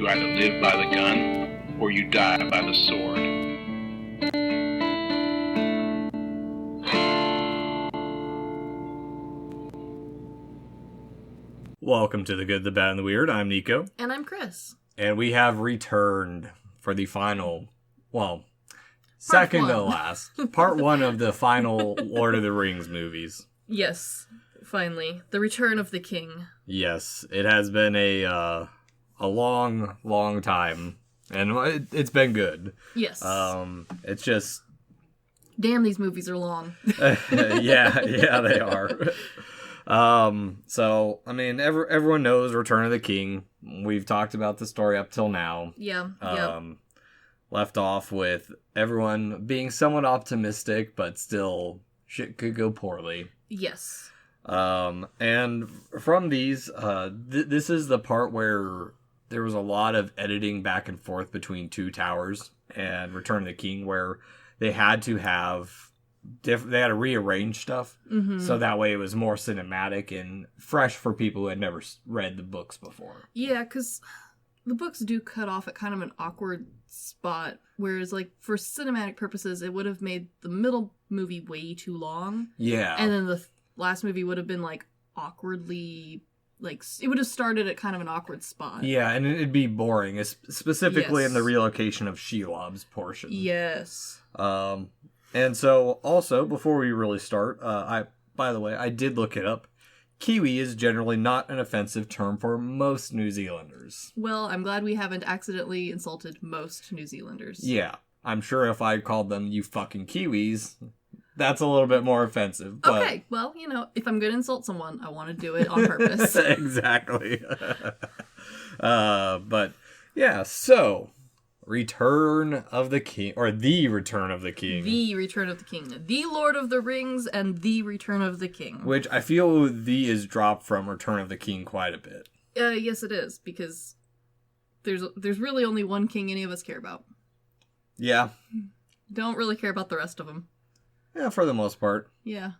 either live by the gun or you die by the sword. Welcome to The Good, the Bad, and the Weird. I'm Nico. And I'm Chris. And we have returned for the final, second to last, part one of the final Lord of the Rings movies. Yes, finally. The Return of the King. Yes, it has been a long, long time, and it's been good. Yes. It's just... Damn, these movies are long. yeah, they are. So, I mean, everyone knows Return of the King. We've talked about the story up till now. Yeah, Left off with everyone being somewhat optimistic, but still shit could go poorly. Yes. And from these, this is the part where there was a lot of editing back and forth between Two Towers and Return of the King, where they had to have... they had to rearrange stuff so that way it was more cinematic and fresh for people who had never read the books before. Yeah, because the books do cut off at kind of an awkward spot, whereas like for cinematic purposes it would have made the middle movie way too long. Yeah. And then the last movie would have been like awkwardly, like it would have started at kind of an awkward spot. Yeah, and it'd be boring, specifically in the relocation of Shelob's portion. Yes. And so, also, before we really start, by the way, I did look it up. Kiwi is generally not an offensive term for most New Zealanders. Well, I'm glad we haven't accidentally insulted most New Zealanders. Yeah, I'm sure if I called them you fucking Kiwis, that's a little bit more offensive. But... Okay, well, if I'm going to insult someone, I want to do it on purpose. Exactly. But, yeah, so... Return of the King, or The Return of the King. The Return of the King. The Lord of the Rings and The Return of the King. Which I feel the is dropped from Return of the King quite a bit. Yes, it is, because there's really only one king any of us care about. Yeah. Don't really care about the rest of them. Yeah, for the most part. Yeah.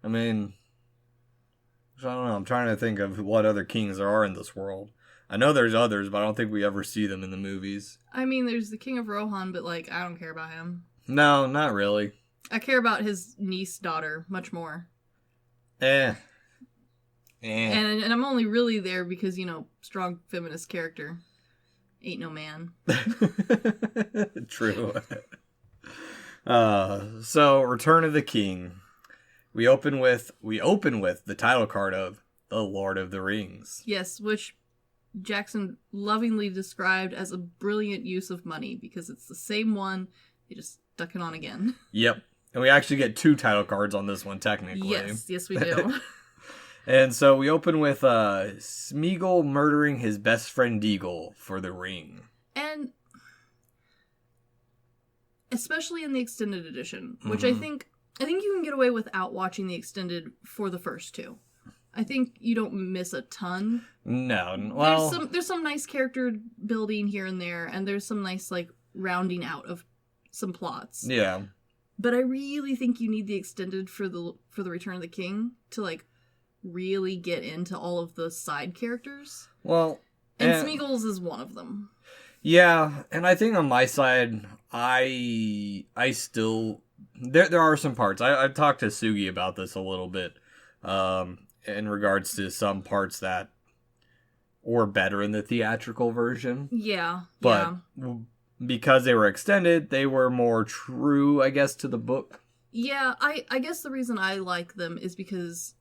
I mean, I don't know, I'm trying to think of what other kings there are in this world. I know there's others, but I don't think we ever see them in the movies. I mean, there's the King of Rohan, but, I don't care about him. No, not really. I care about his niece daughter much more. And I'm only really there because, strong feminist character. Ain't no man. True. So, Return of the King. We open with the title card of The Lord of the Rings. Yes, which... Jackson lovingly described as a brilliant use of money because it's the same one. They just stuck it on again. Yep. And we actually get two title cards on this one, technically. Yes, we do. And so we open with Smeagol murdering his best friend Deagle for the ring. And especially in the extended edition, which I think you can get away without watching the extended for the first two. I think you don't miss a ton. No, well... There's some nice character building here and there, and there's some nice, rounding out of some plots. Yeah. But I really think you need the extended for the Return of the King to, really get into all of the side characters. Well... And Smeagol's is one of them. Yeah, and I think on my side, I still... There are some parts. I've talked to Sugi about this a little bit. In regards to some parts that were better in the theatrical version. Yeah. But because they were extended, they were more true, I guess, to the book. Yeah, I guess the reason I like them is because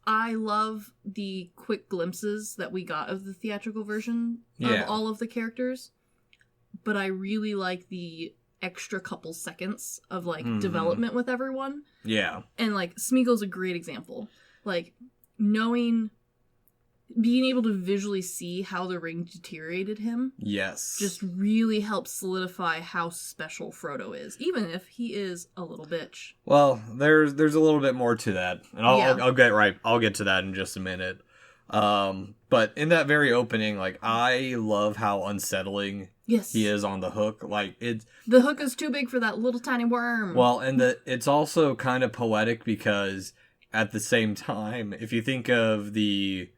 I love the quick glimpses that we got of the theatrical version of all of the characters. But I really like the extra couple seconds of, development with everyone. Yeah. And, Smeagol's a great example. Being able to visually see how the ring deteriorated him. Yes. Just really helps solidify how special Frodo is, even if he is a little bitch. Well, there's a little bit more to that, and I'll get to that in just a minute. But in that very opening, I love how unsettling he is on the hook. The hook is too big for that little tiny worm. Well, and it's also kind of poetic because at the same time, if you think of the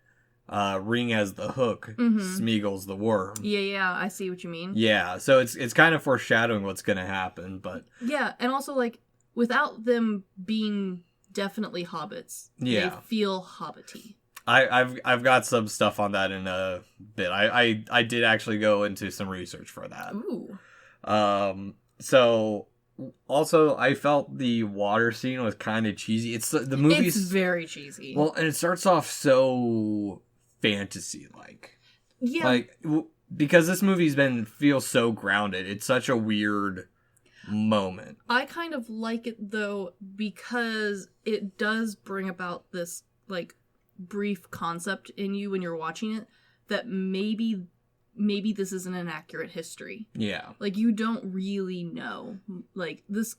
Ring as the hook, Smeagol's the worm. Yeah, I see what you mean. Yeah, so it's kind of foreshadowing what's going to happen, but... Yeah, and also, like, without them being definitely hobbits, they feel hobbity. I've got some stuff on that in a bit. I did actually go into some research for that. Ooh. So... Also, I felt the water scene was kind of cheesy. It's the movie's... It's very cheesy. Well, and it starts off so fantasy-like. Yeah. Like, because this movie's feels so grounded. It's such a weird moment. I kind of like it, though, because it does bring about this, like, brief concept in you when you're watching it that maybe this isn't an accurate history. Yeah. Like, you don't really know. Like, this,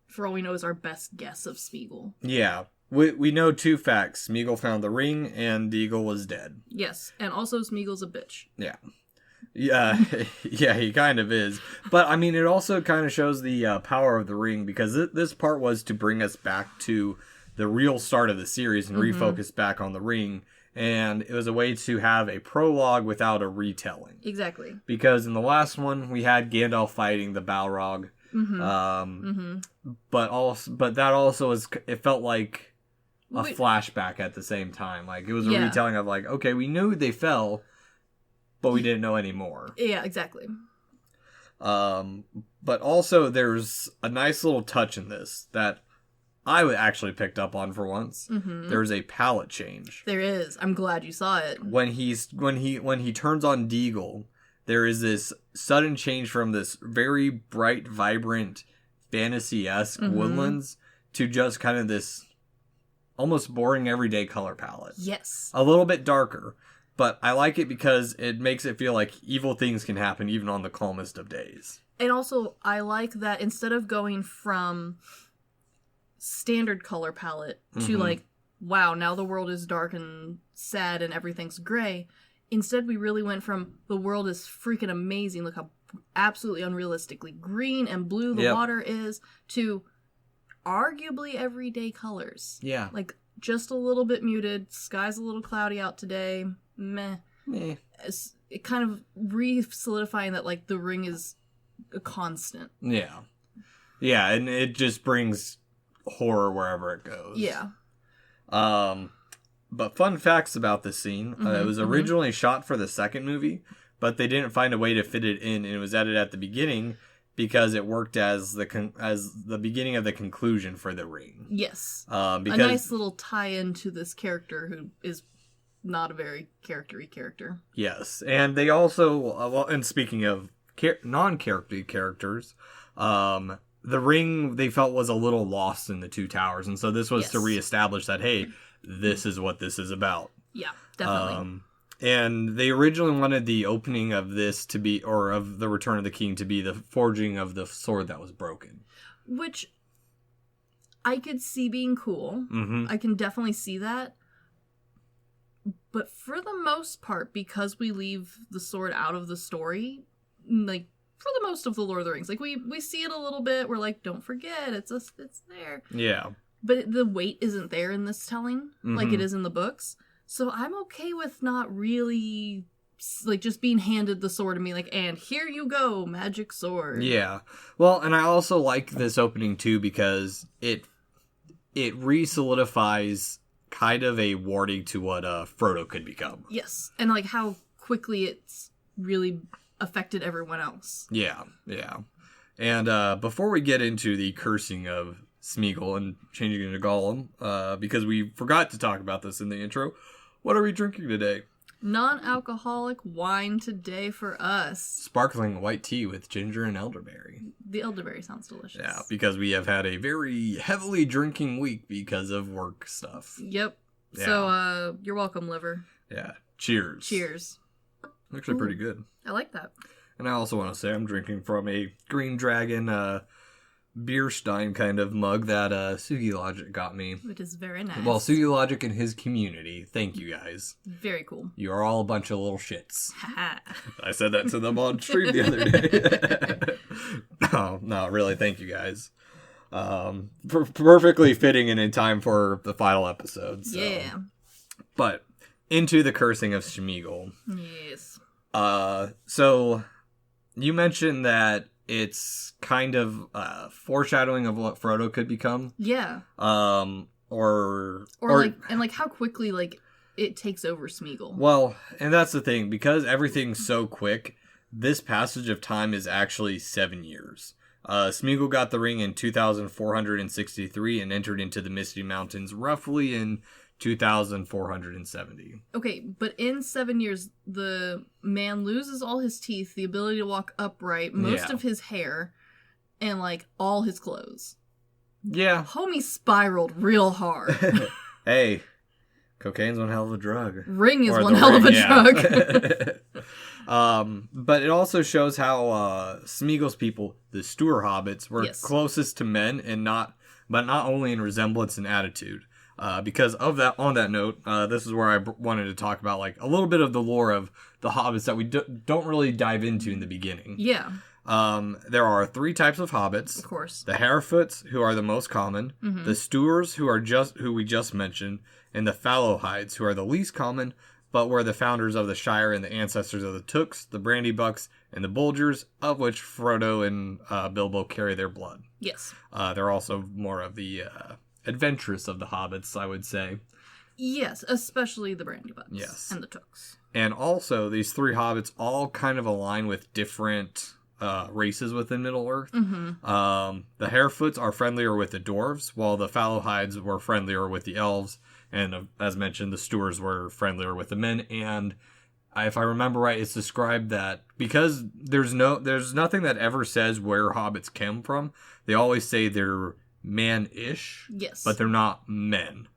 for all we know, is our best guess of Smeagol. Yeah. We know 2 facts. Smeagol found the ring, and Deagle was dead. Yes, and also Smeagol's a bitch. Yeah. Yeah, yeah, he kind of is. But, I mean, it also kind of shows the power of the ring, because this part was to bring us back to the real start of the series and refocus back on the ring. And it was a way to have a prologue without a retelling. Exactly. Because in the last one, we had Gandalf fighting the Balrog. But that also was... It felt like a flashback at the same time. Like, it was a retelling of, like, okay, we knew they fell, but we didn't know anymore. Yeah, exactly. But also, there's a nice little touch in this that... I actually picked up on for once. There's a palette change. There is. I'm glad you saw it. When he turns on Deagle, there is this sudden change from this very bright, vibrant, fantasy-esque woodlands to just kind of this almost boring everyday color palette. Yes. A little bit darker, but I like it because it makes it feel like evil things can happen even on the calmest of days. And also, I like that instead of going from standard color palette to like, wow, now the world is dark and sad and everything's gray. Instead, we really went from the world is freaking amazing, look how absolutely unrealistically green and blue the water is, to arguably everyday colors. Yeah. Like, just a little bit muted, sky's a little cloudy out today, meh. It kind of re-solidifying that, like, the ring is a constant. Yeah. Yeah, and it just brings horror wherever it goes. Yeah. But fun facts about this scene. It was originally shot for the second movie, but they didn't find a way to fit it in, and it was added at the beginning because it worked as the beginning of the conclusion for the ring. Yes. Because a nice little tie-in to this character who is not a very character-y character. Yes. And they also, and speaking of non-character characters, the ring they felt was a little lost in the Two Towers, and so this was to reestablish that, hey, this is what this is about. Yeah, definitely. And they originally wanted the opening of this to be, or of the Return of the King to be the forging of the sword that was broken. Which I could see being cool. I can definitely see that. But for the most part, because we leave the sword out of the story, like, for the most of the Lord of the Rings, like, we see it a little bit, we're like, don't forget, it's there. Yeah. But the weight isn't there in this telling, like it is in the books. So I'm okay with not really, like, just being handed the sword and being like, and here you go, magic sword. Yeah. Well, and I also like this opening, too, because it re-solidifies kind of a warning to what Frodo could become. Yes. And, like, how quickly it's really affected everyone else. Yeah, yeah. And before we get into the cursing of Smeagol and changing into Gollum, because we forgot to talk about this in the intro, what are we drinking today? Non-alcoholic wine today for us. Sparkling white tea with ginger and elderberry. The elderberry sounds delicious. Yeah, because we have had a very heavily drinking week because of work stuff. Yep. Yeah. So, you're welcome, liver. Yeah. Cheers. Cheers. Actually pretty good. I like that. And I also want to say I'm drinking from a Green Dragon beer stein kind of mug that Sugi Logic got me. Which is very nice. Well, Sugi Logic and his community. Thank you guys. Very cool. You are all a bunch of little shits. I said that to them on stream the other day. No, really, thank you guys. Perfectly fitting and in time for the final episode. So. Yeah. But into the cursing of Smeagol. Yes. So you mentioned that it's kind of foreshadowing of what Frodo could become. Yeah. Or like how quickly like it takes over Smeagol. Well, and that's the thing, because everything's so quick, this passage of time is actually 7 years. Smeagol got the ring in 2463 and entered into the Misty Mountains roughly in 2470. Okay, but in 7 years, the man loses all his teeth, the ability to walk upright, most of his hair, and like all his clothes. Yeah. Homie spiraled real hard. Hey, cocaine's one hell of a drug. Ring is one hell of a drug. But it also shows how Smeagol's people, the Stour Hobbits, were closest to men, but not only in resemblance and attitude. Because of that, on that note, this is where I wanted to talk about like a little bit of the lore of the Hobbits that we don't really dive into in the beginning. Yeah. There are 3 types of hobbits. Of course. The Harefoots, who are the most common, the Stours, who we just mentioned, and the Fallowhides, who are the least common, but were the founders of the Shire and the ancestors of the Tooks, the Brandybucks, and the Bolgers, of which Frodo and Bilbo carry their blood. Yes. They're also more of the adventurous of the hobbits, I would say. Yes, especially the Brandybucks. Yes. And the Tooks. And also, these 3 hobbits all kind of align with different races within Middle-earth. The Harefoots are friendlier with the dwarves, while the Fallowhides were friendlier with the elves, and as mentioned, the Stours were friendlier with the men. And if I remember right, it's described that because there's nothing that ever says where hobbits came from. They always say they're man-ish, yes, but they're not men.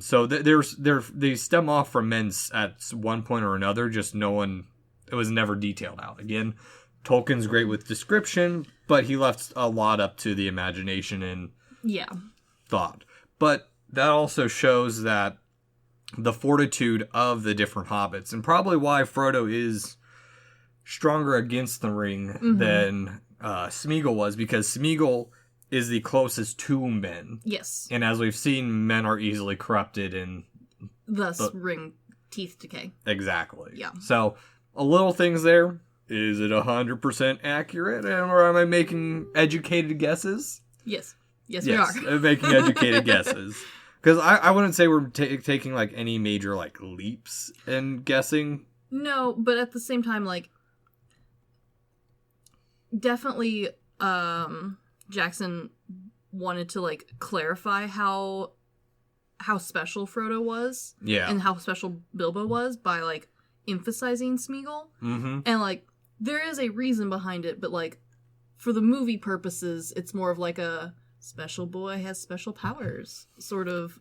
So they stem off from men at one point or another. Just it was never detailed out. Again, Tolkien's great with description, but he left a lot up to the imagination and thought. But that also shows that the fortitude of the different hobbits, and probably why Frodo is stronger against the ring than Smeagol was, because Smeagol is the closest to men. Yes. And as we've seen, men are easily corrupted and thus ring teeth decay. Exactly. Yeah. So, a little things there. Is it 100% accurate? Or am I making educated guesses? Yes. Yes, we are. I'm making educated guesses. Because I wouldn't say we're taking, like, any major, like, leaps in guessing. No, but at the same time, like, definitely, Jackson wanted to, like, clarify how special Frodo was. Yeah. And how special Bilbo was by, like, emphasizing Smeagol. And, like, there is a reason behind it, but, like, for the movie purposes, it's more of, like, a special boy has special powers, sort of.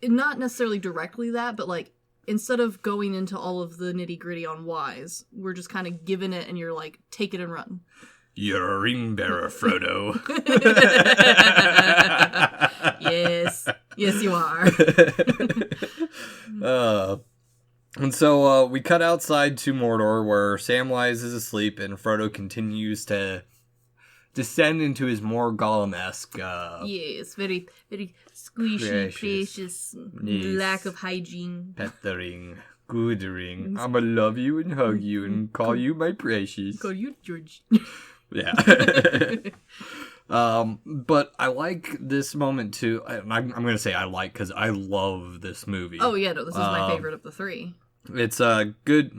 Not necessarily directly that, but, like, instead of going into all of the nitty-gritty on whys, we're just kind of giving it, and you're like, take it and run. You're a ring bearer, Frodo. Yes. Yes, you are. And so we cut outside to Mordor, where Samwise is asleep, and Frodo continues to descend into his more Gollum-esque... yes, very, very squishy, precious, lack of hygiene. Pet-the-ring, good-ring. I'ma love you and hug you and call you my precious. Call you George. Yeah. But I like this moment too. I'm going to say I like because I love this movie. Oh yeah, no, this is my favorite of the 3. It's a good.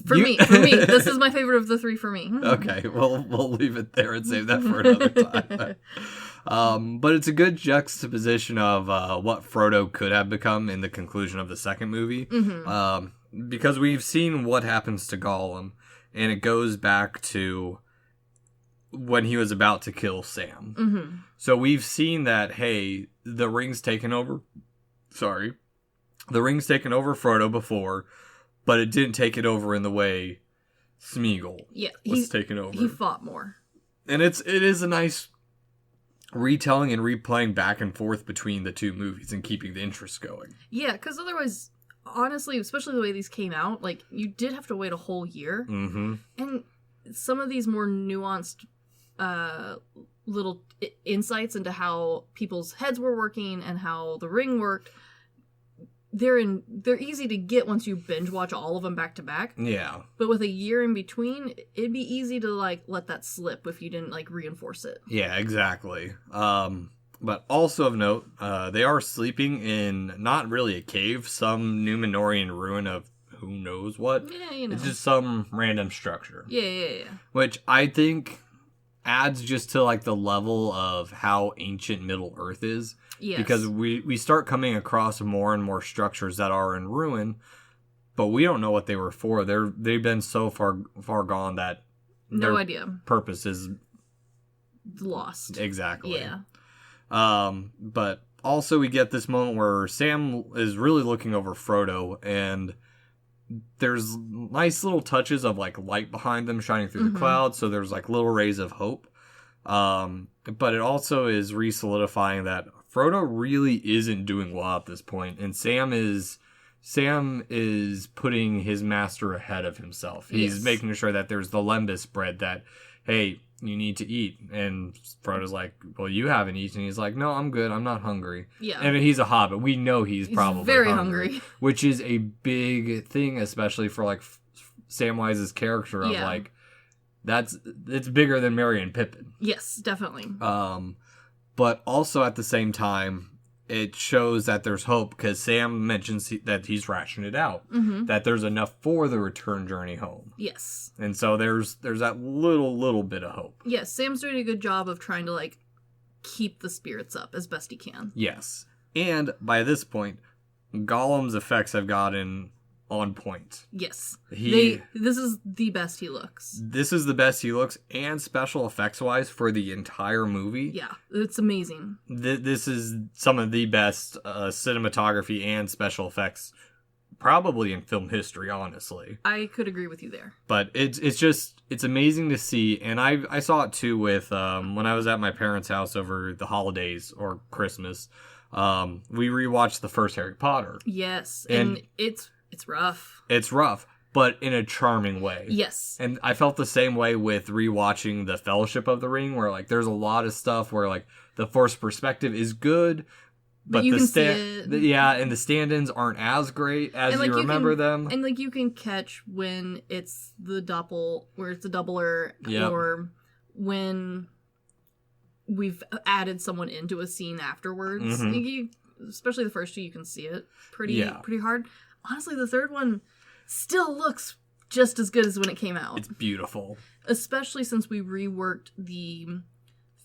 For me, this is my favorite of the 3 for me. Okay, we'll leave it there and save that for another time. But it's a good juxtaposition of what Frodo could have become in the conclusion of the second movie. Because we've seen what happens to Gollum, and it goes back to when he was about to kill Sam. So we've seen that, hey, the ring's taken over. The ring's taken over Frodo before, but it didn't take it over in the way Smeagol was taken over. He fought more. And it is a nice retelling and replaying back and forth between the 2 movies and keeping the interest going. Yeah, because otherwise, honestly, especially the way these came out, like, you did have to wait a whole year. And some of these more nuanced little insights into how people's heads were working and how the ring worked they're easy to get once you binge watch all of them back to back. Yeah. But with a year in between, it'd be easy to like let that slip if you didn't like reinforce it. Yeah, exactly. But also of note, they are sleeping in not really a cave, some Numenorian ruin of who knows what. Yeah, you know. It's just some random structure. Yeah. Which I think adds just to like the level of how ancient Middle Earth is. Yes. Because we start coming across more and more structures that are in ruin, but we don't know what they were for. They've been so far gone that no idea. Purpose is lost. Exactly. Yeah. But also we get this moment where Sam is really looking over Frodo, and there's nice little touches of like light behind them shining through the clouds, so there's like little rays of hope. But it also is re-solidifying that Frodo really isn't doing well at this point, and Sam is putting his master ahead of himself. He's making sure that there's the lembas bread that, hey, you need to eat. And Frodo's like, well, you haven't eaten. He's like, no, I'm good. I'm not hungry. Yeah. And he's a hobbit. We know he's probably very hungry. Which is a big thing, especially for like Samwise's character of like, it's bigger than Merry and Pippin. Yes, definitely. But also at the same time, it shows that there's hope because Sam mentions that he's rationed it out, that there's enough for the return journey home. Yes. And so there's that little bit of hope. Yes, Sam's doing a good job of trying to like keep the spirits up as best he can. Yes. And by this point, Gollum's effects have gotten on point. Yes. This is the best he looks. This is the best he looks, and special effects wise for the entire movie. Yeah, it's amazing. This is some of the best cinematography and special effects probably in film history, honestly. I could agree with you there. But it's amazing to see, and I saw it too with when I was at my parents' house over the holidays or Christmas. We rewatched the first Harry Potter. Yes, and it's rough. It's rough, but in a charming way. Yes. And I felt the same way with rewatching The Fellowship of the Ring, where like there's a lot of stuff where like the forced perspective is good, but you the can see it. and the stand-ins aren't as great as you remember them. And like you can catch when it's the doubler, Yep. or when we've added someone into a scene afterwards. Especially the first two, you can see it pretty hard. Honestly, the third one still looks just as good as when it came out. It's beautiful. Especially since we reworked the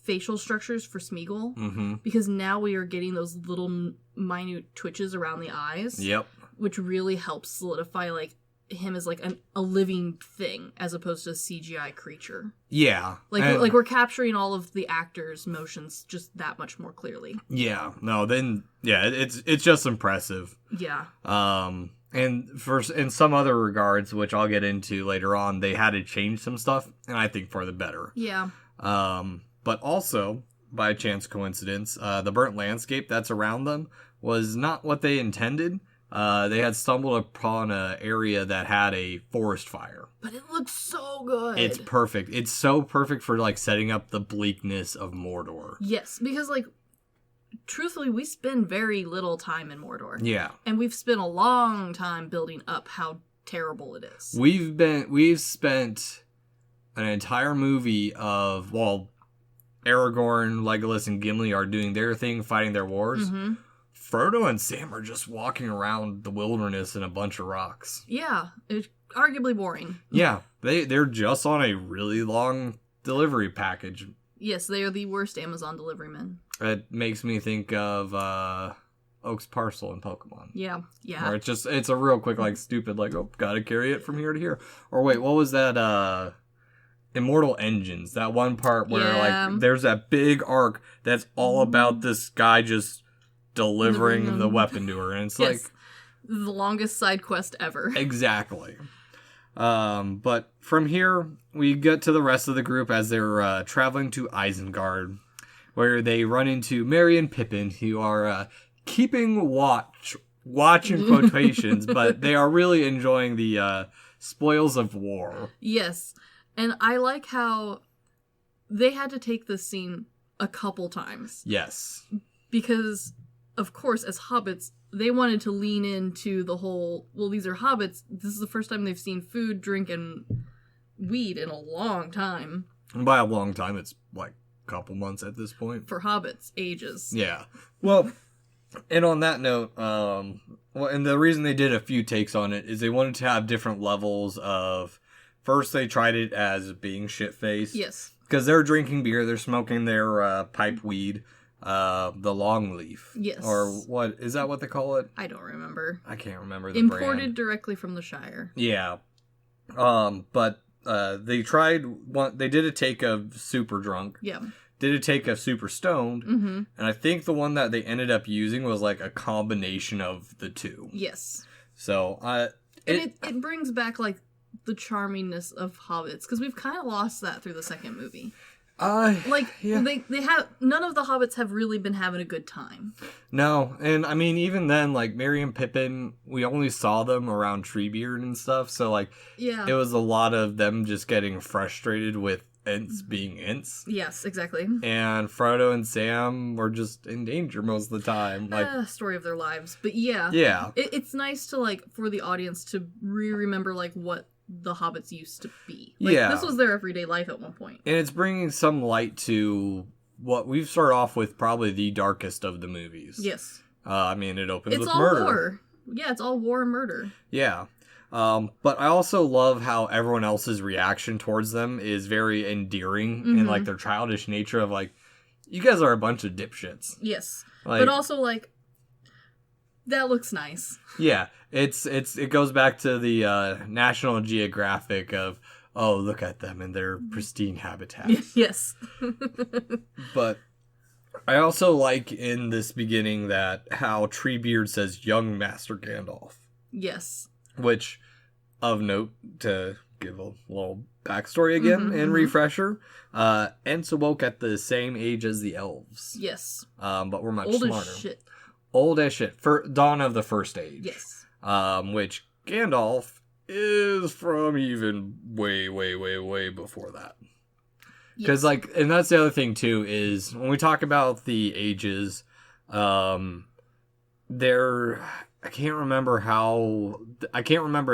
facial structures for Smeagol. Because now we are getting those little minute twitches around the eyes. Yep. Which really helps solidify like him as like a living thing as opposed to a CGI creature. Yeah. Like we're capturing all of the actors' motions just that much more clearly. Yeah. No, then it's just impressive. Yeah. And in some other regards, which I'll get into later on, they had to change some stuff, and I think for the better. Yeah. But also, by chance coincidence, the burnt landscape that's around them was not what they intended. They had stumbled upon an area that had a forest fire. But it looks so good. It's perfect. It's so perfect for like setting up the bleakness of Mordor. Yes, because like truthfully, we spend very little time in Mordor. Yeah. And we've spent a long time building up how terrible it is. We've spent an entire movie of, well, Aragorn, Legolas, and Gimli are doing their thing, fighting their wars. Frodo and Sam are just walking around the wilderness in a bunch of rocks. Yeah, it's arguably boring. Yeah, they're just on a really long delivery package. Yes, they are the worst Amazon deliverymen. It makes me think of Oak's Parcel in Pokemon. Yeah. Where it's a real quick, like, stupid, like, oh, gotta carry it from here to here. Or wait, what was that, Immortal Engines? That one part where, like, there's that big arc that's all about this guy just delivering the weapon to her, and it's like the longest side quest ever. Exactly. But from here we get to the rest of the group as they're traveling to Isengard, where they run into Merry and Pippin, who are keeping watch in quotations, but they are really enjoying the spoils of war. Yes, and I like how they had to take this scene a couple times. Yes. Because, of course, as hobbits, they wanted to lean into the whole, well, these are hobbits. This is the first time they've seen food, drink, and weed in a long time. And by a long time, it's like a couple months at this point. For hobbits, ages. Yeah. Well, and on that note, and the reason they did a few takes on it is they wanted to have different levels of, first they tried it as being shit-faced. Yes. Because they're drinking beer, they're smoking their pipe weed, the longleaf. Yes. Or what, is that what they call it? I don't remember. I can't remember the Imported brand. directly from the Shire. Yeah. But they did a take of super drunk. Yeah. Did a take of super stoned. Mm-hmm. And I think the one that they ended up using was like a combination of the two. Yes. So, it brings back, like, the charmingness of hobbits, because we've kind of lost that through the second movie. Yeah. They have, none of the hobbits have really been having a good time. No, and I mean, even then, like, Merry and Pippin, we only saw them around Treebeard and stuff, so, like, yeah, it was a lot of them just getting frustrated with Ents being Ents. Yes, exactly. And Frodo and Sam were just in danger most of the time. Like, story of their lives. But yeah. Yeah. It's nice to, like, for the audience to remember, like, what the hobbits used to be. Like, yeah. This was their everyday life at one point. And it's bringing some light to what we've started off with, probably the darkest of the movies. Yes. I mean, it opens it's with all murder. War. Yeah, it's all war and murder. Yeah. But I also love how everyone else's reaction towards them is very endearing and like their childish nature of like, you guys are a bunch of dipshits. Yes. Like, but also like, that looks nice. Yeah. It goes back to the National Geographic of, oh, look at them in their pristine habitats. Yes. But I also like in this beginning that how Treebeard says young Master Gandalf. Yes. Which, of note, to give a little backstory again and refresher, Ents awoke at the same age as the elves. Yes. But we're much Old smarter. As shit. Old as shit. For dawn of the first age. Yes. Which Gandalf is from even way, way, way, way before that. Because, like, and that's the other thing, too, is when we talk about the ages, I can't remember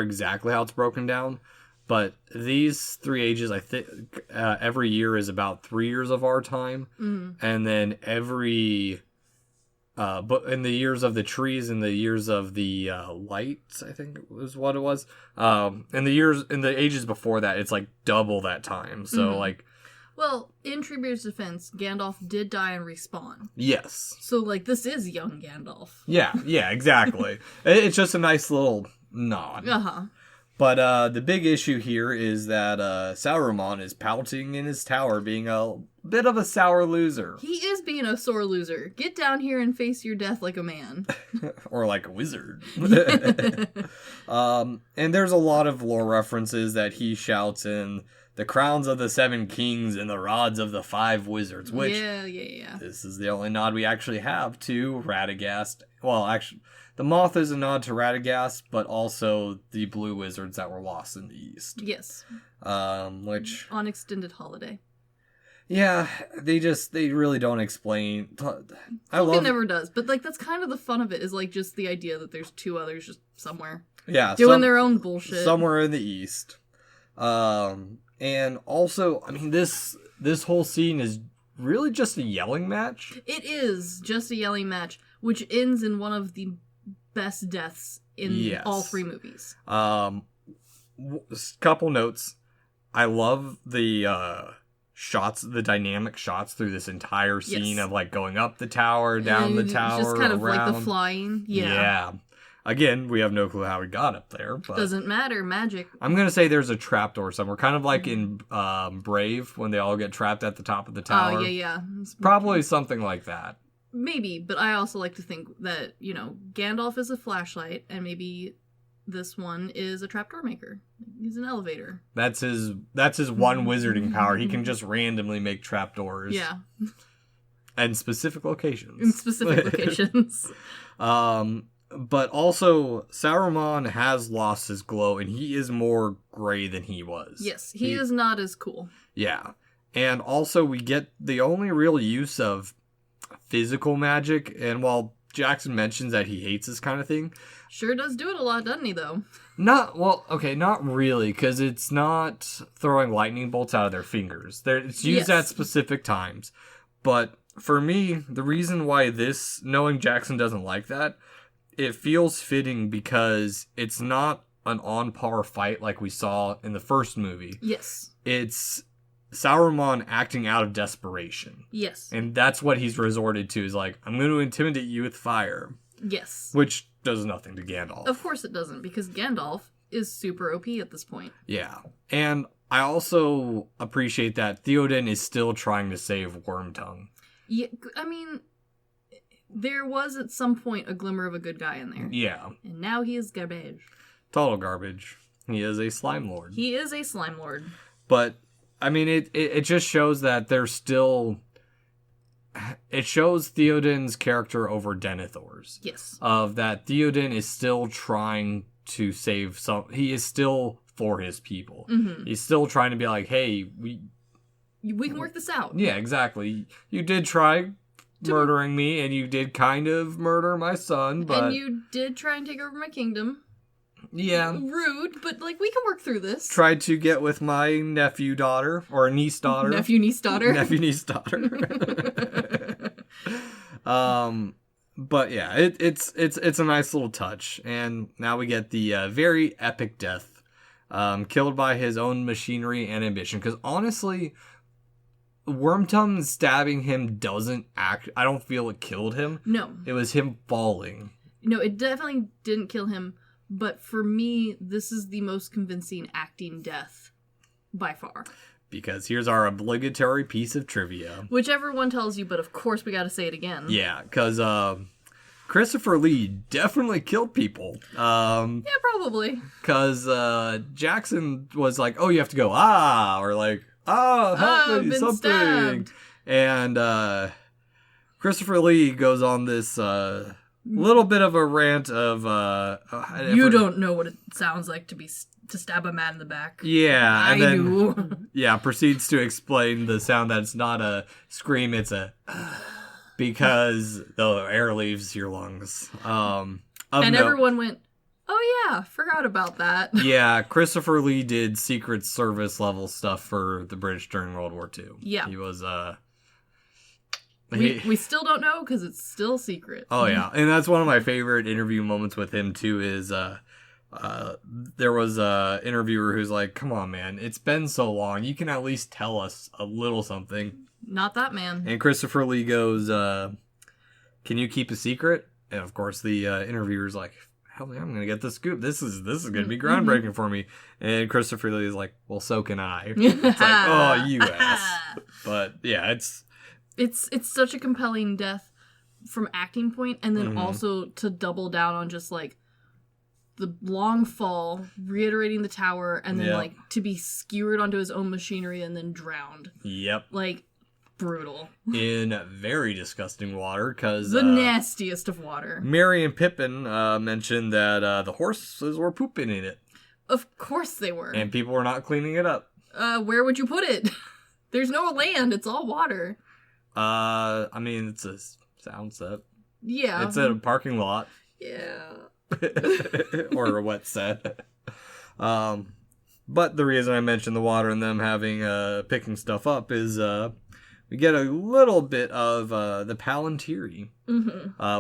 exactly how it's broken down, but these three ages, I think, every year is about 3 years of our time, and then but in the years of the trees and the years of the lights, I think was what it was. In the ages before that, it's like double that time. So like, well, in Treebeard's defense, Gandalf did die and respawn. yes. So like, this is young Gandalf. Yeah, exactly. It's just a nice little nod. But the big issue here is that Saruman is pouting in his tower, being a bit of a sour loser. He is being a sore loser. Get down here and face your death like a man. Or like a wizard. And there's a lot of lore references that he shouts in the crowns of the 7 kings and the rods of the 5 wizards, which Yeah. this is the only nod we actually have to Radagast. Well, actually, the moth is a nod to Radagast, but also the blue wizards that were lost in the east. Yes. Which on extended holiday. Yeah, they really don't explain. It never does, but like that's kind of the fun of it, is like just the idea that there's 2 others just somewhere. Yeah, doing their own bullshit somewhere in the east. And also, I mean, this whole scene is really just a yelling match. It is just a yelling match, which ends in one of the best deaths in all 3 movies. Couple notes. I love the shots, the dynamic shots through this entire scene of like going up the tower, down the tower, just kind of around. like the flying. Yeah. Again, we have no clue how we got up there, but doesn't matter. Magic. I'm gonna say there's a trapdoor somewhere, kind of like in Brave when they all get trapped at the top of the tower. Oh yeah. Probably something like that. Maybe, but I also like to think that, you know, Gandalf is a flashlight, and maybe this one is a trapdoor maker. He's an elevator. That's his one wizarding power. He can just randomly make trapdoors. Yeah. And specific locations. But also, Saruman has lost his glow, and he is more gray than he was. Yes, he is not as cool. Yeah. And also, we get the only real use of physical magic, and while Jackson mentions that he hates this kind of thing. Sure does do it a lot, doesn't he, though? Not really, because it's not throwing lightning bolts out of their fingers. It's used at specific times. But for me, the reason why knowing Jackson doesn't like that, it feels fitting because it's not an on-par fight like we saw in the first movie. Yes. It's Sauron acting out of desperation. Yes. And that's what he's resorted to, is like, I'm going to intimidate you with fire. Yes. Which does nothing to Gandalf. Of course it doesn't, because Gandalf is super OP at this point. Yeah. And I also appreciate that Theoden is still trying to save Wormtongue. Yeah, I mean, there was at some point a glimmer of a good guy in there. Yeah. And now he is garbage. Total garbage. He is a slime lord. He is a slime lord. But, I mean, it just shows that there's still... It shows Theoden's character over Denethor's. Yes. Of that Theoden is still trying to save some... He is still for his people. Mm-hmm. He's still trying to be like, hey, we can work this out. Yeah, exactly. You did try murdering me, and you did kind of murder my son, but... And you did try and take over my kingdom. Yeah. Rude, but, like, we can work through this. Tried to get with my nephew-daughter, or niece-daughter. Nephew-niece-daughter. Nephew-niece-daughter. But yeah, it's a nice little touch. And now we get the very epic death. Killed by his own machinery and ambition. Because honestly... Wormtongue stabbing him doesn't act... I don't feel it killed him. No. It was him falling. No, it definitely didn't kill him. But for me, this is the most convincing acting death by far. Because here's our obligatory piece of trivia. Whichever one tells you, but of course we gotta say it again. Yeah, because Christopher Lee definitely killed people. Yeah, probably. Because Jackson was like, oh, you have to go, or like... help me, something. Stabbed. And Christopher Lee goes on this little bit of a rant of you don't know what it sounds like to stab a man in the back. Yeah, I do. Yeah, proceeds to explain the sound that it's not a scream, it's a because the air leaves your lungs. Everyone went, oh yeah, forgot about that. Yeah, Christopher Lee did Secret Service level stuff for the British during World War II. Yeah. He was, we still don't know because it's still secret. Oh yeah, and that's one of my favorite interview moments with him too is, there was a interviewer who's like, come on man, it's been so long, you can at least tell us a little something. Not that man. And Christopher Lee goes, can you keep a secret? And of course the interviewer's like, hell yeah, I'm gonna get the scoop. This is gonna be groundbreaking for me. And Christopher Lee is like, well, so can I. It's like, oh, you ass. But yeah, it's such a compelling death from acting point, and then also to double down on just like the long fall, reiterating the tower, and then like to be skewered onto his own machinery and then drowned. Yep. Like, brutal. In very disgusting water, because... The nastiest of water. Merry and Pippin mentioned that the horses were pooping in it. Of course they were. And people were not cleaning it up. Where would you put it? There's no land, it's all water. I mean, it's a sound set. Yeah. It's a parking lot. Yeah. Or a wet set. But the reason I mentioned the water and them having picking stuff up is we get a little bit of the Palantine,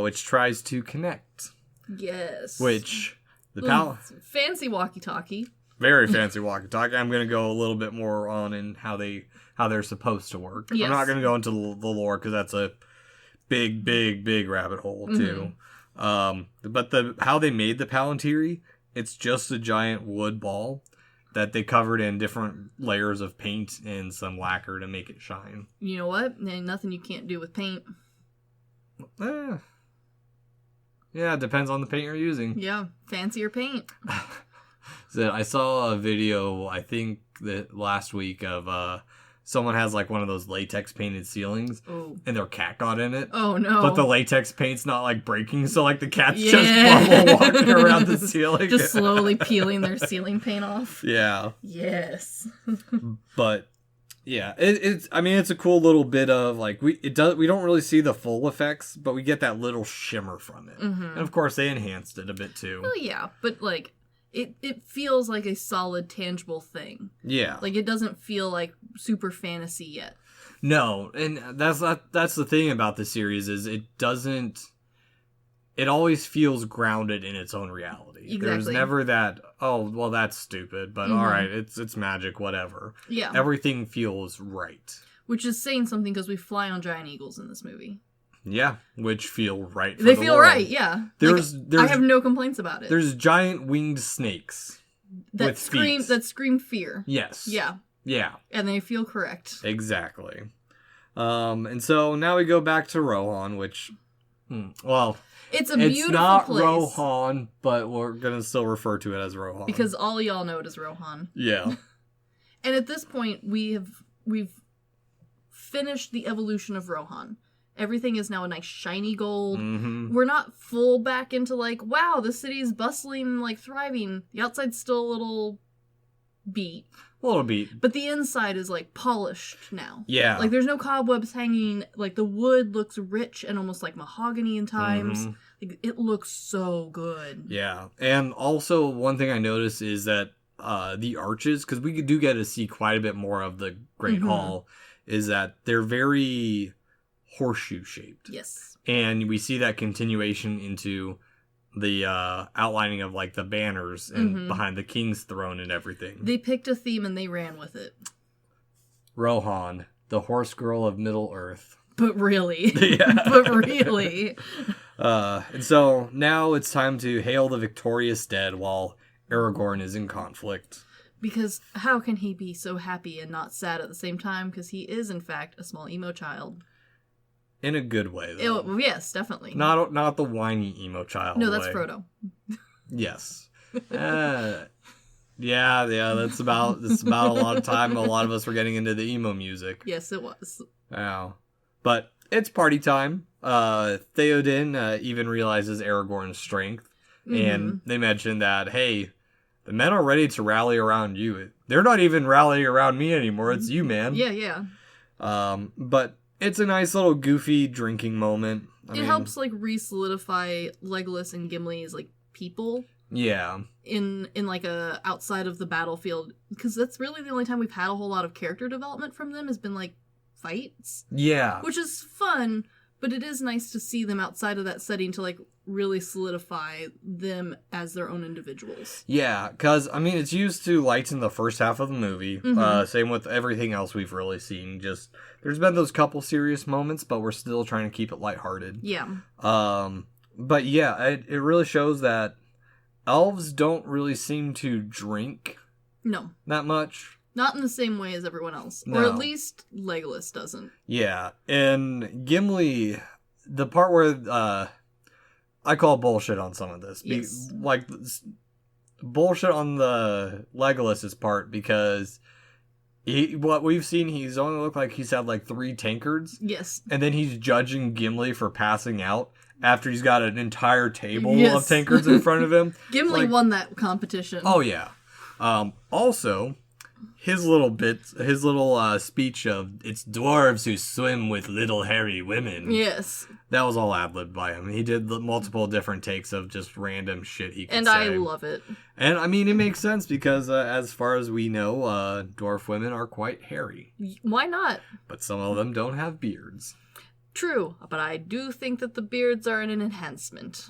which tries to connect. Yes. Which the fancy walkie-talkie. Very fancy walkie-talkie. I'm going to go a little bit more on in how they're supposed to work. Yes. I'm not going to go into the lore because that's a big rabbit hole too. But how they made the Palantine, it's just a giant wood ball that they covered in different layers of paint and some lacquer to make it shine. You know what? Ain't nothing you can't do with paint. Yeah, it depends on the paint you're using. Yeah, fancier paint. So I saw a video, I think that last week, of someone has like one of those latex painted ceilings, and their cat got in it. Oh no! But the latex paint's not like breaking, so like the cat's just bubble walking around the ceiling, just slowly peeling their ceiling paint off. Yeah. Yes. But Yeah, it's. I mean, it's a cool little bit of like we don't really see the full effects, but we get that little shimmer from it, and of course they enhanced it a bit too. Well, yeah, but like it feels like a solid, tangible thing. Yeah, like it doesn't feel like super fantasy yet. No, and that's the thing about the series is it doesn't. It always feels grounded in its own reality. Exactly. There's never that, oh, well, that's stupid, but all right, it's magic, whatever. Yeah. Everything feels right. Which is saying something because we fly on giant eagles in this movie. Yeah, which feel right for They the feel world. right, yeah. There's I have no complaints about it. There's giant winged snakes with feet. That scream fear. Yes. Yeah. Yeah. And they feel correct. Exactly. And so now we go back to Rohan, which, well... It's a beautiful not place. Rohan, but we're going to still refer to it as Rohan. Because all y'all know it as Rohan. Yeah. And at this point, we've finished the evolution of Rohan. Everything is now a nice shiny gold. Mm-hmm. We're not full back into like, wow, the city's bustling, like thriving. The outside's still a little beat. A little beat. But the inside is like polished now. Yeah. Like there's no cobwebs hanging. Like the wood looks rich and almost like mahogany in times. Like it looks so good. Yeah. And also one thing I noticed is that the arches, because we do get to see quite a bit more of the Great Hall, is that they're very horseshoe shaped. Yes. And we see that continuation into the outlining of like the banners and behind the king's throne and everything. They picked a theme and they ran with it. Rohan, the horse girl of Middle Earth. But really. Yeah. But really. And so now it's time to hail the victorious dead while Aragorn is in conflict. Because how can he be so happy and not sad at the same time? Because he is, in fact, a small emo child. In a good way, though. Yes, definitely. Not the whiny emo child No, that's way. Frodo. Yes. Yeah, that's about a lot of time a lot of us were getting into the emo music. Yes, it was. Wow. But it's party time. Theoden even realizes Aragorn's strength. And they mention that, hey, the men are ready to rally around you. They're not even rallying around me anymore. It's you, man. Yeah. But it's a nice little goofy drinking moment. I mean, helps like re-solidify Legolas and Gimli as like people. Yeah. In like a outside of the battlefield, because that's really the only time we've had a whole lot of character development from them has been like fights. Yeah. Which is fun, but it is nice to see them outside of that setting to like really solidify them as their own individuals. Yeah, because, I mean, it's used to lighten the first half of the movie. Same with everything else we've really seen. Just, there's been those couple serious moments, but we're still trying to keep it lighthearted. Yeah. But yeah, it really shows that elves don't really seem to drink. No. That much. Not in the same way as everyone else. No. Or at least Legolas doesn't. Yeah, and Gimli, the part where, I call bullshit on some of this. Yes. Like, bullshit on the Legolas's part, because what we've seen, he's only looked like he's had like 3 tankards. Yes. And then he's judging Gimli for passing out after he's got an entire table of Yes. tankards in front of him. Gimli won that competition. Oh, yeah. Also, his little speech of, it's dwarves who swim with little hairy women. Yes. That was all ad-libbed by him. He did multiple different takes of just random shit he could and say. I love it. And, I mean, it makes sense because, as far as we know, dwarf women are quite hairy. Why not? But some of them don't have beards. True, but I do think that the beards are an enhancement.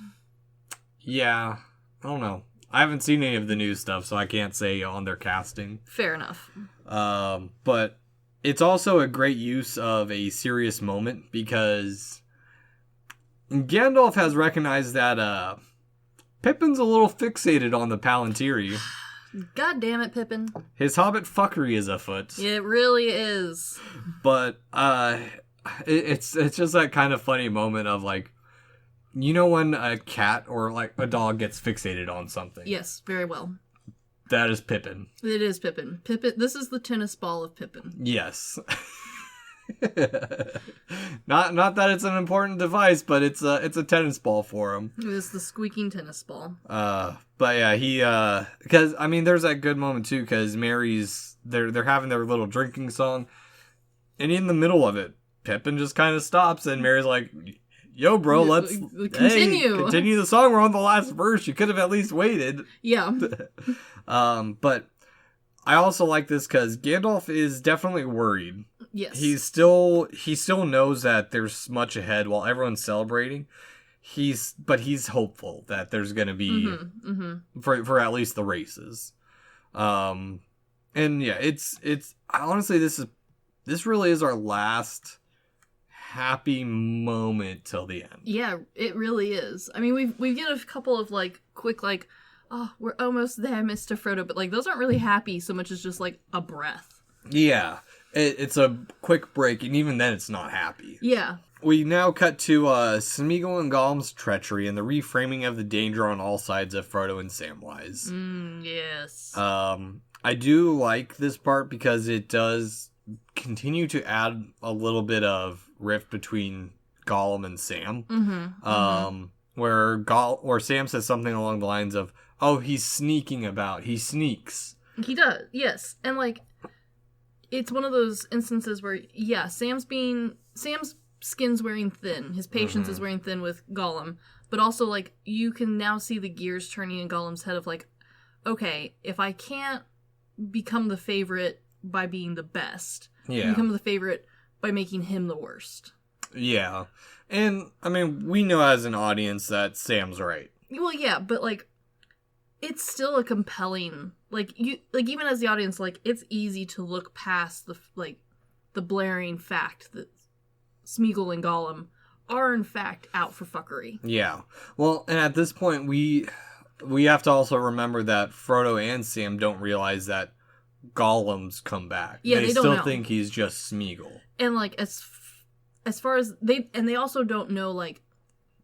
Yeah, I don't know. I haven't seen any of the new stuff, so I can't say on their casting. Fair enough. But it's also a great use of a serious moment because Gandalf has recognized that Pippin's a little fixated on the Palantiri. God damn it, Pippin. His hobbit fuckery is afoot. It really is. But it's just that kind of funny moment of like, you know when a cat or like a dog gets fixated on something? Yes, very well. That is Pippin. It is Pippin. This is the tennis ball of Pippin. Yes. not that it's an important device, but it's a tennis ball for him. It is the squeaking tennis ball. But yeah, he because I mean, there's that good moment too, because Mary's they're having their little drinking song, And in the middle of it, Pippin just kind of stops, and Merry's like, yo, bro, let's continue the song. We're on the last verse. You could have at least waited. Yeah. But I also like this because Gandalf is definitely worried. Yes. He still knows that there's much ahead while everyone's celebrating. But he's hopeful that there's going to be for at least the races. And yeah, it's honestly, this really is our last happy moment till the end. Yeah, it really is. I mean, we get a couple of like quick like, oh, we're almost there, Mr. Frodo, but like those aren't really happy so much as just like a breath. Yeah, it's a quick break, and even then it's not happy. Yeah. We now cut to Smeagol and Gollum's treachery and the reframing of the danger on all sides of Frodo and Samwise. Yes. I do like this part because it does continue to add a little bit of rift between Gollum and Sam. Where Sam says something along the lines of, oh, he's sneaking about. He sneaks. He does, yes. And like, it's one of those instances where, yeah, Sam's skin's wearing thin. His patience is wearing thin with Gollum. But also, like, you can now see the gears turning in Gollum's head of, like, okay, if I can't become the favorite by being the best, become the favorite by making him the worst. Yeah. And, I mean, we know as an audience that Sam's right. Well, yeah, but, like, it's still a compelling, like, even as the audience, like, it's easy to look past the blaring fact that Smeagol and Gollum are in fact out for fuckery. Yeah. Well, and at this point, we have to also remember that Frodo and Sam don't realize that Gollum's come back. Yeah, they don't still know. think he's just Smeagol. And like as far as they also don't know like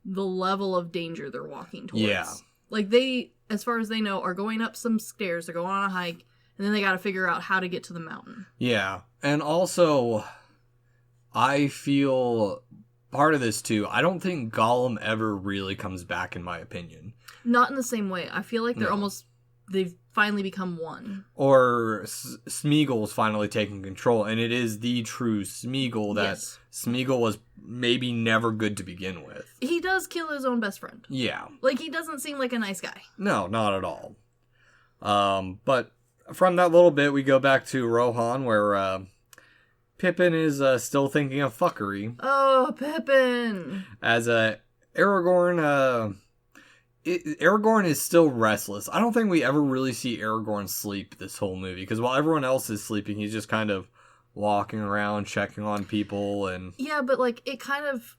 the level of danger they're walking towards. Yeah. Like they, as far as they know, are going up some stairs, they're going on a hike, and then they got to figure out how to get to the mountain. Yeah. And also, I feel part of this too, I don't think Gollum ever really comes back, in my opinion. Not in the same way. I feel like they've finally become one. Or Smeagol's finally taking control, and it is the true Smeagol that Smeagol was maybe never good to begin with. He does kill his own best friend. Yeah. Like, he doesn't seem like a nice guy. No, not at all. But from that little bit, we go back to Rohan, where Pippin is still thinking of fuckery. Oh, Pippin! As Aragorn is still restless. I don't think we ever really see Aragorn sleep this whole movie, because while everyone else is sleeping, he's just kind of walking around, checking on people, and... Yeah, but, like, it kind of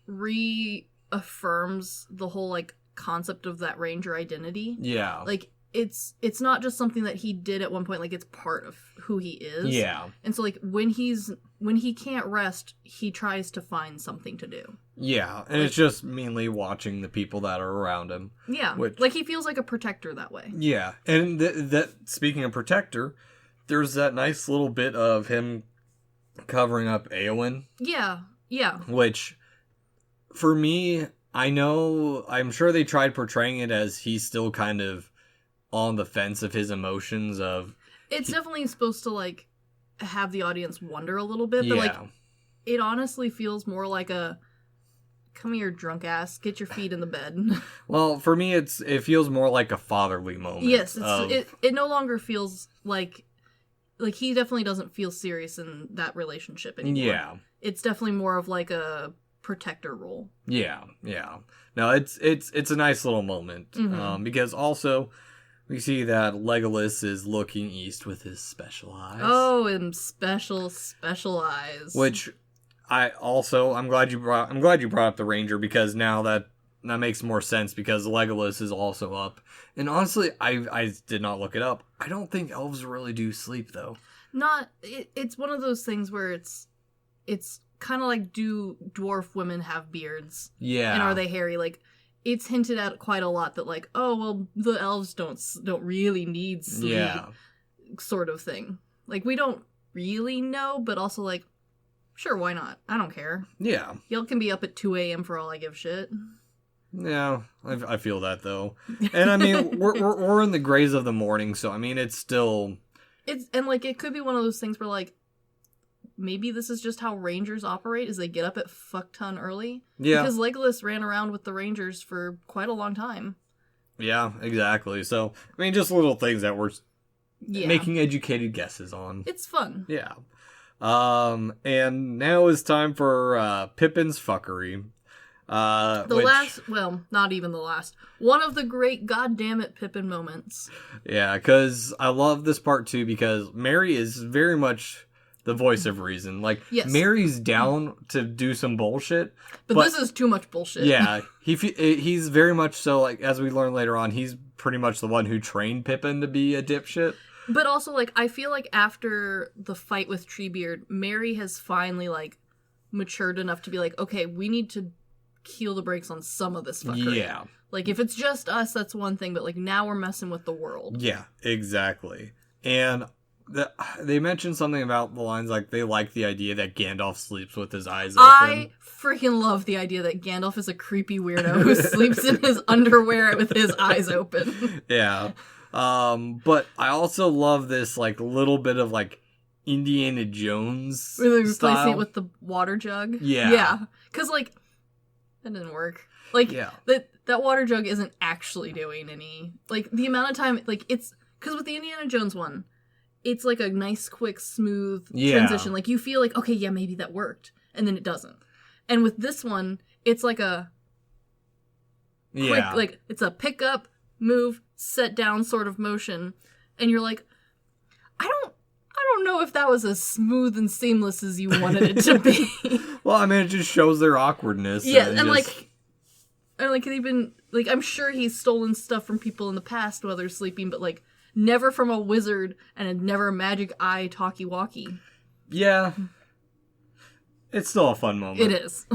reaffirms the whole, like, concept of that ranger identity. Yeah. Like, it's not just something that he did at one point, like, it's part of who he is. Yeah. And so, like, when he can't rest, he tries to find something to do. Yeah, and it's just mainly watching the people that are around him. Yeah, like he feels like a protector that way. Yeah, and that speaking of protector, there's that nice little bit of him covering up Éowyn. Yeah, yeah. Which, for me, I'm sure they tried portraying it as he's still kind of on the fence of his emotions of... It's definitely supposed to, like, have the audience wonder a little bit, but, like, it honestly feels more like a... Come here, drunk ass. Get your feet in the bed. Well, for me, it feels more like a fatherly moment. Yes, it no longer feels like he definitely doesn't feel serious in that relationship anymore. Yeah, it's definitely more of like a protector role. Yeah, yeah. No, it's a nice little moment because also we see that Legolas is looking east with his special eyes. Oh, and special eyes. Which. I'm glad you brought up the Ranger, because now that makes more sense, because Legolas is also up. And honestly, I did not look it up. I don't think elves really do sleep though. It's one of those things where it's kind of like, do dwarf women have beards? Yeah. And are they hairy? Like, it's hinted at quite a lot that like, oh well, the elves don't really need sleep. Yeah. Sort of thing. Like, we don't really know, but also like, sure, why not? I don't care. Yeah. Y'all can be up at 2 a.m. for all I give shit. Yeah, I feel that, though. And, I mean, we're in the grays of the morning, so, I mean, it's still... And, like, it could be one of those things where, like, maybe this is just how rangers operate, is they get up at fuck ton early. Yeah. Because Legolas ran around with the rangers for quite a long time. Yeah, exactly. So, I mean, just little things that we're making educated guesses on. It's fun. Yeah. And now is time for Pippin's fuckery. Not even the last. One of the great goddammit Pippin moments. Yeah, because I love this part too, because Merry is very much the voice of reason. Like, yes. Merry's down to do some bullshit. But this is too much bullshit. Yeah, he's very much so, like, as we learn later on, he's pretty much the one who trained Pippin to be a dipshit. But also, like, I feel like after the fight with Treebeard, Merry has finally, like, matured enough to be like, okay, we need to keel the brakes on some of this fuckery. Yeah. Like, if it's just us, that's one thing, but, like, now we're messing with the world. Yeah, exactly. And they mentioned something about the lines, like, they like the idea that Gandalf sleeps with his eyes open. I freaking love the idea that Gandalf is a creepy weirdo who sleeps in his underwear with his eyes open. Yeah. But I also love this, like, little bit of, like, Indiana Jones Where they're style. replacing it with the water jug. Yeah. Yeah. Because, like, that didn't work. Like, yeah. that water jug isn't actually doing any... Like, the amount of time... Like, it's... Because with the Indiana Jones one, it's, like, a nice, quick, smooth transition. Like, you feel like, okay, yeah, maybe that worked. And then it doesn't. And with this one, it's like a... Quick, like, it's a pick up, move, set down sort of motion. And you're like, I don't know if that was as smooth and seamless as you wanted it to be. Well, I mean, it just shows their awkwardness. Yeah, and they've been, like, I'm sure he's stolen stuff from people in the past while they're sleeping, but, like, never from a wizard and never a magic eye talkie-walkie. Yeah. It's still a fun moment. It is.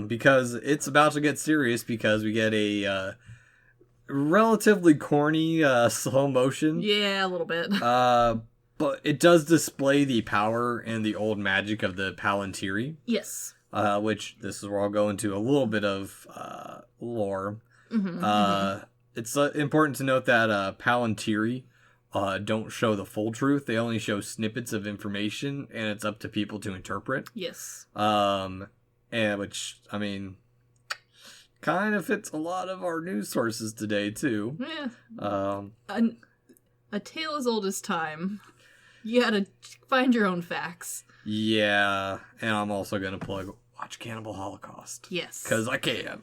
Because it's about to get serious because we get a relatively corny slow motion. Yeah, a little bit. But it does display the power and the old magic of the Palantine. Yes. Which this is where I'll go into a little bit of lore. It's important to note that Palantine don't show the full truth. They only show snippets of information, and it's up to people to interpret. Yes. And which, I mean, kind of fits a lot of our news sources today, too. Yeah. A tale as old as time. You gotta find your own facts. Yeah, and I'm also gonna watch Cannibal Holocaust. Yes. Because I can.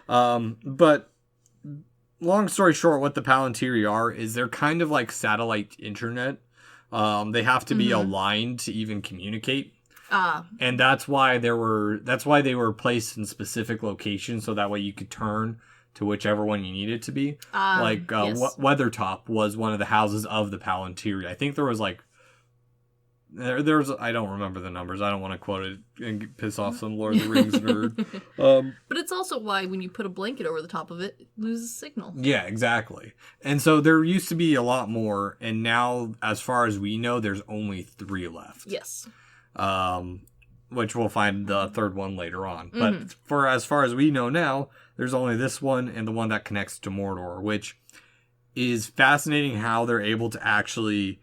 But long story short, what the Palantine are is they're kind of like satellite internet. They have to be aligned to even communicate. And that's why they were placed in specific locations, so that way you could turn to whichever one you needed to be. Yes. Weathertop was one of the houses of the Palantine. I think there was like there's I don't remember the numbers. I don't want to quote it and piss off some Lord of the Rings nerd. But it's also why when you put a blanket over the top of it, it loses signal. Yeah, exactly. And so there used to be a lot more, and now, as far as we know, there's only 3 left. Yes. Which we'll find the third one later on. But as far as we know now, there's only this one and the one that connects to Mordor, which is fascinating how they're able to actually...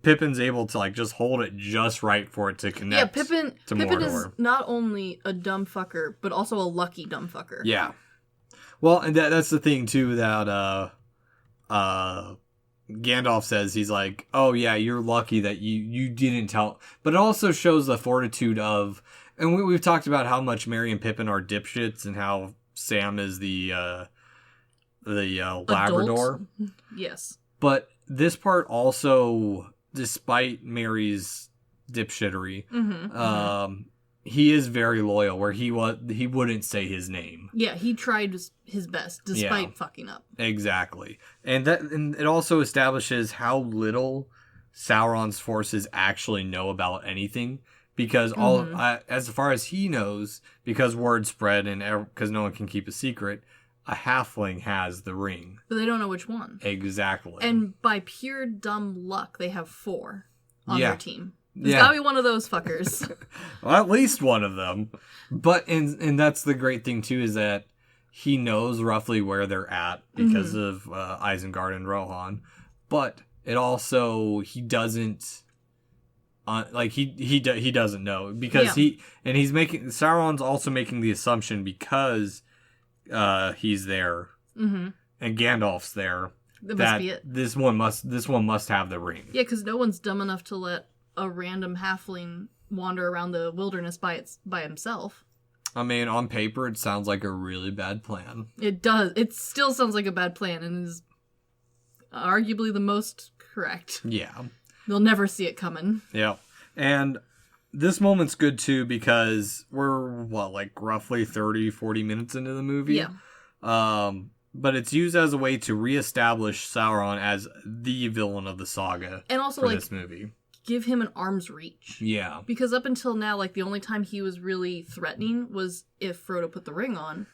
Pippin's able to, like, just hold it just right for it to connect to Mordor. Pippin is not only a dumb fucker, but also a lucky dumb fucker. Yeah. Well, and that's the thing, too, that Gandalf says. He's like, oh, yeah, you're lucky that you didn't tell. But it also shows the fortitude of... And we've talked about how much Merry and Pippin are dipshits and how Sam is the Labrador. Yes. But this part also... Despite Merry's dipshittery, he is very loyal. Where he wouldn't say his name. Yeah, he tried his best despite fucking up. Exactly, and it also establishes how little Sauron's forces actually know about anything, because as far as he knows, because word spread and because no one can keep a secret. A halfling has the ring. But they don't know which one. Exactly. And by pure dumb luck, they have 4 on their team. There's gotta be one of those fuckers. Well, at least one of them. But, and that's the great thing, too, is that he knows roughly where they're at because of Isengard and Rohan. But it also, he doesn't like he doesn't know because Sauron's also making the assumption because he's there and Gandalf's there that this one must have the ring. Yeah, because no one's dumb enough to let a random halfling wander around the wilderness by himself. I mean, on paper, it sounds like a really bad plan. It does. It still sounds like a bad plan and is arguably the most correct. Yeah. They'll never see it coming. Yeah. And this moment's good, too, because we're, roughly 30, 40 minutes into the movie? Yeah. But it's used as a way to reestablish Sauron as the villain of the saga and also, for this movie. Give him an arm's reach. Yeah. Because up until now, the only time he was really threatening was if Frodo put the ring on.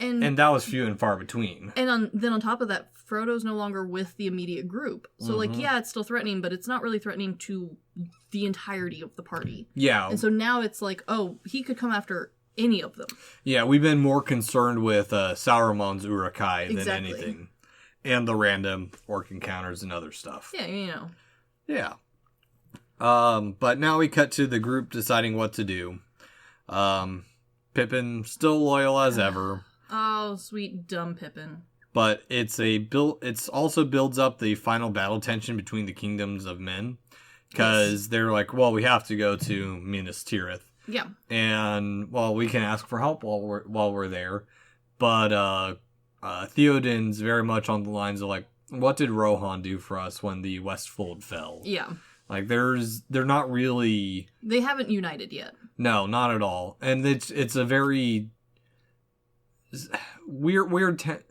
And that was few and far between. And then on top of that, Frodo's no longer with the immediate group. So, yeah, it's still threatening, but it's not really threatening to the entirety of the party. Yeah. And so now it's he could come after any of them. Yeah, we've been more concerned with Sauron's Uruk-hai than anything. And the random orc encounters and other stuff. Yeah, Yeah. But now we cut to the group deciding what to do. Pippin still loyal as ever. Oh, sweet dumb Pippin. But it's also builds up the final battle tension between the kingdoms of men. Because they're like, well, we have to go to Minas Tirith. Yeah. And, well, we can ask for help while we're there. But Theoden's very much on the lines of what did Rohan do for us when the Westfold fell? Yeah. They're not really... They haven't united yet. No, not at all. And it's a very weird...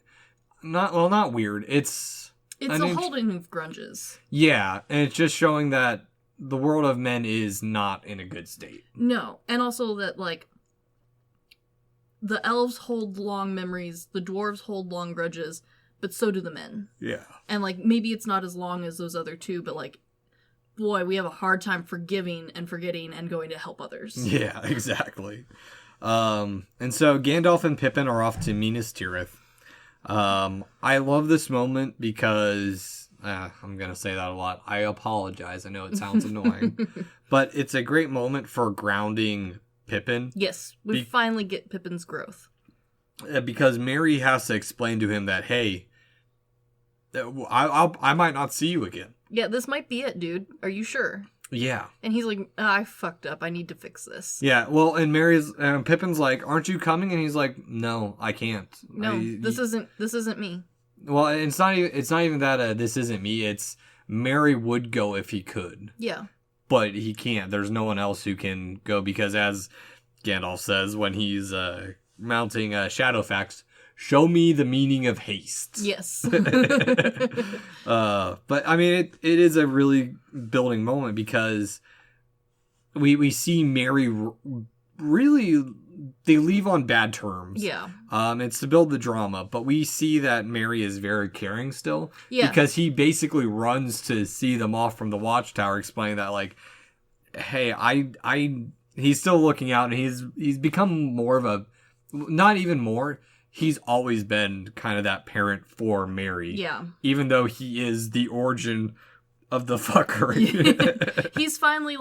not weird. It's a holding of grudges. Yeah, and it's just showing that the world of men is not in a good state. No, and also that, the elves hold long memories, the dwarves hold long grudges, but so do the men. Yeah. And, maybe it's not as long as those other two, but, boy, we have a hard time forgiving and forgetting and going to help others. Yeah, exactly. And so Gandalf and Pippin are off to Minas Tirith. I love this moment because... I'm going to say that a lot. I apologize. I know it sounds annoying. But it's a great moment for grounding Pippin. Yes, we finally get Pippin's growth. Because Merry has to explain to him that, hey, I might not see you again. Yeah, this might be it, dude. Are you sure? Yeah. And he's like, I fucked up. I need to fix this. Yeah, well, and Pippin's like, aren't you coming? And he's like, no, I can't. No, this isn't me. Well, it's not even that this isn't me. It's Merry would go if he could. Yeah. But he can't. There's no one else who can go because, as Gandalf says when he's mounting Shadowfax, show me the meaning of haste. Yes. But I mean, it is a really building moment because we see Merry really. They leave on bad terms. Yeah. It's to build the drama, but we see that Merry is very caring still. Yeah. Because he basically runs to see them off from the watchtower, explaining that hey, he's still looking out, and he's become more of a, not even more. He's always been kind of that parent for Merry. Yeah. Even though he is the origin of the fuckery. He's finally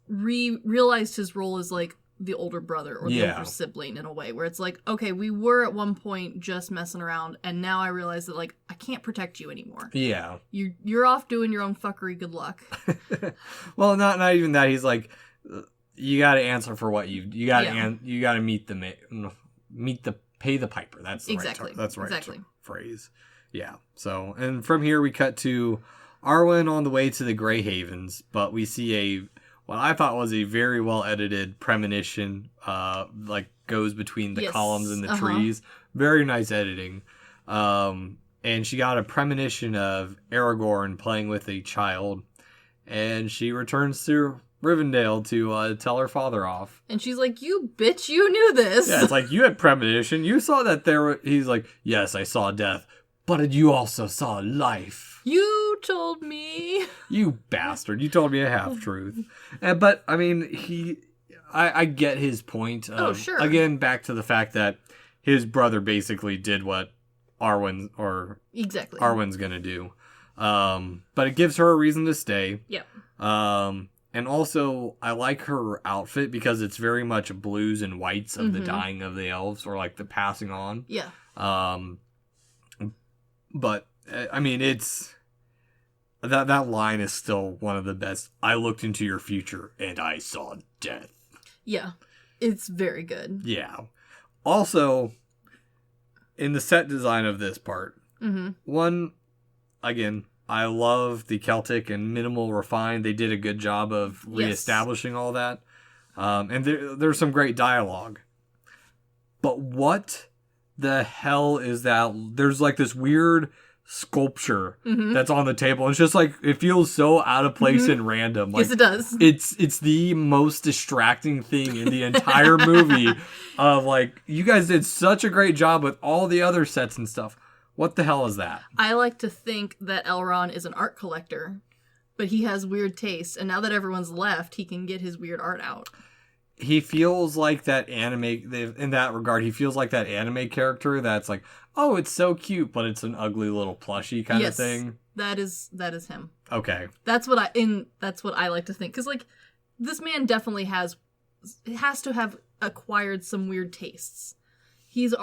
realized his role as the older brother or the older sibling in a way where it's okay, we were at one point just messing around and now I realize that I can't protect you anymore. Yeah. You're off doing your own fuckery. Good luck. Well, not even that. He's you got to answer for what you got to you got to pay the piper. That's the right phrase. Yeah. So, and from here we cut to Arwen on the way to the Grey Havens, but we see what I thought was a very well edited premonition, goes between the columns and the trees. Very nice editing. And she got a premonition of Aragorn playing with a child, and she returns to Rivendell to tell her father off. And she's like, "You bitch, you knew this." Yeah, it's you had premonition. You saw that he's like, "Yes, I saw death, but you also saw life." You told me. You bastard. You told me a half-truth. But, I mean, I get his point. Sure. Again, back to the fact that his brother basically did what Arwen's going to do. But it gives her a reason to stay. Yep. And also, I like her outfit because it's very much blues and whites of the dying of the elves, or like the passing on. Yeah. But I mean, it's that line is still one of the best. I looked into your future and I saw death. Yeah, it's very good. Yeah. Also, in the set design of this part, one, again, I love the Celtic and minimal refined. They did a good job of reestablishing all that. And there's some great dialogue. But what the hell is that? There's like this weird sculpture that's on the table. It's just like, it feels so out of place and random. Like, yes, it does. It's the most distracting thing in the entire movie of like, you guys did such a great job with all the other sets and stuff. What the hell is that? I like to think that Elrond is an art collector, but he has weird taste, and now that everyone's left, he can get his weird art out. He feels like that anime, in that regard, he feels like that anime character that's like, oh, it's so cute, but it's an ugly little plushie kind of thing. That is him. Okay. That's what I like to think, because like, this man definitely has to have acquired some weird tastes. He's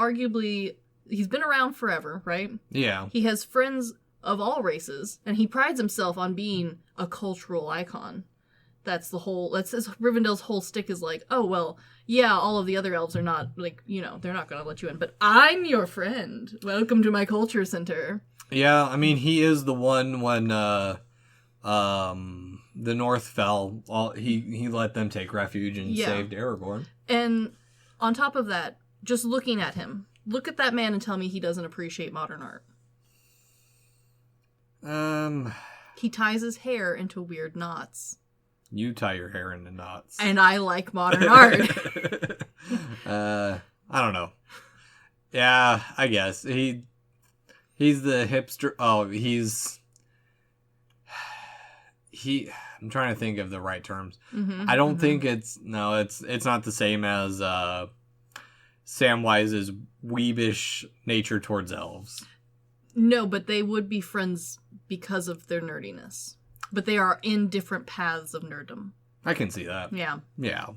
been around forever, right? Yeah. He has friends of all races, and he prides himself on being a cultural icon. Rivendell's whole stick is like, oh, well, yeah, all of the other elves are not, like, they're not going to let you in, but I'm your friend. Welcome to my culture center. Yeah, I mean, he is the one when the North fell, he let them take refuge and saved Aragorn. And on top of that, just looking at him, look at that man and tell me he doesn't appreciate modern art. He ties his hair into weird knots. You tie your hair into knots. And I like modern art. I don't know. Yeah, I guess. He's the hipster. Oh, I'm trying to think of the right terms. I don't think it's not the same as Samwise's weebish nature towards elves. No, but they would be friends because of their nerdiness. But they are in different paths of nerddom. I can see that. Yeah. Yeah.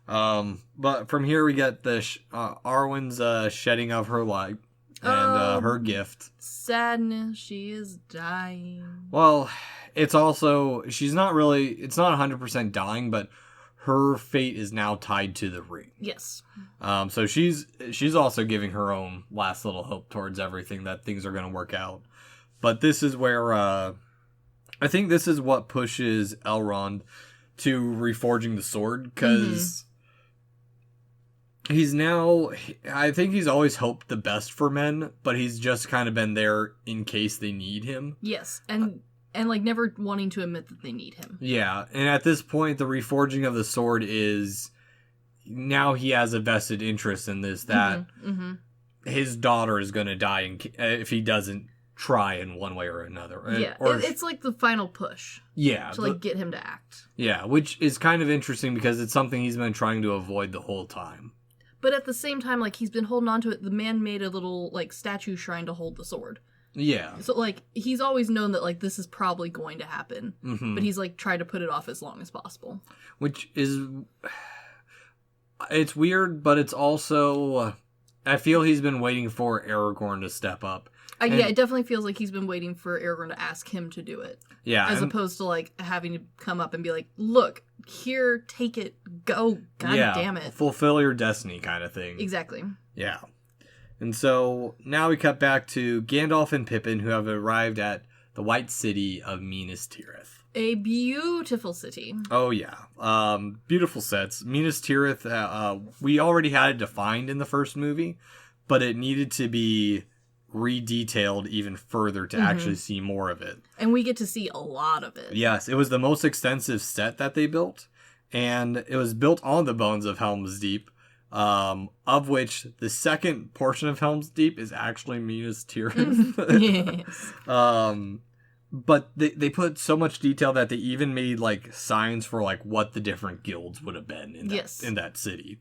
But from here we get the Arwen's shedding of her light and her gift. Sadness, she is dying. Well, it's also, it's not 100% dying, but her fate is now tied to the ring. Yes. So she's also giving her own last little hope towards everything, that things are going to work out. But this is where I think this is what pushes Elrond to reforging the sword, because I think he's always hoped the best for men, but he's just kind of been there in case they need him. Yes, and like never wanting to admit that they need him. Yeah, and at this point, the reforging of the sword is, now he has a vested interest in this, that his daughter is going to die if he doesn't try in one way or another. Yeah, it's like the final push. Yeah. To get him to act. Yeah, which is kind of interesting because it's something he's been trying to avoid the whole time. But at the same time, like, he's been holding on to it. The man made a little, like, statue shrine to hold the sword. Yeah. So, like, he's always known that, like, this is probably going to happen. But he's, like, tried to put it off as long as possible. Which is... It's weird, but it's also... I feel he's been waiting for Aragorn to step up. Yeah, it definitely feels like he's been waiting for Aragorn to ask him to do it. Yeah. As opposed to, like, having to come up and be like, look, here, take it, go, god damn it. Fulfill your destiny kind of thing. Exactly. Yeah. And so, now we cut back to Gandalf and Pippin, who have arrived at the White City of Minas Tirith. A beautiful city. Oh, yeah. Beautiful sets. Minas Tirith, we already had it defined in the first movie, but it needed to be redetailed even further to actually see more of it. And we get to see a lot of it. Yes, it was the most extensive set that they built, and it was built on the bones of Helm's Deep, of which the second portion of Helm's Deep is actually Minas Tirith. Yes. But they put so much detail that they even made, like, signs for, like, what the different guilds would have been in that city.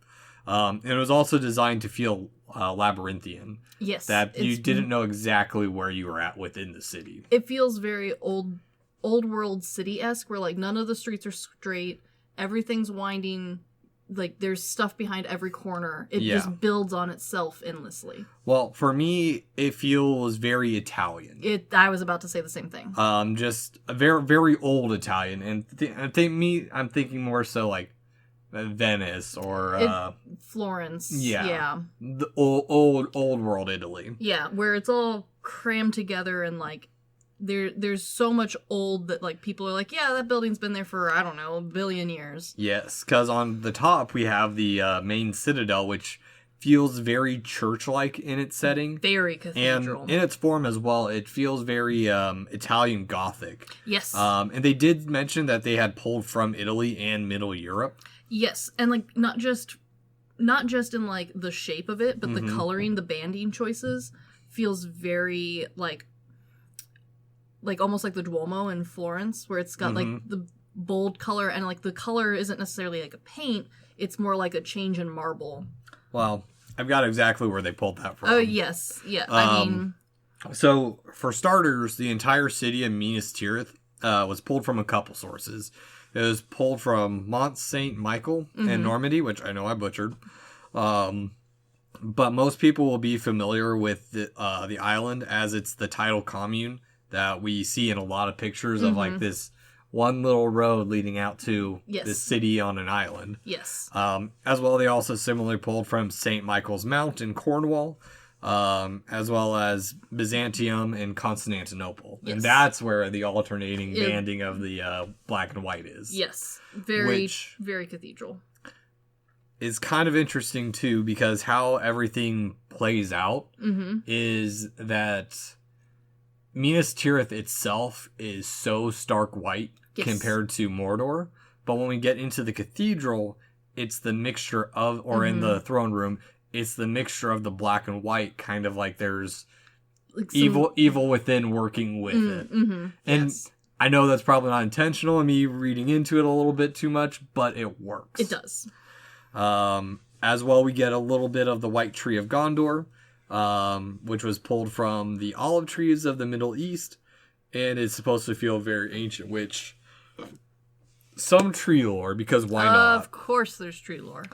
And it was also designed to feel labyrinthian. Yes. That you didn't know exactly where you were at within the city. It feels very old old world city-esque, where like none of the streets are straight, everything's winding, like there's stuff behind every corner. It just builds on itself endlessly. Well, for me, it feels very Italian. I was about to say the same thing. Just a very, very old Italian, and I'm thinking more so like Venice or Florence. Yeah. The old world Italy. Yeah, where it's all crammed together and like there's so much old that like people are like, yeah, that building's been there for, I don't know, a billion years. Yes, because on the top we have the main citadel, which feels very church-like in its setting. Very cathedral. And in its form as well, it feels very Italian Gothic. Yes. And they did mention that they had pulled from Italy and Middle Europe. Yes, and like not just in like the shape of it, but the coloring, the banding choices feels very like almost like the Duomo in Florence, where it's got like the bold color, and like the color isn't necessarily like a paint, it's more like a change in marble. Well, I've got exactly where they pulled that from. Oh, yes. Yeah, I mean... So, for starters, the entire city of Minas Tirith was pulled from a couple sources. It was pulled from Mont Saint-Michel in Normandy, which I know I butchered. But most people will be familiar with the island, as it's the title commune that we see in a lot of pictures of like this one little road leading out to this city on an island. Yes. As well, they also similarly pulled from St. Michael's Mount in Cornwall, as well as Byzantium and Constantinople. Yes. And that's where the alternating banding of the black and white is. Yes. Very cathedral. Is kind of interesting, too, because how everything plays out is that Minas Tirith itself is so stark white compared to Mordor, but when we get into the cathedral, it's the mixture of, or in the throne room, it's the mixture of the black and white, kind of like there's like evil within working with it. And I know that's probably not intentional, me reading into it a little bit too much, but it works. It does. As well, we get a little bit of the White Tree of Gondor, which was pulled from the olive trees of the Middle East, and it's supposed to feel very ancient, which some tree lore, because why not? Of course there's tree lore.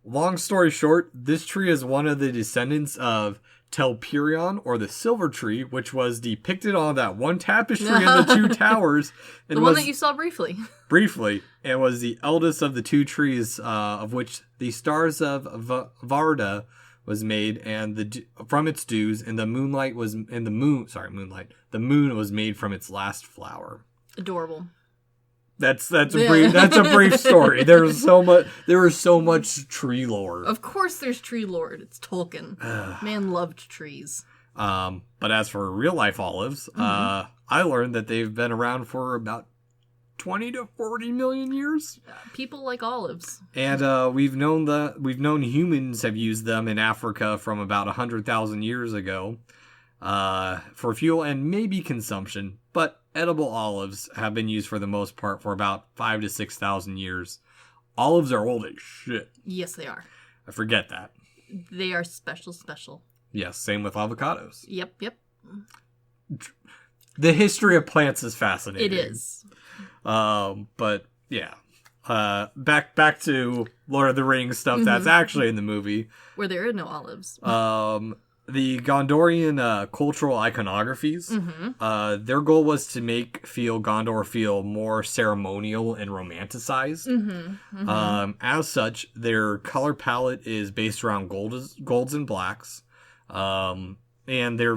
Long story short, this tree is one of the descendants of Telperion, or the Silver Tree, which was depicted on that one tapestry in the two towers. The one that you saw briefly. Briefly, and was the eldest of the two trees, of which the stars of Varda was made, and from its dews, and the moon was made from its last flower. Adorable. That's a brief story. There was so much tree lore. Of course there's tree lore. It's Tolkien. Man loved trees. But as for real life olives, I learned that they've been around for about 20 to 40 million years. People like olives. And we've known humans have used them in Africa from about 100,000 years ago for fuel and maybe consumption. But edible olives have been used for the most part for about 5,000 to 6,000 years. Olives are old as shit. Yes, they are. I forget that. They are special. Yes, same with avocados. Yep. The history of plants is fascinating. It is. But yeah. Back to Lord of the Rings stuff that's actually in the movie. Where there are no olives. The Gondorian cultural iconographies, their goal was to make Gondor feel more ceremonial and romanticized. As such, their color palette is based around golds and blacks. And they're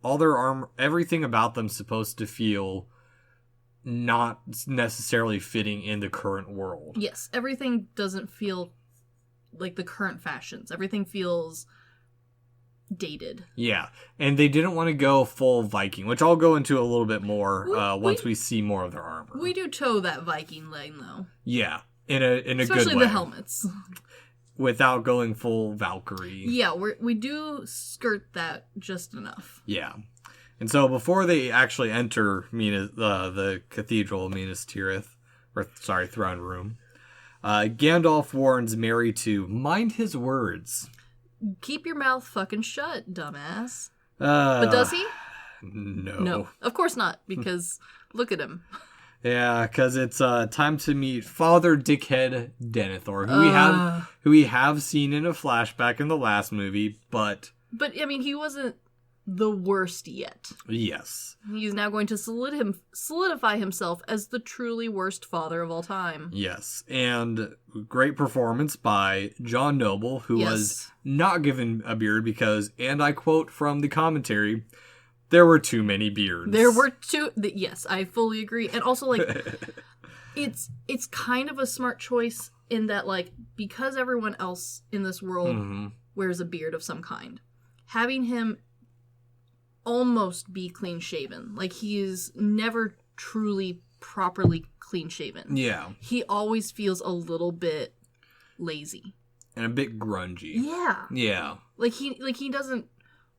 all their armor, everything about them supposed to feel not necessarily fitting in the current world. Yes, everything doesn't feel like the current fashions. Everything feels dated. Yeah, and they didn't want to go full Viking, which I'll go into a little bit more once we see more of their armor. We do toe that Viking lane, though. Yeah, in a good way. Especially the helmets. Without going full Valkyrie. Yeah, we do skirt that just enough. Yeah. And so before they actually enter the Cathedral of Minas Tirith, Throne Room, Gandalf warns Merry to mind his words. Keep your mouth fucking shut, dumbass. But does he? No. Of course not, because look at him. Yeah, because it's time to meet Father Dickhead Denethor, who we have seen in a flashback in the last movie, but I mean, he wasn't the worst yet. Yes. He's now going to solidify himself as the truly worst father of all time. Yes, and great performance by John Noble, who was not given a beard because, and I quote from the commentary, there were too many beards. There were yes, I fully agree. And also, like, it's kind of a smart choice in that, like, because everyone else in this world wears a beard of some kind, having him almost be clean shaven. Like, he is never truly properly clean shaven. Yeah. He always feels a little bit lazy. And a bit grungy. Yeah. Yeah.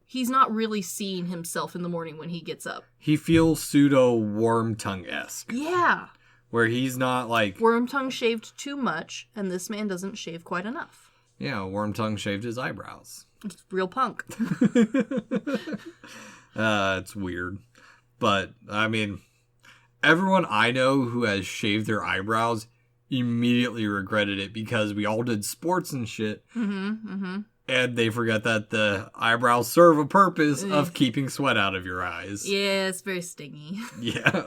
He's not really seeing himself in the morning when he gets up. He feels pseudo Wormtongue-esque. Yeah. Where he's not like... Wormtongue shaved too much, and this man doesn't shave quite enough. Yeah, Wormtongue shaved his eyebrows. It's real punk. It's weird. But, I mean, everyone I know who has shaved their eyebrows immediately regretted it because we all did sports and shit. And they forget that the eyebrows serve a purpose of keeping sweat out of your eyes. Yeah, it's very stingy. Yeah.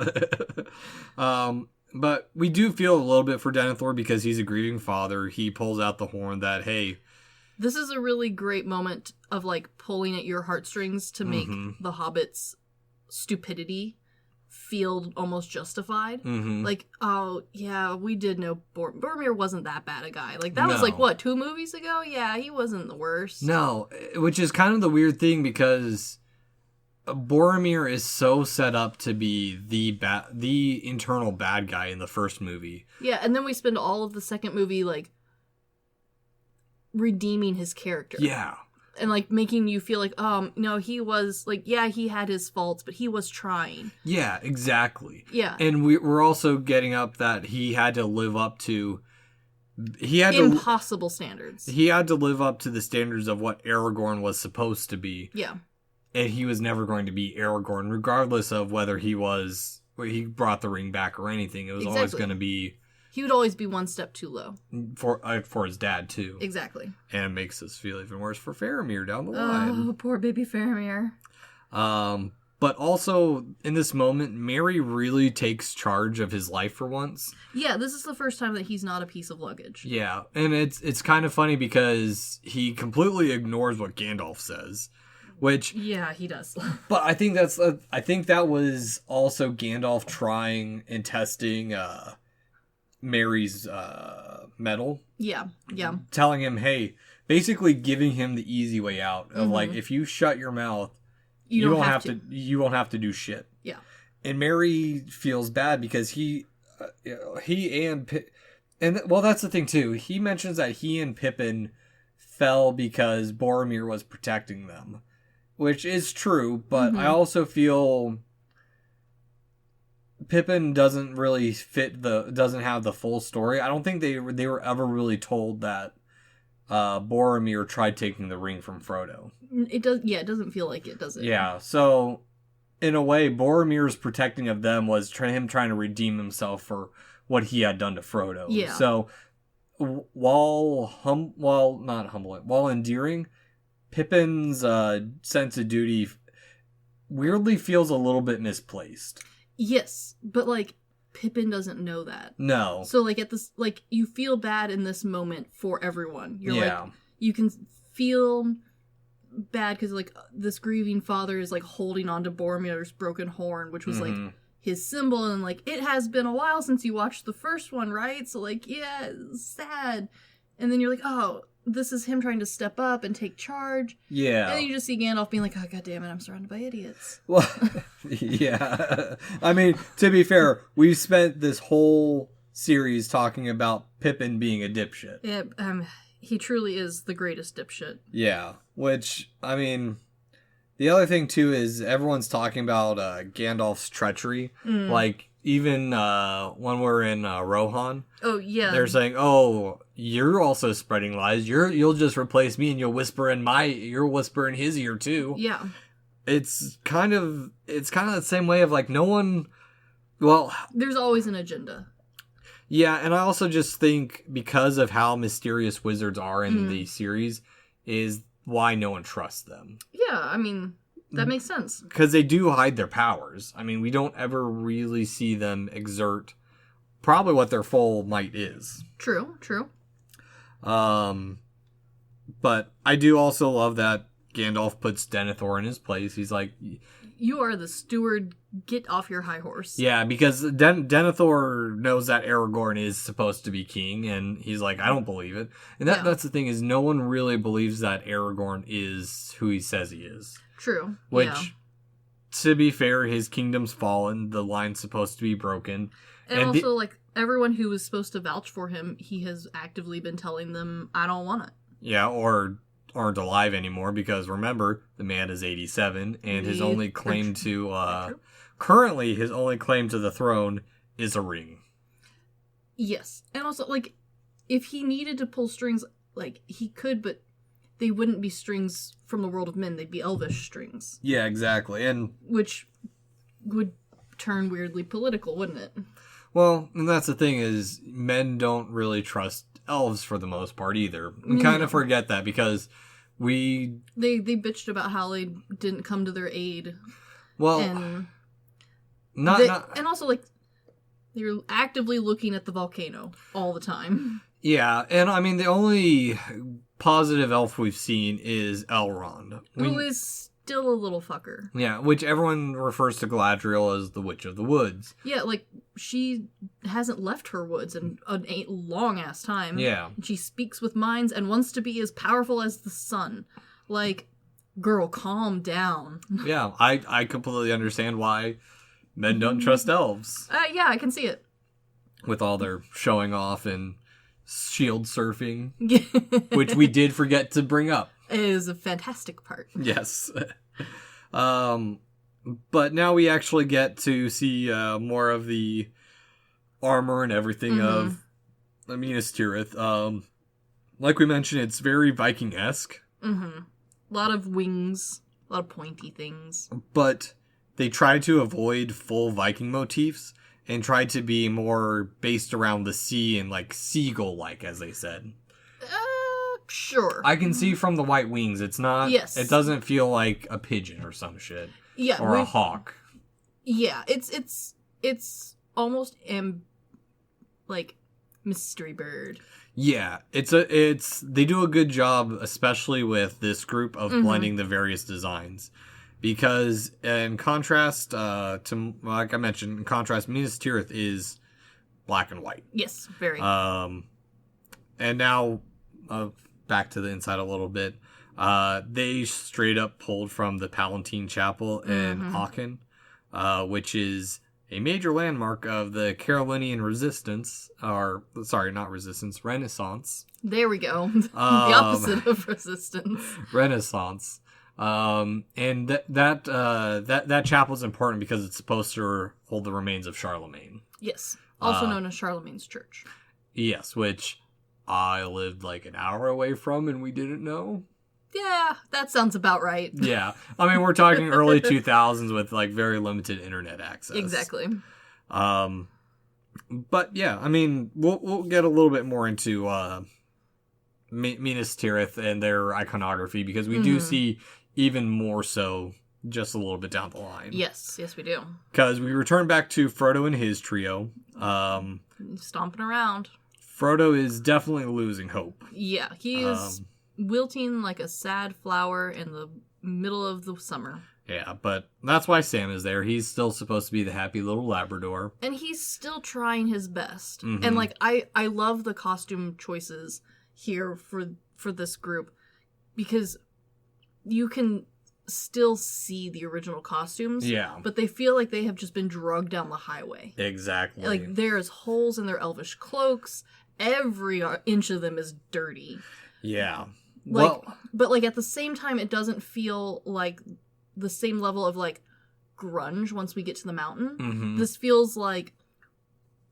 But we do feel a little bit for Denethor because he's a grieving father. He pulls out the horn that, hey... This is a really great moment of, like, pulling at your heartstrings to make the Hobbits' stupidity feel almost justified. Like, oh, yeah, we did know Boromir wasn't that bad a guy. Like, that was, like, what, 2 movies ago? Yeah, he wasn't the worst. No, which is kind of the weird thing because Boromir is so set up to be the internal bad guy in the first movie. Yeah, and then we spend all of the second movie, like, redeeming his character. Yeah. And, like, making you feel like, no, he was, like, yeah, he had his faults, but he was trying. Yeah, exactly. Yeah. And we're also getting up that he had to live up to... impossible standards. He had to live up to the standards of what Aragorn was supposed to be. Yeah. And he was never going to be Aragorn, regardless of whether he brought the ring back or anything. It was always going to be... He would always be one step too low. For his dad, too. Exactly. And it makes us feel even worse for Faramir down the line. Oh, poor baby Faramir. But also, in this moment, Merry really takes charge of his life for once. Yeah, this is the first time that he's not a piece of luggage. Yeah, and it's kind of funny because he completely ignores what Gandalf says. Which... Yeah, he does. But I think that was also Gandalf trying and testing... Mary's medal. Yeah. Telling him, hey, basically giving him the easy way out of like, if you shut your mouth, you won't have to do shit. Yeah. And Merry feels bad because well, that's the thing too. He mentions that he and Pippin fell because Boromir was protecting them, which is true, but I also feel Pippin doesn't really doesn't have the full story. I don't think they were ever really told that Boromir tried taking the ring from Frodo. It doesn't feel like it, does it? Yeah, so in a way, Boromir's protecting of them was him trying to redeem himself for what he had done to Frodo. Yeah. So while endearing, Pippin's sense of duty weirdly feels a little bit misplaced. Yes, but, like, Pippin doesn't know that. No. So, like, at this, like, you feel bad in this moment for everyone. You're like, you can feel bad because, like, this grieving father is, like, holding on to Boromir's broken horn, which was, like, his symbol, and, like, it has been a while since you watched the first one, right? So, like, yeah, it's sad. And then you're like, oh, this is him trying to step up and take charge. Yeah. And then you just see Gandalf being like, oh, God damn it, I'm surrounded by idiots. Well, yeah. I mean, to be fair, we've spent this whole series talking about Pippin being a dipshit. Yeah, he truly is the greatest dipshit. Yeah, which, I mean, the other thing, too, is everyone's talking about Gandalf's treachery. Like, even when we're in Rohan. Oh, yeah. They're saying, oh, you're also spreading lies. You'll just replace me and you'll whisper in his ear, too. Yeah. it's kind of the same way of like no one. Well, there's always an agenda. Yeah, and I also just think because of how mysterious wizards are in the series, is why no one trusts them. Yeah, I mean, that makes sense. Because they do hide their powers. I mean, we don't ever really see them exert probably what their full might is. True. But I do also love that Gandalf puts Denethor in his place. He's like, you are the steward. Get off your high horse. Yeah, because Denethor knows that Aragorn is supposed to be king, and he's like, I don't believe it. And that's the thing, is no one really believes that Aragorn is who he says he is. True. Which, to be fair, his kingdom's fallen. The line's supposed to be broken. And also, like, everyone who was supposed to vouch for him, he has actively been telling them, I don't want it. Yeah, or aren't alive anymore, because remember, the man is 87, and his only claim to, currently, his only claim to the throne is a ring. Yes. And also, like, if he needed to pull strings, like, he could, but they wouldn't be strings from the world of men. They'd be elvish strings. Yeah, exactly. And which would turn weirdly political, wouldn't it? Well, and that's the thing, is men don't really trust elves for the most part either. We kind of forget that because they bitched about how they didn't come to their aid. Well, and and also, like, they're actively looking at the volcano all the time. Yeah, and I mean, the only positive elf we've seen is Elrond. Who is still a little fucker. Yeah, which everyone refers to Galadriel as the Witch of the Woods. Yeah, like, she hasn't left her woods in a long-ass time. Yeah. She speaks with minds and wants to be as powerful as the sun. Like, girl, calm down. Yeah, I completely understand why men don't trust elves. Yeah, I can see it. With all their showing off and shield surfing, which we did forget to bring up. It is a fantastic part. Yes. But now we actually get to see more of the armor and everything of Minas Tirith. Like we mentioned, it's very Viking-esque. A lot of wings, a lot of pointy things. But they try to avoid full Viking motifs and try to be more based around the sea and, like, seagull-like, as they said. Sure. I can see from the white wings, it's not... Yes. It doesn't feel like a pigeon or some shit. Yeah. Or a hawk. Yeah, it's almost like mystery bird. Yeah, they do a good job, especially with this group, of blending the various designs. Because in contrast to, like I mentioned, Minas Tirith is black and white. Yes, very. And now, back to the inside a little bit. They straight up pulled from the Palantine Chapel in Aachen, which is a major landmark of the Carolinian Resistance, or, sorry, not Resistance, Renaissance. There we go. The opposite of Resistance. Renaissance. And that chapel is important because it's supposed to hold the remains of Charlemagne. Yes. Also known as Charlemagne's Church. Yes, which I lived like an hour away from and we didn't know. Yeah, that sounds about right. Yeah. I mean, we're talking early 2000s with like very limited internet access. Exactly. But yeah, I mean, we'll get a little bit more into Minas Tirith and their iconography because we do see even more so just a little bit down the line. Yes, we do. Because we return back to Frodo and his trio. Stomping around. Frodo is definitely losing hope. Yeah, he is wilting like a sad flower in the middle of the summer. Yeah, but that's why Sam is there. He's still supposed to be the happy little Labrador. And he's still trying his best. And like I love the costume choices here for this group because you can still see the original costumes. Yeah. But they feel like they have just been drugged down the highway. Exactly. Like there's holes in their elvish cloaks. Every inch of them is dirty. Yeah. Like, but like at the same time, it doesn't feel like the same level of like grunge once we get to the mountain. This feels like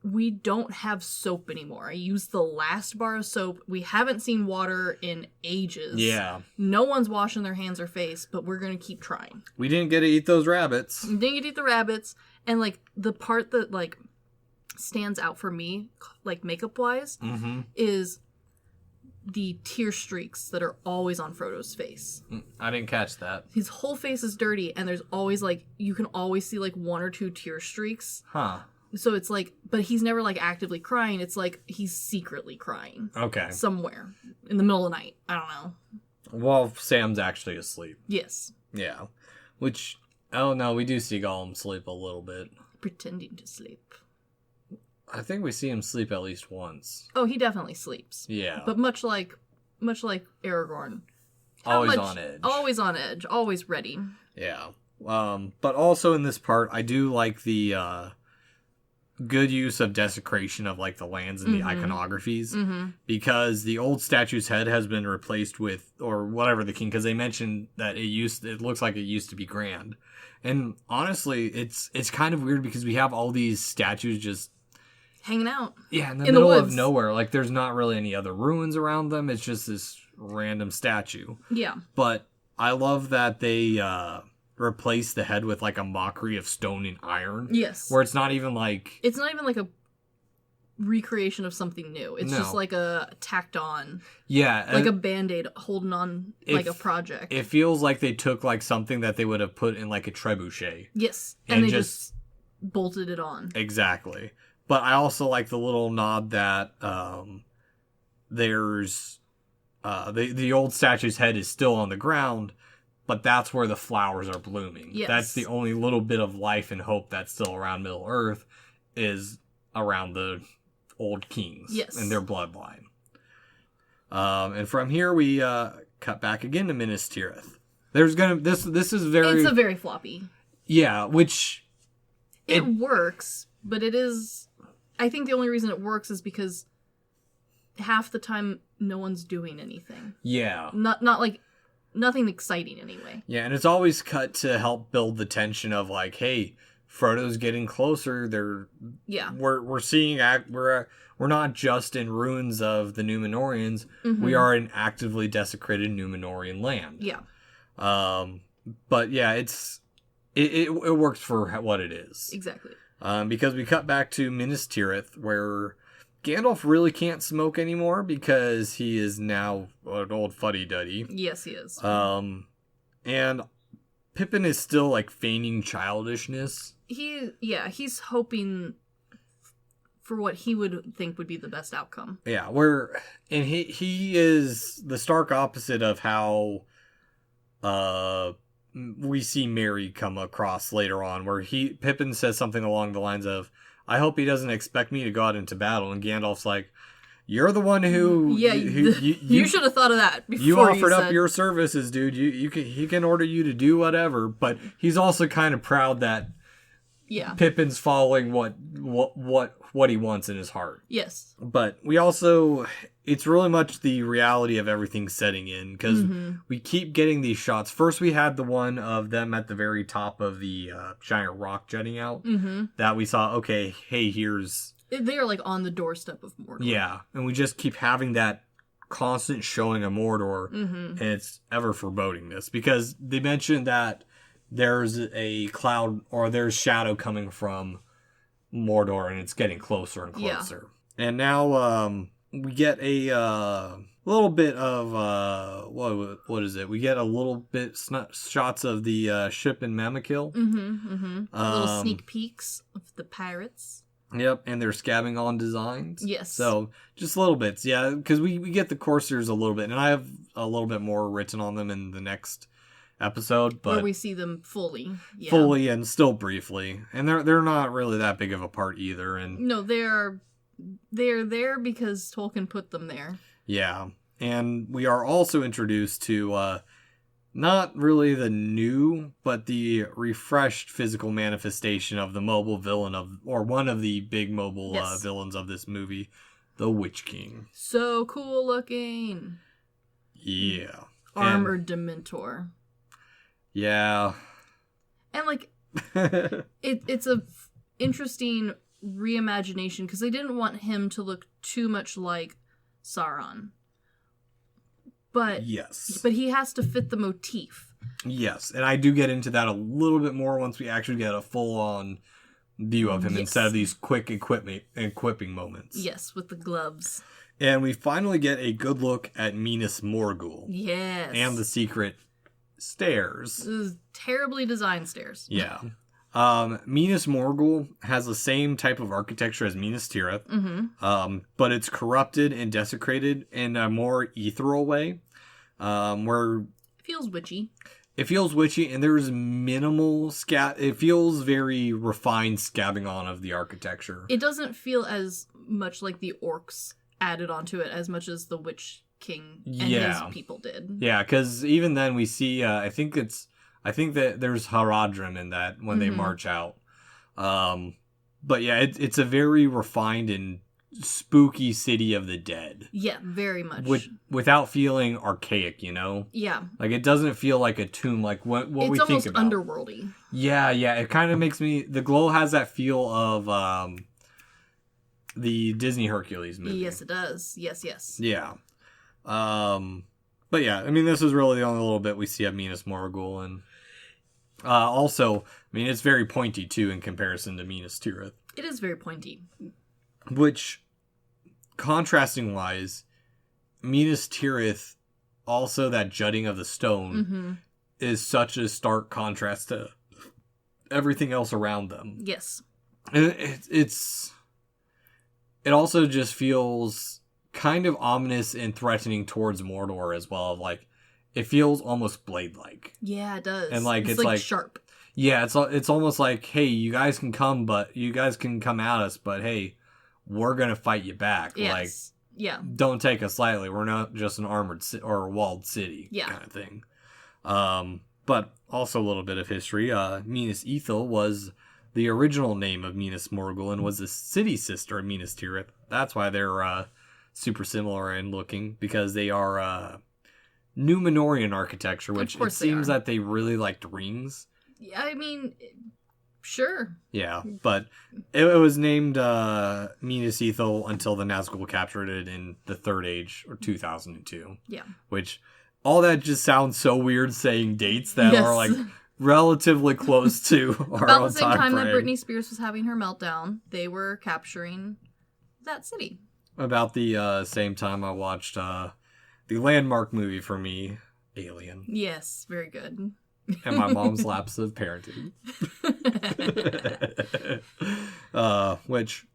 we don't have soap anymore. I used the last bar of soap. We haven't seen water in ages. Yeah. No one's washing their hands or face, but we're going to keep trying. We didn't get to eat those rabbits. We didn't get to eat the rabbits. And, like, the part that, like, stands out for me, like, makeup-wise, is the tear streaks that are always on Frodo's face. I didn't catch that. His whole face is dirty, and there's always, like, you can always see, like, 1 or 2 tear streaks. Huh. So it's like, but he's never, like, actively crying. It's like he's secretly crying. Okay. Somewhere. In the middle of the night. I don't know. Well, Sam's actually asleep. Yes. Yeah. Which, oh no, we do see Gollum sleep a little bit. Pretending to sleep. I think we see him sleep at least once. Oh, he definitely sleeps. Yeah. But much like Aragorn. Always on edge. Always on edge. Always ready. Yeah. But also in this part, I do like the good use of desecration of like the lands and the iconographies, because the old statue's head has been replaced with, or whatever the king, because they mentioned that it looks like it used to be grand. And honestly, it's kind of weird because we have all these statues just hanging out. Yeah, in the middle of nowhere. Like, there's not really any other ruins around them. It's just this random statue. Yeah. But I love that they replace the head with, like, a mockery of stone and iron. Yes. Where it's not even like... It's not even like a recreation of something new. It's just like a tacked on. Yeah. Like a Band-Aid holding on like a project. It feels like they took, like, something that they would have put in, like, a trebuchet. Yes. And they just bolted it on. Exactly. But I also like the little nod that there's the old statue's head is still on the ground, but that's where the flowers are blooming. Yes. That's the only little bit of life and hope that's still around Middle-earth, is around the old kings and their bloodline. And from here we cut back again to Minas Tirith. There's this is very... It's a very floppy. Yeah, which... It works, but it is... I think the only reason it works is because half the time no one's doing anything. Yeah. Not like nothing exciting anyway. Yeah, and it's always cut to help build the tension of like, hey, Frodo's getting closer. We're seeing we're not just in ruins of the Númenóreans. We are in actively desecrated Númenórean land. Yeah. But yeah, it works for what it is. Exactly. Because we cut back to Minas Tirith, where Gandalf really can't smoke anymore because he is now an old fuddy-duddy. Yes, he is. And Pippin is still, like, feigning childishness. He's hoping for what he would think would be the best outcome. Yeah, and he is the stark opposite of how we see Merry come across later on, where Pippin says something along the lines of, I hope he doesn't expect me to go out into battle, and Gandalf's like, you're the one who... Yeah, you should have thought of that before you offered up your services, dude. He can order you to do whatever, but he's also kind of proud that Pippin's following what he wants in his heart. Yes. But we also... It's really much the reality of everything setting in, because we keep getting these shots. First, we had the one of them at the very top of the giant rock jutting out. That we saw, okay, hey, here's... They are, like, on the doorstep of Mordor. Yeah, and we just keep having that constant showing of Mordor, and it's ever foreboding this, because they mentioned that there's a cloud, or there's shadow coming from Mordor, and it's getting closer and closer. Yeah. And now, we get a little bit of what is it? We get a little bit shots of the ship in Mamekil. Little sneak peeks of the pirates. Yep, and they're scabbing on designs. Yes. So just little bits, yeah, because we get the Corsairs a little bit, and I have a little bit more written on them in the next episode, but where we see them fully and still briefly, and they're not really that big of a part either. And no, they're there because Tolkien put them there. Yeah. And we are also introduced to not really the new, but the refreshed physical manifestation of the mobile villain or one of the big mobile villains of this movie, the Witch King. So cool looking. Yeah. Armored Dementor. Yeah. And like, it's a interesting reimagination, because they didn't want him to look too much like Sauron. But yes, but he has to fit the motif. Yes, and I do get into that a little bit more once we actually get a full-on view of him instead of these quick equipping moments. Yes, with the gloves. And we finally get a good look at Minas Morgul. Yes. And the secret stairs. Terribly designed stairs. Yeah. Minas Morgul has the same type of architecture as Minas Tirith, but it's corrupted and desecrated in a more ethereal way, where it feels witchy. It feels witchy, and there's minimal it feels very refined scabbing on of the architecture. It doesn't feel as much like the orcs added onto it as much as the Witch King and his people did. Yeah, because even then we see, I think that there's Haradrim in that when they march out. But yeah, it's a very refined and spooky city of the dead. Yeah, very much. Without feeling archaic, you know? Yeah. Like, it doesn't feel like a tomb, like what we think about. It's almost underworldy. Yeah, it kind of makes me... The Glow has that feel of the Disney Hercules movie. Yes, it does. Yes. Yeah. But yeah, I mean, this is really the only little bit we see of Minas Morgul, and also, I mean, it's very pointy, too, in comparison to Minas Tirith. It is very pointy. Which, contrasting-wise, Minas Tirith, also that jutting of the stone, is such a stark contrast to everything else around them. Yes. It also just feels kind of ominous and threatening towards Mordor as well. Like, it feels almost Blade-like. Yeah, it does. And like it's like sharp. Yeah, it's almost like, hey, you guys can come at us, but hey, we're gonna fight you back. Yes. Like, yeah, don't take us lightly. We're not just an armored or a walled city, kind of thing. But also a little bit of history. Minas Ithil was the original name of Minas Morgul and was the city sister of Minas Tirith. That's why they're super similar in looking, because they are Númenorian architecture, which it seems that they really liked rings. Yeah, I mean, sure. Yeah, but it was named Minas Ithil until the Nazgul captured it in the Third Age, or 2002. Yeah. Which, all that just sounds so weird saying dates that are like relatively close to our About own the same time that frame. Britney Spears was having her meltdown, they were capturing that city. About the same time I watched the landmark movie for me, Alien. Yes, very good. And my mom's lapse of parenting. Which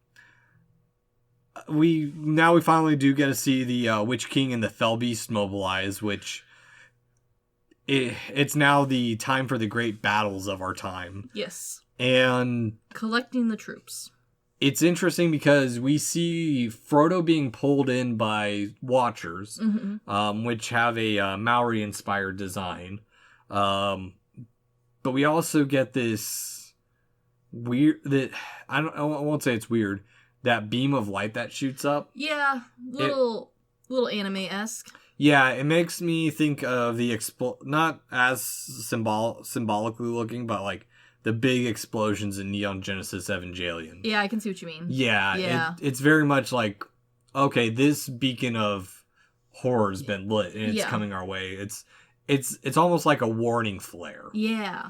we finally do get to see the Witch King and the Fell Beast mobilize, which it's now the time for the great battles of our time. Yes. And collecting the troops. It's interesting because we see Frodo being pulled in by Watchers, which have a Maori-inspired design. But we also get this weird, I won't say it's weird, that beam of light that shoots up. Yeah, little anime-esque. Yeah, it makes me think of the not as symbolically looking, but like the big explosions in Neon Genesis Evangelion. Yeah, I can see what you mean. Yeah. It's very much like, okay, this beacon of horror's been lit and it's coming our way. It's almost like a warning flare. Yeah.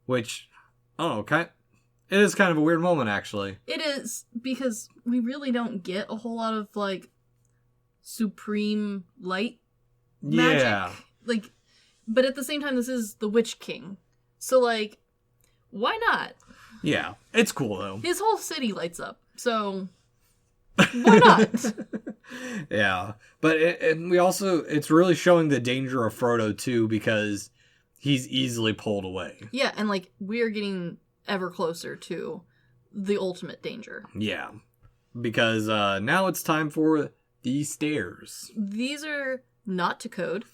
Which, I don't know, it is kind of a weird moment, actually. It is, because we really don't get a whole lot of, like, supreme light magic. Yeah. Like, but at the same time, this is the Witch King. So, like, why not? Yeah, it's cool, though. His whole city lights up, so why not? Yeah, but we also, it's really showing the danger of Frodo, too, because he's easily pulled away. Yeah, and, like, we are getting ever closer to the ultimate danger. Yeah, because now it's time for the stairs. These are not to code.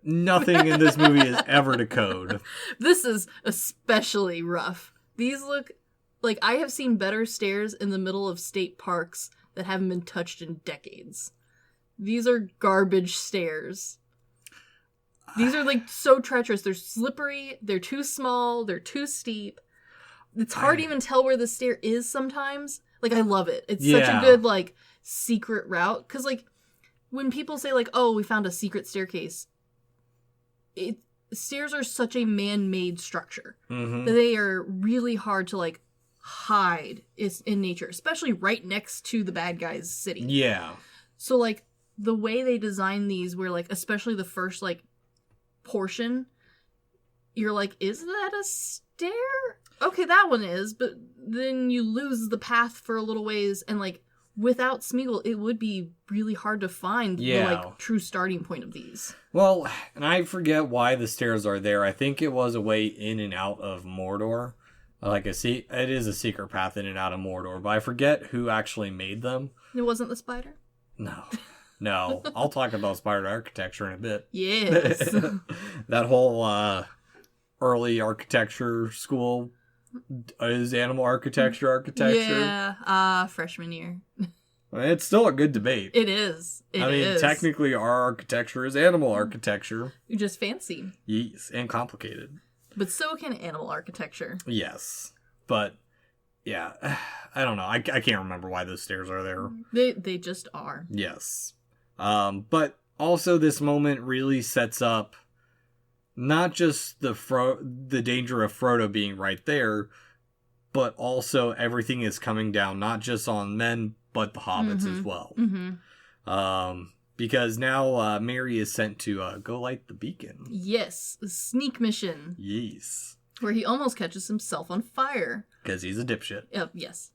Nothing in this movie is ever to code. This is especially rough. These look like I have seen better stairs in the middle of state parks that haven't been touched in decades. These are garbage stairs. These are like so treacherous. They're slippery. They're too small. They're too steep. it's hard to even tell where the stair is sometimes. Like, I love it. It's such a good, like, secret route. Because, like, when people say, like, oh, we found a secret staircase, stairs are such a man-made structure that they are really hard to, like, hide in nature, especially right next to the bad guy's city. Yeah. So, like, the way they design these, where, like, especially the first, like, portion, you're like, is that a stair? Okay, that one is, but then you lose the path for a little ways, and, like, without Smeagol, it would be really hard to find the, like, true starting point of these. Well, and I forget why the stairs are there. I think it was a way in and out of Mordor. Like, it is a secret path in and out of Mordor, but I forget who actually made them. It wasn't the spider? No. I'll talk about spider architecture in a bit. Yes. That whole early architecture school is animal architecture. Yeah, freshman year. It's still a good debate. It is. I mean, technically our architecture is animal architecture. You're just fancy. Yes, and complicated. But so can animal architecture. Yes. But, yeah, I don't know. I can't remember why those stairs are there. They just are. Yes. But also this moment really sets up not just the danger of Frodo being right there, but also everything is coming down, not just on men, but the hobbits as well. Because now Merry is sent to go light the beacon. Yes, a sneak mission. Yes. Where he almost catches himself on fire. Because he's a dipshit. Yes.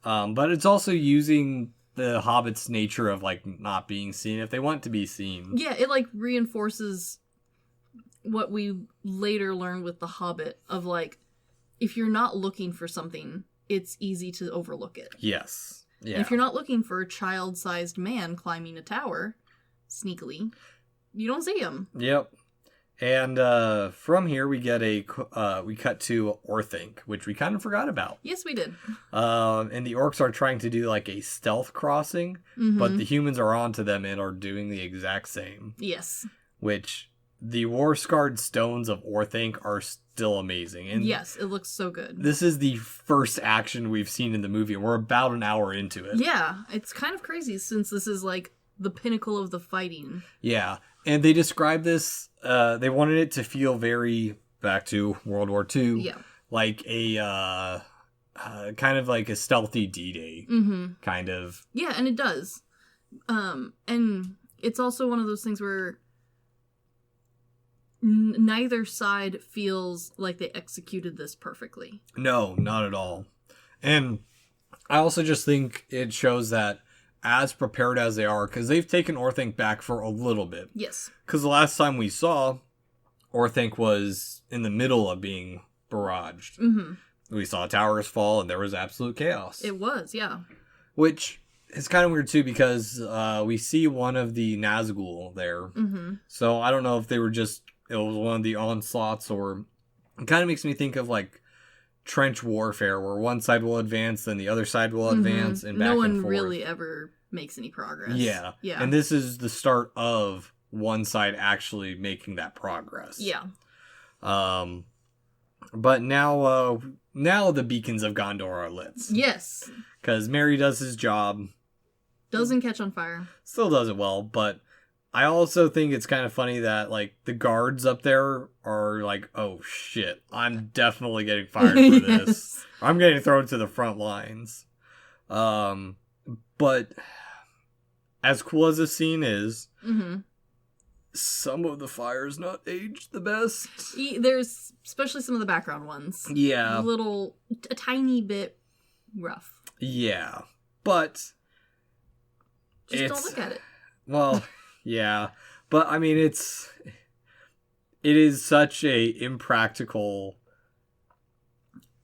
But it's also using the hobbits' nature of, like, not being seen if they want to be seen. Yeah, it, like, reinforces what we later learn with the Hobbit of, like, if you're not looking for something, it's easy to overlook it. Yes. Yeah. And if you're not looking for a child-sized man climbing a tower, sneakily, you don't see him. Yep. And from here we get we cut to Orthanc, which we kind of forgot about. Yes, we did. And the orcs are trying to do like a stealth crossing, but the humans are onto them and are doing the exact same. Yes. Which the war-scarred stones of Orthanc are still amazing. And yes, it looks so good. This is the first action we've seen in the movie, and we're about an hour into it. Yeah, it's kind of crazy since this is like the pinnacle of the fighting. Yeah, and they describe this, they wanted it to feel very back to World War II. Yeah. Like a, kind of like a stealthy D-Day. Kind of. Yeah, and it does. And it's also one of those things where neither side feels like they executed this perfectly. No, not at all. And I also just think it shows that as prepared as they are, because they've taken Orthanc back for a little bit. Yes. Because the last time we saw, Orthanc was in the middle of being barraged. We saw towers fall and there was absolute chaos. It was, yeah. Which is kind of weird too, because we see one of the Nazgul there. So I don't know if they were just, it was one of the onslaughts, or it kind of makes me think of like trench warfare, where one side will advance, then the other side will advance, and back and forth. No one really ever makes any progress. Yeah. And this is the start of one side actually making that progress. Yeah. But now the beacons of Gondor are lit. Yes. Because Merry does his job. Doesn't catch on fire. Still does it well, but I also think it's kind of funny that, like, the guards up there are like, oh shit, I'm definitely getting fired for this. I'm getting thrown to the front lines. But as cool as this scene is, some of the fire's not aged the best. There's especially some of the background ones. Yeah. A tiny bit rough. Yeah. But just don't look at it. Well, yeah. But I mean, it is such a impractical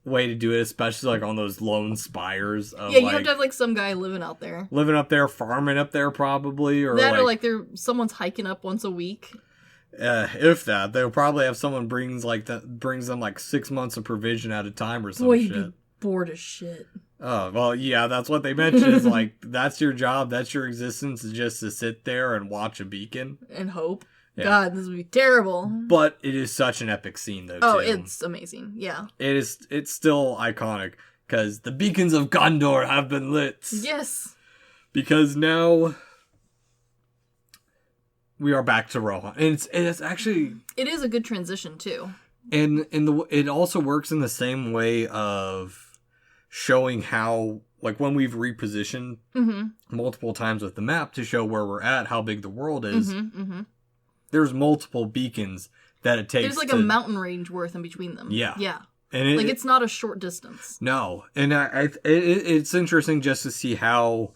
way to do it, especially like on those lone spires of, you have to have like some guy living up there, farming up there probably, or that, or someone's hiking up once a week. If that, they'll probably have someone brings them like 6 months of provision at a time or some Boy, shit. you'd be bored as shit. Oh, well, yeah, that's what they mentioned, is like, that's your job, that's your existence, is just to sit there and watch a beacon. And hope. Yeah. God, this would be terrible. But it is such an epic scene, though, Oh, too. it's amazing. Yeah. It's still iconic, because the beacons of Gondor have been lit. Yes. Because now we are back to Rohan. And it's actually... It is a good transition, too. And it also works in the same way of showing how, like, when we've repositioned multiple times with the map to show where we're at, how big the world is, there's multiple beacons that it takes. There's like a mountain range worth in between them. Yeah. Yeah. And it's not a short distance. No. And it's interesting just to see how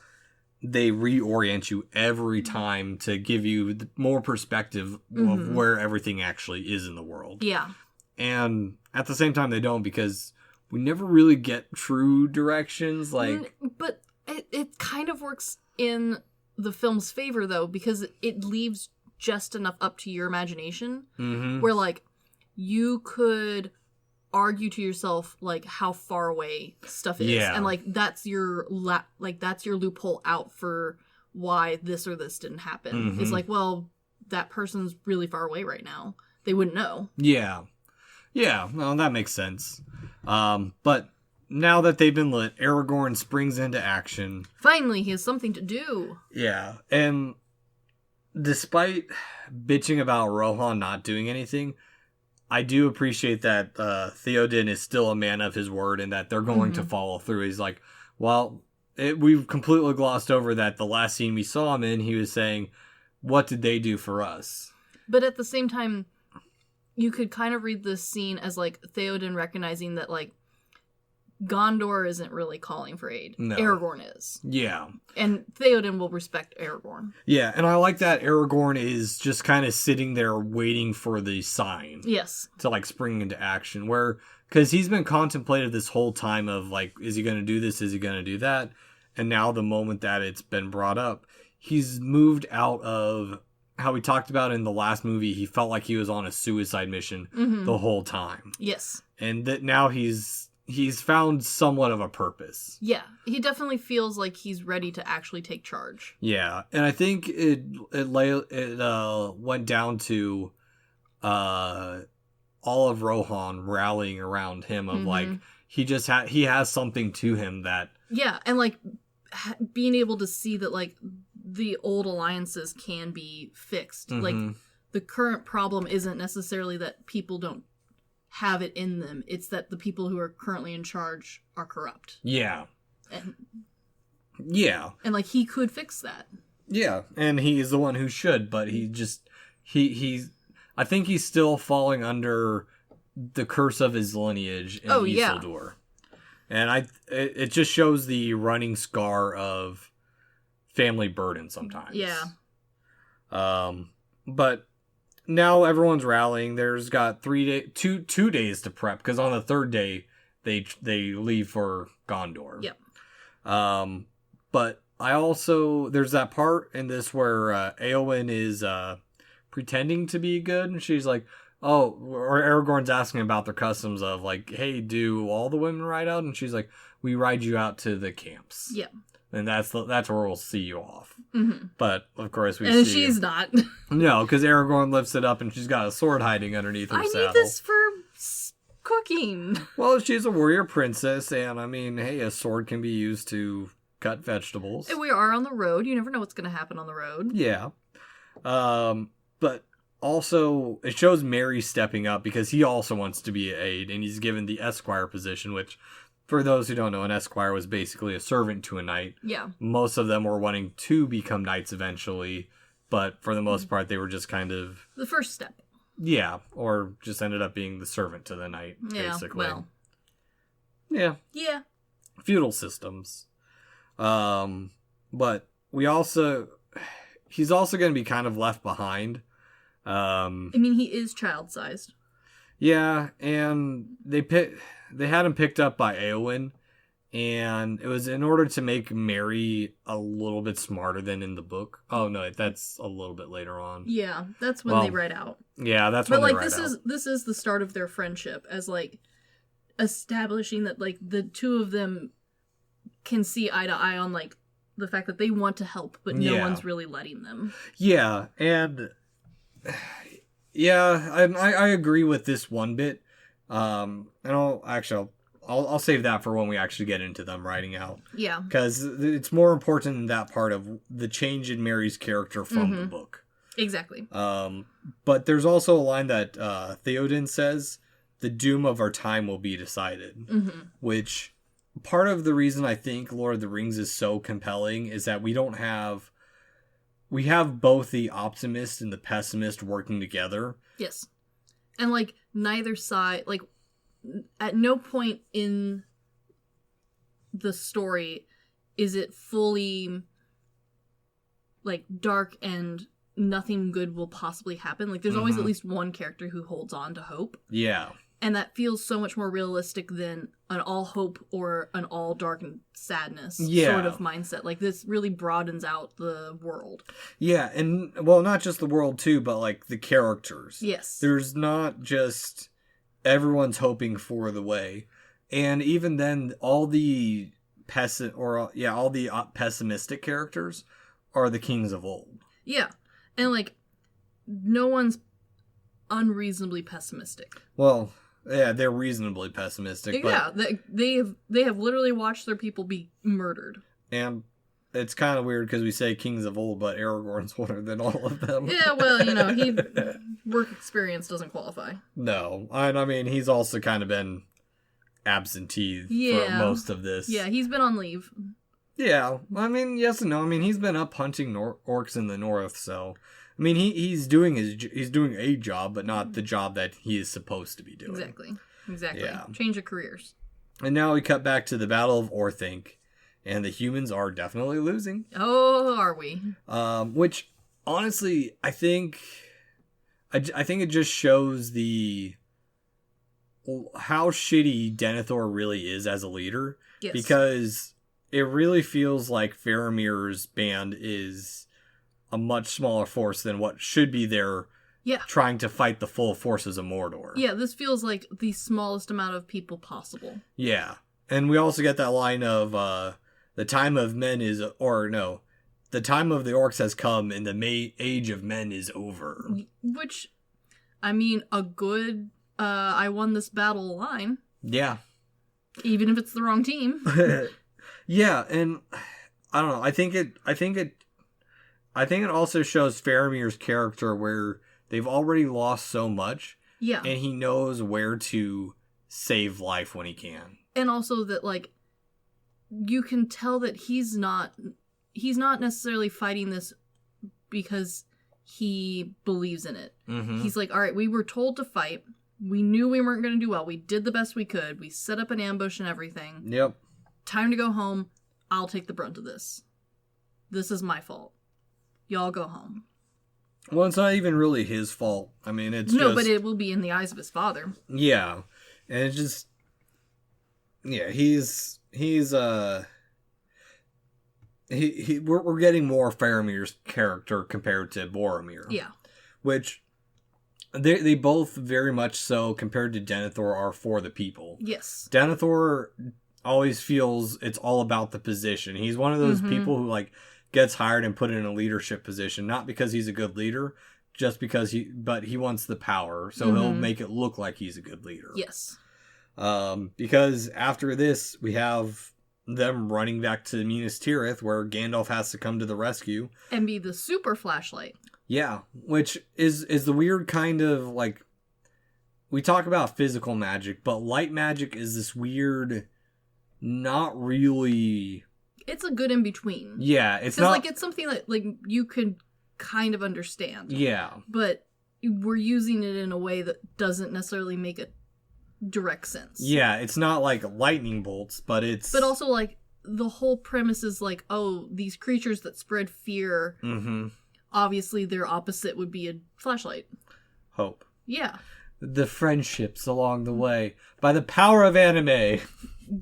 they reorient you every time to give you more perspective of where everything actually is in the world. Yeah. And at the same time, they don't, because we never really get true directions. But it kind of works in the film's favor, though, because it leaves just enough up to your imagination where, like, you could argue to yourself, like, how far away stuff is. Yeah. And, like, that's your loophole out for why this or this didn't happen. It's like, well, that person's really far away right now. They wouldn't know. Yeah. Yeah, well, that makes sense. But now that they've been lit, Aragorn springs into action. Finally, he has something to do. Yeah, and despite bitching about Rohan not doing anything, I do appreciate that Theoden is still a man of his word and that they're going to follow through. He's like, well, we've completely glossed over that the last scene we saw him in, he was saying, what did they do for us? But at the same time, you could kind of read this scene as, like, Theoden recognizing that, like, Gondor isn't really calling for aid. No. Aragorn is. Yeah. And Theoden will respect Aragorn. Yeah, and I like that Aragorn is just kind of sitting there waiting for the sign. Yes. To, like, spring into action. Because he's been contemplated this whole time of, like, is he going to do this? Is he going to do that? And now the moment that it's been brought up, he's moved out of... how we talked about in the last movie, he felt like he was on a suicide mission the whole time. Yes. And that now he's found somewhat of a purpose. Yeah. He definitely feels like he's ready to actually take charge. Yeah. And I think it went down to all of Rohan rallying around him of like, he has something to him that... Yeah. And like being able to see that like the old alliances can be fixed. Like the current problem isn't necessarily that people don't have it in them. It's that the people who are currently in charge are corrupt. Yeah. And like he could fix that. Yeah. And he is the one who should, but he's I think he's still falling under the curse of his lineage in Isildur. And it just shows the running scar of family burden sometimes. Yeah. But now everyone's rallying. There's got 2 days to prep, because on the third day they leave for Gondor. Yep. But I also, there's that part in this where Éowyn is pretending to be good, and she's like, oh, or Aragorn's asking about their customs of like, hey, do all the women ride out? And she's like, we ride you out to the camps. Yeah. And that's where we'll see you off. Mm-hmm. But of course and she's not. No, because Aragorn lifts it up and she's got a sword hiding underneath her saddle. I need this for cooking. Well, she's a warrior princess, and I mean, hey, a sword can be used to cut vegetables. And we are on the road. You never know what's going to happen on the road. Yeah. But also, it shows Merry stepping up because he also wants to be an aide, and he's given the esquire position, which, for those who don't know, an esquire was basically a servant to a knight. Yeah. Most of them were wanting to become knights eventually, but for the most part, they were just kind of... the first step. Yeah, or just ended up being the servant to the knight, basically. Well. Yeah. Yeah. Feudal systems. But he's also going to be kind of left behind. I mean, he is child-sized. Yeah, and they had him picked up by Éowyn, and it was in order to make Merry a little bit smarter than in the book. Oh no, that's a little bit later on. Yeah, that's when they ride out. Yeah, that's when they ride out. But this is the start of their friendship, as like establishing that like the two of them can see eye to eye on like the fact that they want to help, but no one's really letting them. Yeah, and Yeah, I agree with this one bit. And I'll save that for when we actually get into them writing out. Yeah. Because it's more important in that part of the change in Mary's character from the book. Exactly. But there's also a line that Theoden says, the doom of our time will be decided. Which, part of the reason I think Lord of the Rings is so compelling is that we have both the optimist and the pessimist working together. Yes. And, like, neither side, like, at no point in the story is it fully, like, dark and nothing good will possibly happen. Like, there's always at least one character who holds on to hope. Yeah. And that feels so much more realistic than an all hope or an all dark and sadness sort of mindset. Like, this really broadens out the world. Yeah, and, well, not just the world, too, but, like, the characters. Yes. There's not just everyone's hoping for the way. And even then, all the pessimistic characters are the kings of old. Yeah. And, like, no one's unreasonably pessimistic. Well, yeah, they're reasonably pessimistic. Yeah, but they have literally watched their people be murdered. And it's kind of weird because we say kings of old, but Aragorn's older than all of them. Yeah, well, you know, work experience doesn't qualify. No, I mean, he's also kind of been absentee for most of this. Yeah, he's been on leave. Yeah, I mean, yes and no. I mean, he's been up hunting orcs in the north, so I mean, he's doing a job, but not the job that he is supposed to be doing. Exactly. Yeah. Change of careers. And now we cut back to the Battle of Orthanc, and the humans are definitely losing. Oh, are we? Which honestly, I think it just shows how shitty Denethor really is as a leader. Yes. Because it really feels like Faramir's band is a much smaller force than what should be there trying to fight the full forces of Mordor. Yeah, this feels like the smallest amount of people possible. Yeah. And we also get that line of the time of men is, or no, the time of the orcs has come and the age of men is over. Which, I mean, a good I won this battle line. Yeah. Even if it's the wrong team. Yeah, and I don't know. I think it also shows Faramir's character where they've already lost so much. Yeah. And he knows where to save life when he can. And also that, like, you can tell that he's not necessarily fighting this because he believes in it. Mm-hmm. He's like, all right, we were told to fight. We knew we weren't going to do well. We did the best we could. We set up an ambush and everything. Yep. Time to go home. I'll take the brunt of this. This is my fault. Y'all go home. Well, it's not even really his fault. I mean, but it will be in the eyes of his father. Yeah. And it's just... Yeah, we're getting more Faramir's character compared to Boromir. Yeah. Which... They both very much so, compared to Denethor, are for the people. Yes. Denethor always feels it's all about the position. He's one of those people who, like, gets hired and put in a leadership position, not because he's a good leader, just because he wants the power, so he'll make it look like he's a good leader. Yes. Because after this, we have them running back to Minas Tirith, where Gandalf has to come to the rescue. And be the super flashlight. Yeah, which is the weird kind of, like, we talk about physical magic, but light magic is this weird, not really... It's a good in-between. Yeah, it's not... like, it's something that, like, you could kind of understand. Yeah. But we're using it in a way that doesn't necessarily make a direct sense. Yeah, it's not like lightning bolts, but it's... But also, like, the whole premise is, like, oh, these creatures that spread fear... Mm-hmm. Obviously, their opposite would be a flashlight. Hope. Yeah. The friendships along the way. By the power of anime.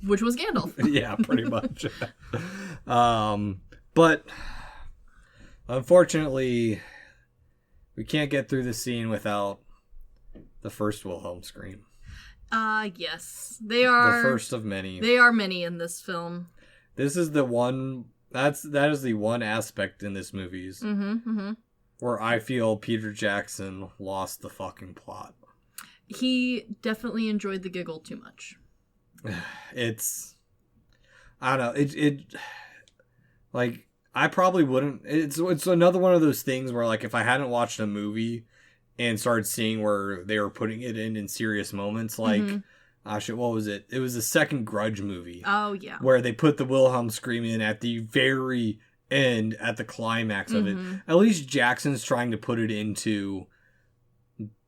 Which was Gandalf. Yeah, pretty much. But, unfortunately, we can't get through the scene without the first Wilhelm scream. Yes. They are... The first of many. They are many in this film. This is the one... That is the one aspect in this movie. where I feel Peter Jackson lost the fucking plot. He definitely enjoyed the giggle too much. It's... I don't know. It like, I probably wouldn't... It's another one of those things where, like, if I hadn't watched a movie and started seeing where they were putting it in serious moments, like... what was it? It was the second Grudge movie. Oh, yeah. Where they put the Wilhelm scream in at the very end, at the climax of it. At least Jackson's trying to put it into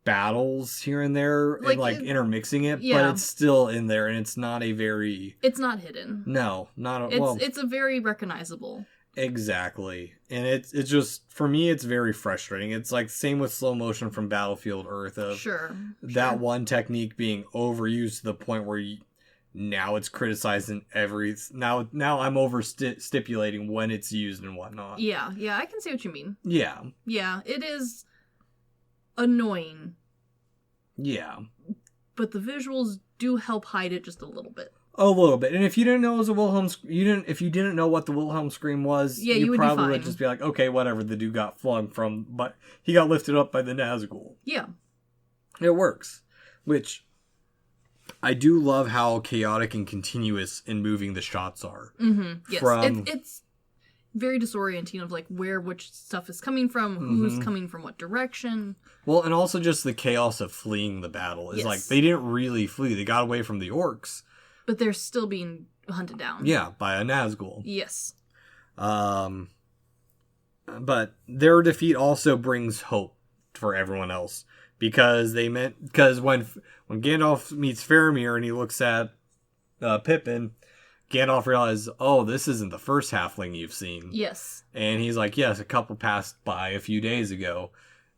battles here and there, and intermixing it, but it's still in there, and it's not a very... It's not hidden. No, not... It's a very recognizable... Exactly. And it's just, for me, it's very frustrating. It's like same with slow motion from Battlefield Earth of that one technique being overused to the point where now it's criticized in every... Now I'm stipulating when it's used and whatnot. Yeah, I can see what you mean. Yeah. Yeah, it is annoying. Yeah. But the visuals do help hide it just a little bit. A little bit. And if you didn't know it was a Wilhelm... If you didn't know what the Wilhelm scream was, you would probably would just be like, okay, whatever, the dude got flung from... But he got lifted up by the Nazgul. Yeah. It works. Which, I do love how chaotic and continuous and moving the shots are. Yes. It's very disorienting of, like, where which stuff is coming from, who's coming from what direction. Well, and also just the chaos of fleeing the battle. Is like, they didn't really flee. They got away from the orcs. But they're still being hunted down. Yeah, by a Nazgul. Yes. But their defeat also brings hope for everyone else. Because when Gandalf meets Faramir and he looks at Pippin, Gandalf realizes, oh, this isn't the first halfling you've seen. Yes. And he's like, yes, a couple passed by a few days ago.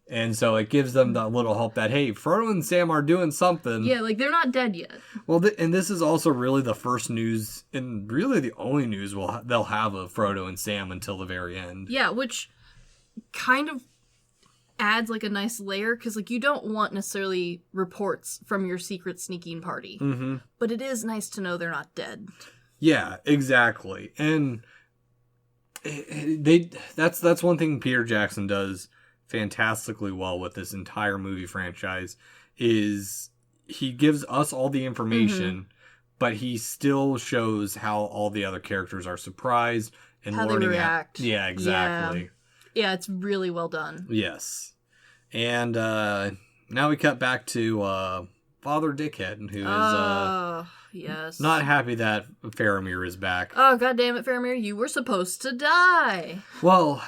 And so it gives them that little hope that, hey, Frodo and Sam are doing something. Yeah, like, they're not dead yet. Well, and this is also really the first news, and really the only news they'll have of Frodo and Sam until the very end. Yeah, which kind of adds, like, a nice layer, because, like, you don't want necessarily reports from your secret sneaking party. But it is nice to know they're not dead. Yeah, exactly. And that's one thing Peter Jackson does fantastically well with this entire movie franchise, is he gives us all the information, but he still shows how all the other characters are surprised and how learning they react. Yeah, exactly. Yeah, it's really well done. Yes. And now we cut back to Father Dickhead, who is yes, not happy that Faramir is back. Oh, God damn it, Faramir, you were supposed to die. Well,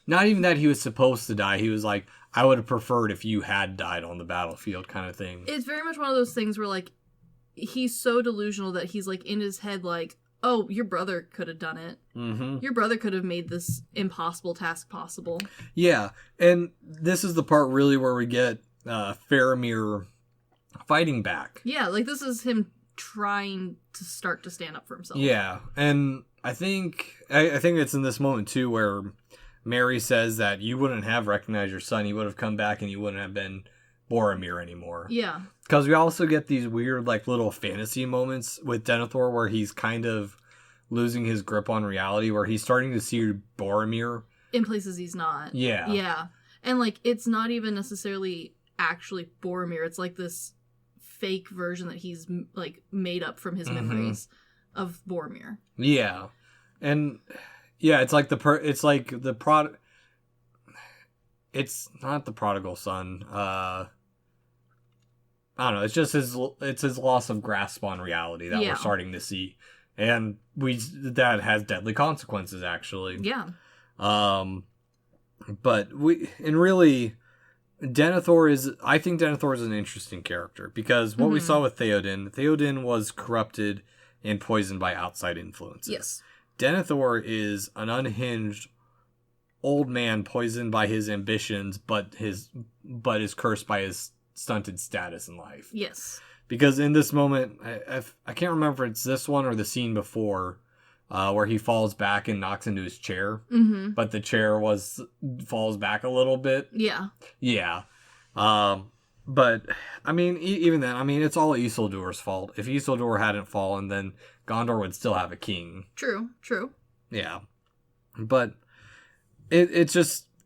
not even that he was supposed to die. He was like, I would have preferred if you had died on the battlefield, kind of thing. It's very much one of those things where, like, he's so delusional that he's, like, in his head, like, oh, your brother could have done it. Your brother could have made this impossible task possible. Yeah, and this is the part really where we get Faramir fighting back. Yeah, like, this is him trying to start to stand up for himself. Yeah, and I think it's in this moment, too, where Mary says that you wouldn't have recognized your son. He would have come back and you wouldn't have been Boromir anymore. Yeah. Because we also get these weird, like, little fantasy moments with Denethor where he's kind of losing his grip on reality, where he's starting to see Boromir in places he's not. Yeah. Yeah. And, like, it's not even necessarily actually Boromir. It's, like, this fake version that he's, like, made up from his memories of Boromir. Yeah. And... yeah, it's like it's not the prodigal son. I don't know. It's just his loss of grasp on reality that we're starting to see, and that has deadly consequences, actually. Yeah. But I think Denethor is an interesting character because what we saw with Theoden was corrupted and poisoned by outside influences. Yes. Denethor is an unhinged old man poisoned by his ambitions, but is cursed by his stunted status in life. Yes. Because in this moment, I can't remember if it's this one or the scene before, where he falls back and knocks into his chair, but the chair falls back a little bit. Yeah. Yeah. But, I mean, even then, I mean, it's all Isildur's fault. If Isildur hadn't fallen, then Gondor would still have a king. True. Yeah. But it's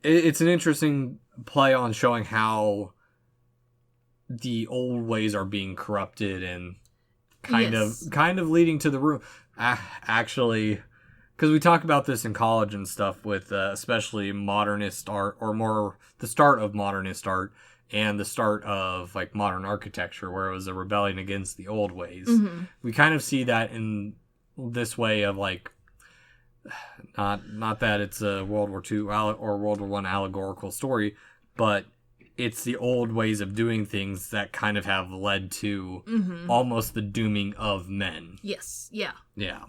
it's an interesting play on showing how the old ways are being corrupted and kind of leading to the ruin. Actually, because we talk about this in college and stuff with especially modernist art, or more the start of modernist art and the start of like modern architecture, where it was a rebellion against the old ways. Mm-hmm. We kind of see that in this way of like, not that it's a World War II or World War I allegorical story, but it's the old ways of doing things that kind of have led to almost the dooming of men. Yes. Yeah. Yeah.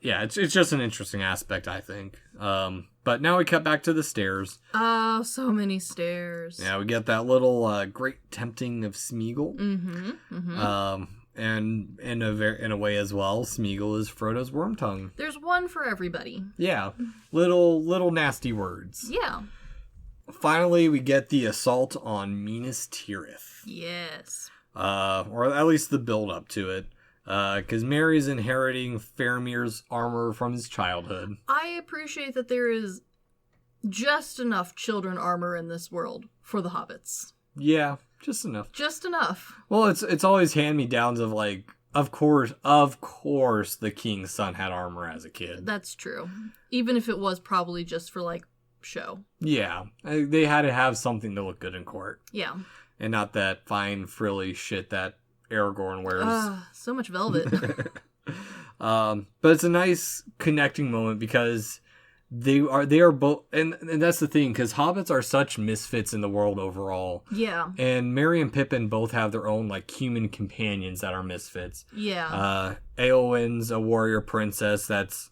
It's just an interesting aspect, I think. But now we cut back to the stairs. Oh, so many stairs. Yeah, we get that little great tempting of Smeagol. Mm-hmm. Mm-hmm. And in a way as well, Smeagol is Frodo's worm tongue. There's one for everybody. Yeah, little nasty words. Yeah. Finally, we get the assault on Minas Tirith. Yes. Or at least the build up to it. Because Merry's inheriting Faramir's armor from his childhood. I appreciate that there is just enough children armor in this world for the hobbits. Yeah, just enough. Just enough. Well, it's always hand-me-downs of like, of course, the king's son had armor as a kid. That's true. Even if it was probably just for like show. Yeah, they had to have something to look good in court. Yeah. And not that fine frilly shit that Aragorn wears. So much velvet. But it's a nice connecting moment because they are both, and that's the thing, because hobbits are such misfits in the world overall. Yeah. And Merry and Pippin both have their own like human companions that are misfits. Yeah. Eowyn's a warrior princess that's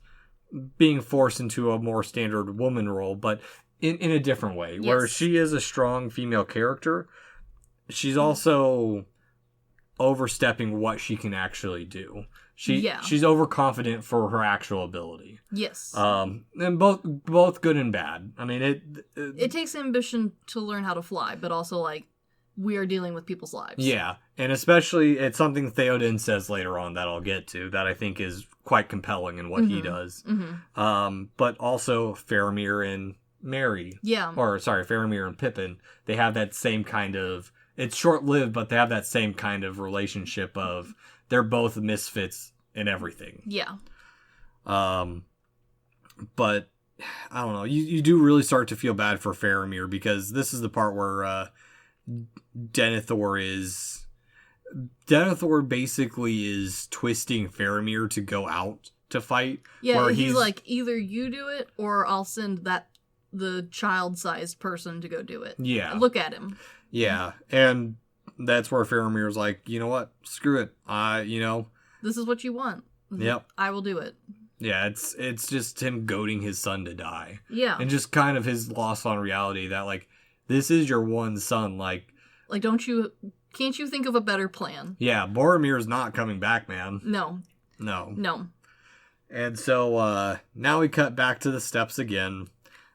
being forced into a more standard woman role, but in a different way, where she is a strong female character. She's also overstepping what she can actually do. She's overconfident for her actual ability. Yes. And both good and bad. I mean, it takes ambition to learn how to fly, but also like we are dealing with people's lives. Yeah, and especially it's something Theoden says later on that I'll get to that I think is quite compelling in what he does. Mm-hmm. But also Faramir and Merry. Yeah. Or sorry, Faramir and Pippin. They have that same kind of. It's short-lived, but they have that same kind of relationship of they're both misfits in everything. Yeah. But I don't know. You do really start to feel bad for Faramir because this is the part where Denethor basically is twisting Faramir to go out to fight. Yeah, where he's like, either you do it or I'll send the child-sized person to go do it. Yeah. Look at him. Yeah, and that's where Faramir's like, you know what? Screw it. This is what you want. Yep. I will do it. Yeah, it's just him goading his son to die. Yeah. And just kind of his loss on reality that, like, this is your one son, like... Like, can't you think of a better plan? Yeah, Boromir's not coming back, man. No. And so, now we cut back to the steps again.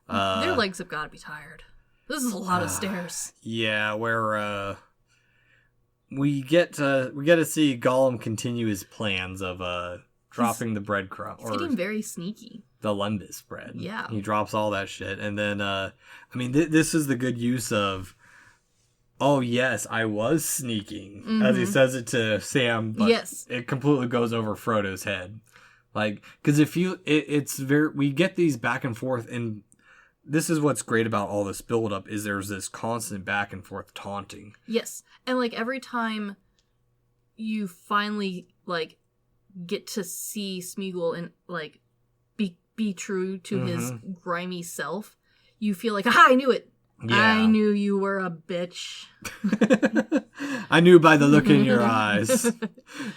Their legs have got to be tired. This is a lot of stairs. Yeah, where we get to see Gollum continue his plans of dropping the breadcrumb. He's getting very sneaky. The Lembas bread. Yeah. He drops all that shit. And then, this is the good use of, oh, yes, I was sneaking, as he says it to Sam, but it completely goes over Frodo's head. Like, because we get these back and forth, and this is what's great about all this build-up, is there's this constant back and forth taunting. Yes. And, like, every time you finally, like, get to see Smeagol and, like, be true to his grimy self, you feel like, aha, I knew it. Yeah. I knew you were a bitch. I knew by the look in your eyes.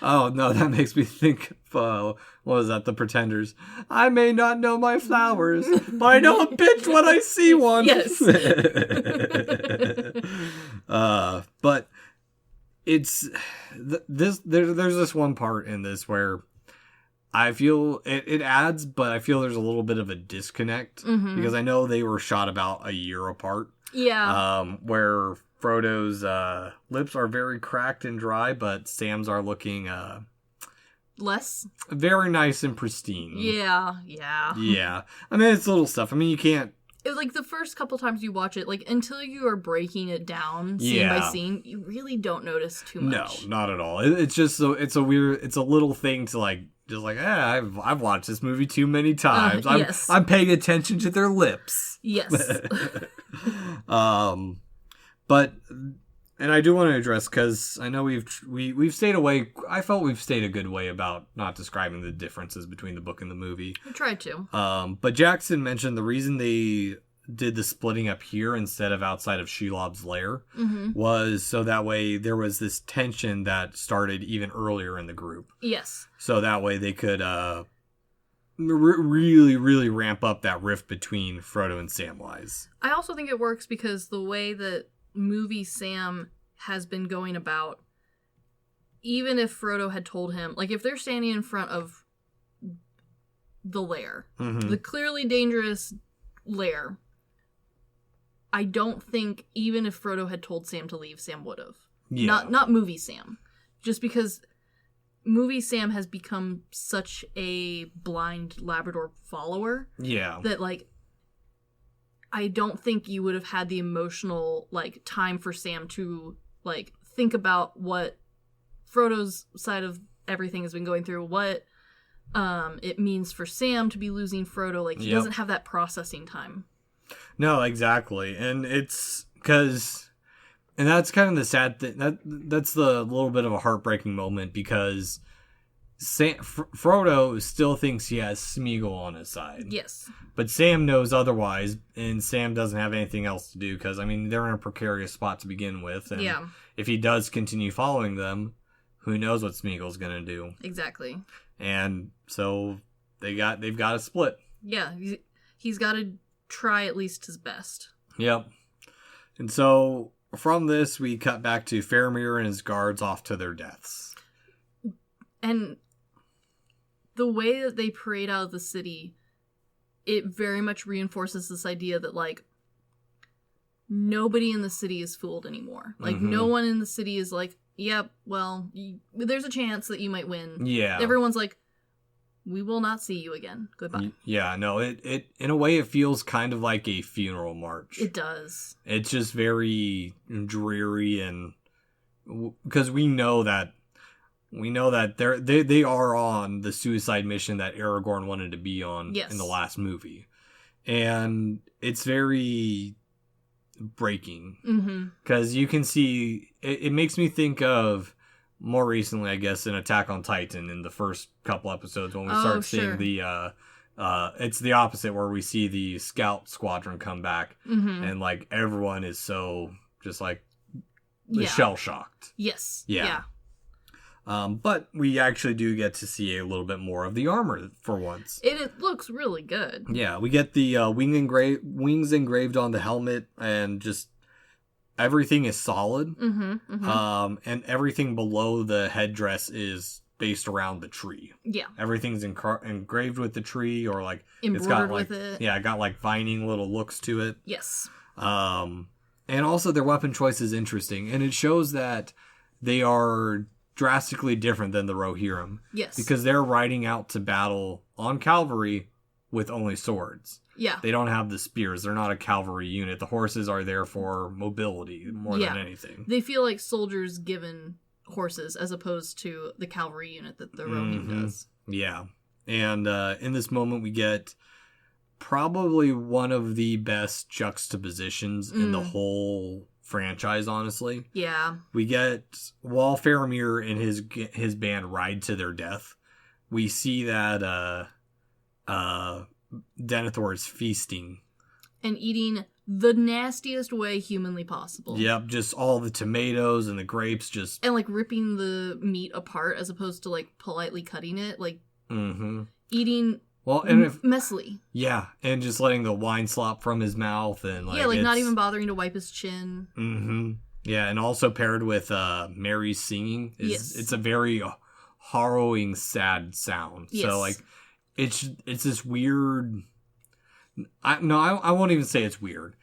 Oh, no, that makes me think of, what was that, The Pretenders. I may not know my flowers, but I know a bitch when I see one. Yes. But it's, there's this one part in this where I feel it adds, but I feel there's a little bit of a disconnect because I know they were shot about a year apart. Yeah. Where Frodo's lips are very cracked and dry, but Sam's are looking less very nice and pristine. Yeah. Yeah. I mean, it's little stuff. I mean, you can't. like the first couple times you watch it, like until you are breaking it down scene by scene, you really don't notice too much. No, not at all. It's just it's a little thing to like, just like, I've watched this movie too many times. Yes. I'm paying attention to their lips. Yes. But, and I do want to address, because I know we've stayed away. I felt we've stayed a good way about not describing the differences between the book and the movie. We tried to. But Jackson mentioned the reason they did the splitting up here instead of outside of Shelob's lair was so that way there was this tension that started even earlier in the group. Yes. So that way they could really, really ramp up that rift between Frodo and Samwise. I also think it works because the way that movie Sam has been going about, even if Frodo had told him, like if they're standing in front of the lair, the clearly dangerous lair, I don't think even if Frodo had told Sam to leave, Sam would have. Yeah. Not movie Sam. Just because movie Sam has become such a blind Labrador follower. Yeah. That, like, I don't think you would have had the emotional, like, time for Sam to, like, think about what Frodo's side of everything has been going through, what it means for Sam to be losing Frodo. Like, he doesn't have that processing time. No, exactly. And it's because, and that's kind of the sad thing. That's the little bit of a heartbreaking moment because Frodo still thinks he has Smeagol on his side. Yes. But Sam knows otherwise, and Sam doesn't have anything else to do because, I mean, they're in a precarious spot to begin with. And if he does continue following them, who knows what Smeagol's going to do. Exactly. And so they've got to split. Yeah, he's got to try at least his best. Yep. And so from this, we cut back to Faramir and his guards off to their deaths. And the way that they parade out of the city, it very much reinforces this idea that, like, nobody in the city is fooled anymore. Like, no one in the city is like, yep, well, there's a chance that you might win. Yeah. Everyone's like, we will not see you again. Goodbye. Yeah, no, it in a way it feels kind of like a funeral march. It does. It's just very dreary, and because we know that they are on the suicide mission that Aragorn wanted to be on in the last movie. And it's very breaking. Because you can see, it makes me think of more recently, I guess, in Attack on Titan in the first couple episodes when we start seeing the it's the opposite where we see the scout squadron come back and like everyone is so just like shell shocked. Yes. Yeah. But we actually do get to see a little bit more of the armor for once. It looks really good. Yeah, we get the wings engraved on the helmet, and just everything is solid. And everything below the headdress is based around the tree. Yeah. Everything's engraved with the tree, or like embroidered it's got like, with it. Yeah, it got like vining little looks to it. Yes. And also their weapon choice is interesting, and it shows that they are drastically different than the Rohirrim. Yes. Because they're riding out to battle on cavalry with only swords. Yeah. They don't have the spears. They're not a cavalry unit. The horses are there for mobility more than anything. They feel like soldiers given horses as opposed to the cavalry unit that the Rohirrim does. Yeah. And in this moment we get probably one of the best juxtapositions in the whole franchise, honestly. Yeah. We get, while Faramir and his band ride to their death, we see that Denethor is feasting. And eating the nastiest way humanly possible. Yep, just all the tomatoes and the grapes just... And, like, ripping the meat apart as opposed to, like, politely cutting it. Like, eating... Well, and messily. Yeah, and just letting the wine slop from his mouth, and like not even bothering to wipe his chin. Yeah, and also paired with Mary's singing, it's a very harrowing, sad sound. Yes. So like, it's this weird. I won't even say it's weird.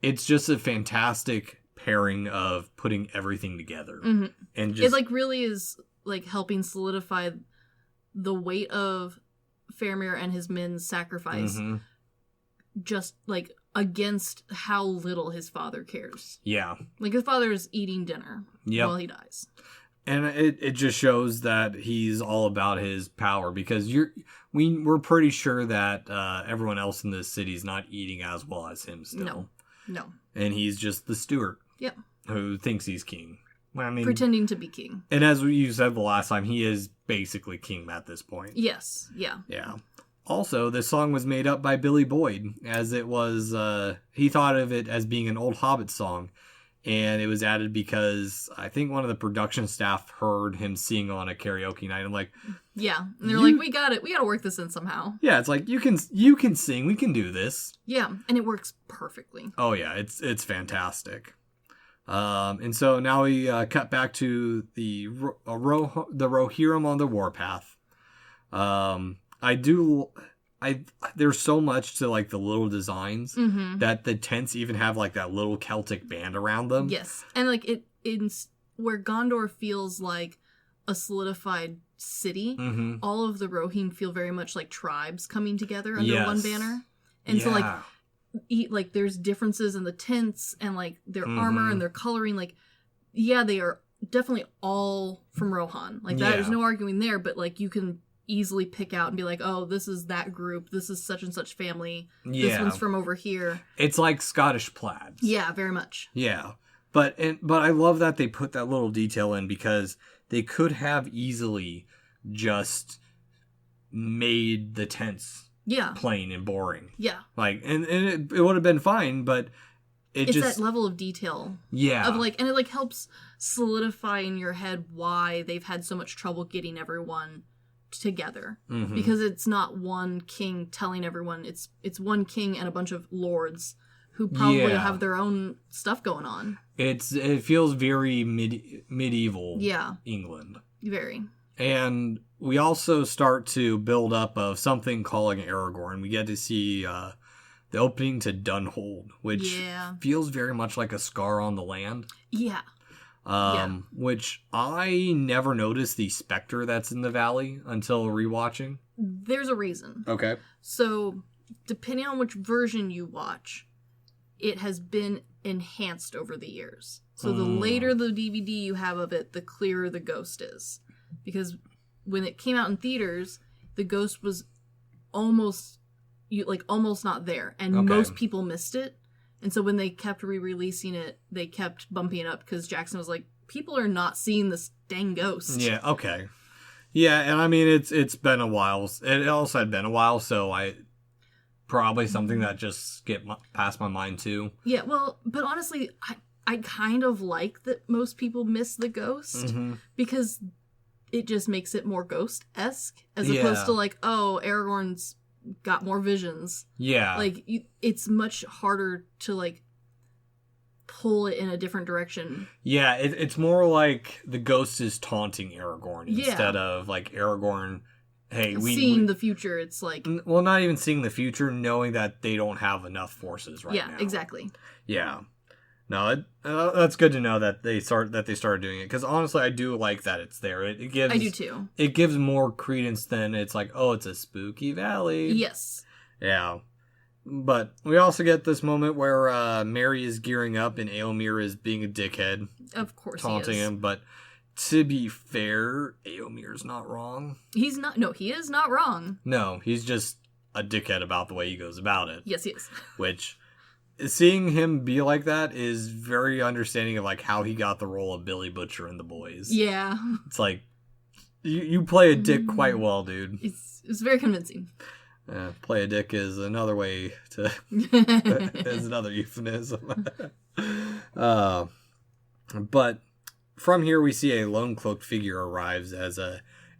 It's just a fantastic pairing of putting everything together, and just it like really is like helping solidify the weight of Faramir and his men's sacrifice just like against how little his father cares. Yeah. Like, his father is eating dinner while he dies. And it just shows that he's all about his power, because we're pretty sure that everyone else in this city is not eating as well as him still. No. And he's just the steward. Yep. Who thinks he's king. I mean, pretending to be king. And as you said the last time, he is basically king at this point. Yes. Yeah. Yeah. Also, this song was made up by Billy Boyd, as it was, he thought of it as being an old Hobbit song, and it was added because I think one of the production staff heard him sing on a karaoke night. I'm like, yeah, and they're like, we got to work this in somehow. Yeah, it's like, you can sing, we can do this. Yeah, and it works perfectly. Oh yeah, it's fantastic. And so now we cut back to the Rohirrim on the warpath. There's so much to like the little designs that the tents even have like that little Celtic band around them. Yes. And like where Gondor feels like a solidified city, all of the Rohirrim feel very much like tribes coming together under one banner. And so like there's differences in the tents and like their armor and their coloring. Like, yeah, they are definitely all from Rohan. Like that, there's no arguing there, but like you can easily pick out and be like, oh, this is that group, this is such and such family, this one's from over here. It's like Scottish plaids. Yeah, very much. Yeah. But I love that they put that little detail in, because they could have easily just made the tents plain and boring. Yeah. Like, and it would have been fine, but it's that level of detail. Yeah. Of like, and it like helps solidify in your head why they've had so much trouble getting everyone together, because it's not one king telling everyone, it's one king and a bunch of lords who probably have their own stuff going on. It feels very medieval England. Very. And we also start to build up of something calling Aragorn. We get to see the opening to Dunhold, which feels very much like a scar on the land. Yeah. Which I never noticed the specter that's in the valley until rewatching. There's a reason. Okay. So, depending on which version you watch, it has been enhanced over the years. So the later the DVD you have of it, the clearer the ghost is. Because when it came out in theaters, the ghost was almost not there. And most people missed it. And so when they kept re-releasing it, they kept bumping it up, because Jackson was like, people are not seeing this dang ghost. Yeah, okay. Yeah, and I mean, it's been a while. It also had been a while, so probably something that just skipped past my mind too. Yeah, well, but honestly, I kind of like that most people miss the ghost, because it just makes it more ghost-esque, as opposed to like, oh, Aragorn's got more visions. Yeah. Like, it's much harder to, like, pull it in a different direction. Yeah, it's more like the ghost is taunting Aragorn instead of, like, Aragorn, hey, seeing the future, it's like... Well, not even seeing the future, knowing that they don't have enough forces right now. Yeah, exactly. Yeah. No, that's good to know that they started doing it, because honestly, I do like that it's there. It gives, I do too. It gives more credence than it's like, oh, it's a spooky valley. Yes. Yeah, but we also get this moment where Merry is gearing up and Éomer is being a dickhead. Of course, taunting him. But to be fair, Éomer's not wrong. He's not. No, he is not wrong. No, he's just a dickhead about the way he goes about it. Yes, he is. Which, seeing him be like that is very understanding of like how he got the role of Billy Butcher in The Boys. Yeah. It's like, you play a dick quite well, dude. It's very convincing. Play a dick is another way to... is another euphemism. But from here we see a lone cloaked figure arrives as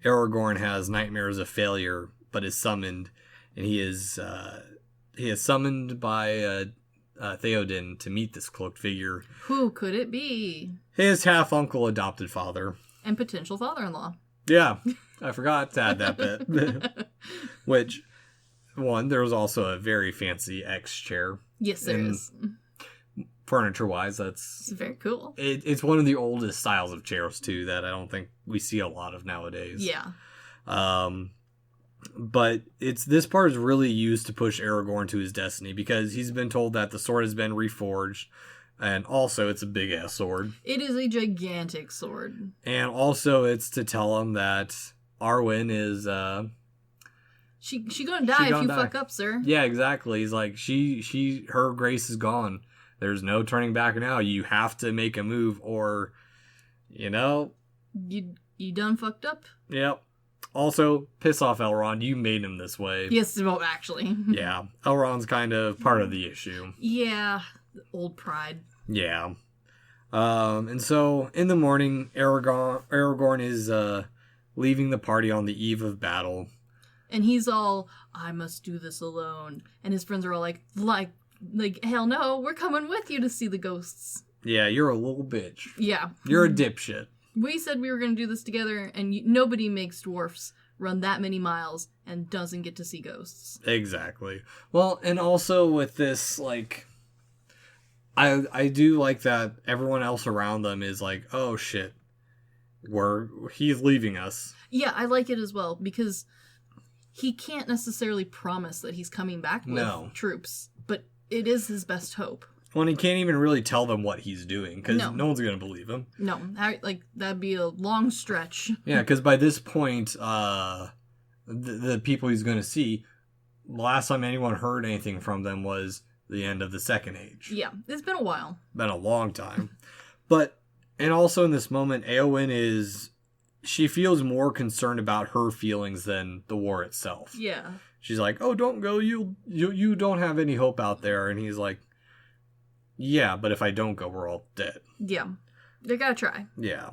Aragorn has nightmares of failure, but is summoned, and he is summoned by Theoden to meet this cloaked figure. Who could it be? His half-uncle adopted father. And potential father-in-law. Yeah, I forgot to add that bit. Which, there was also a very fancy X chair. Yes, there is. Furniture-wise, it's very cool. It's one of the oldest styles of chairs, too, that I don't think we see a lot of nowadays. Yeah. But this part is really used to push Aragorn to his destiny because he's been told that the sword has been reforged, and also it's a big ass sword. It is a gigantic sword. And also it's to tell him that Arwen is she gonna die if you fuck up, sir. Yeah, exactly. He's like her grace is gone. There's no turning back now. You have to make a move or you done fucked up. Yep. Also, piss off Elrond. You made him this way. Yes, well, actually. Yeah. Elrond's kind of part of the issue. Yeah. Old pride. Yeah. And so, in the morning, Aragorn is leaving the party on the eve of battle. And he's all, I must do this alone. And his friends are all like, hell no, we're coming with you to see the ghosts. Yeah, you're a little bitch. Yeah. You're a dipshit. We said we were going to do this together, and nobody makes dwarfs run that many miles and doesn't get to see ghosts. Exactly. Well, and also with this, like, I do like that everyone else around them is like, oh shit, he's leaving us. Yeah, I like it as well, because he can't necessarily promise that he's coming back with troops, but it is his best hope. Well, he can't even really tell them what he's doing, because no one's going to believe him. No, that'd be a long stretch. Yeah, because by this point, the people he's going to see, last time anyone heard anything from them was the end of the Second Age. Yeah, it's been a while. Been a long time. And also in this moment, Éowyn she feels more concerned about her feelings than the war itself. Yeah. She's like, oh, don't go, you don't have any hope out there. And he's like, yeah, but if I don't go, we're all dead. Yeah. They gotta try. Yeah.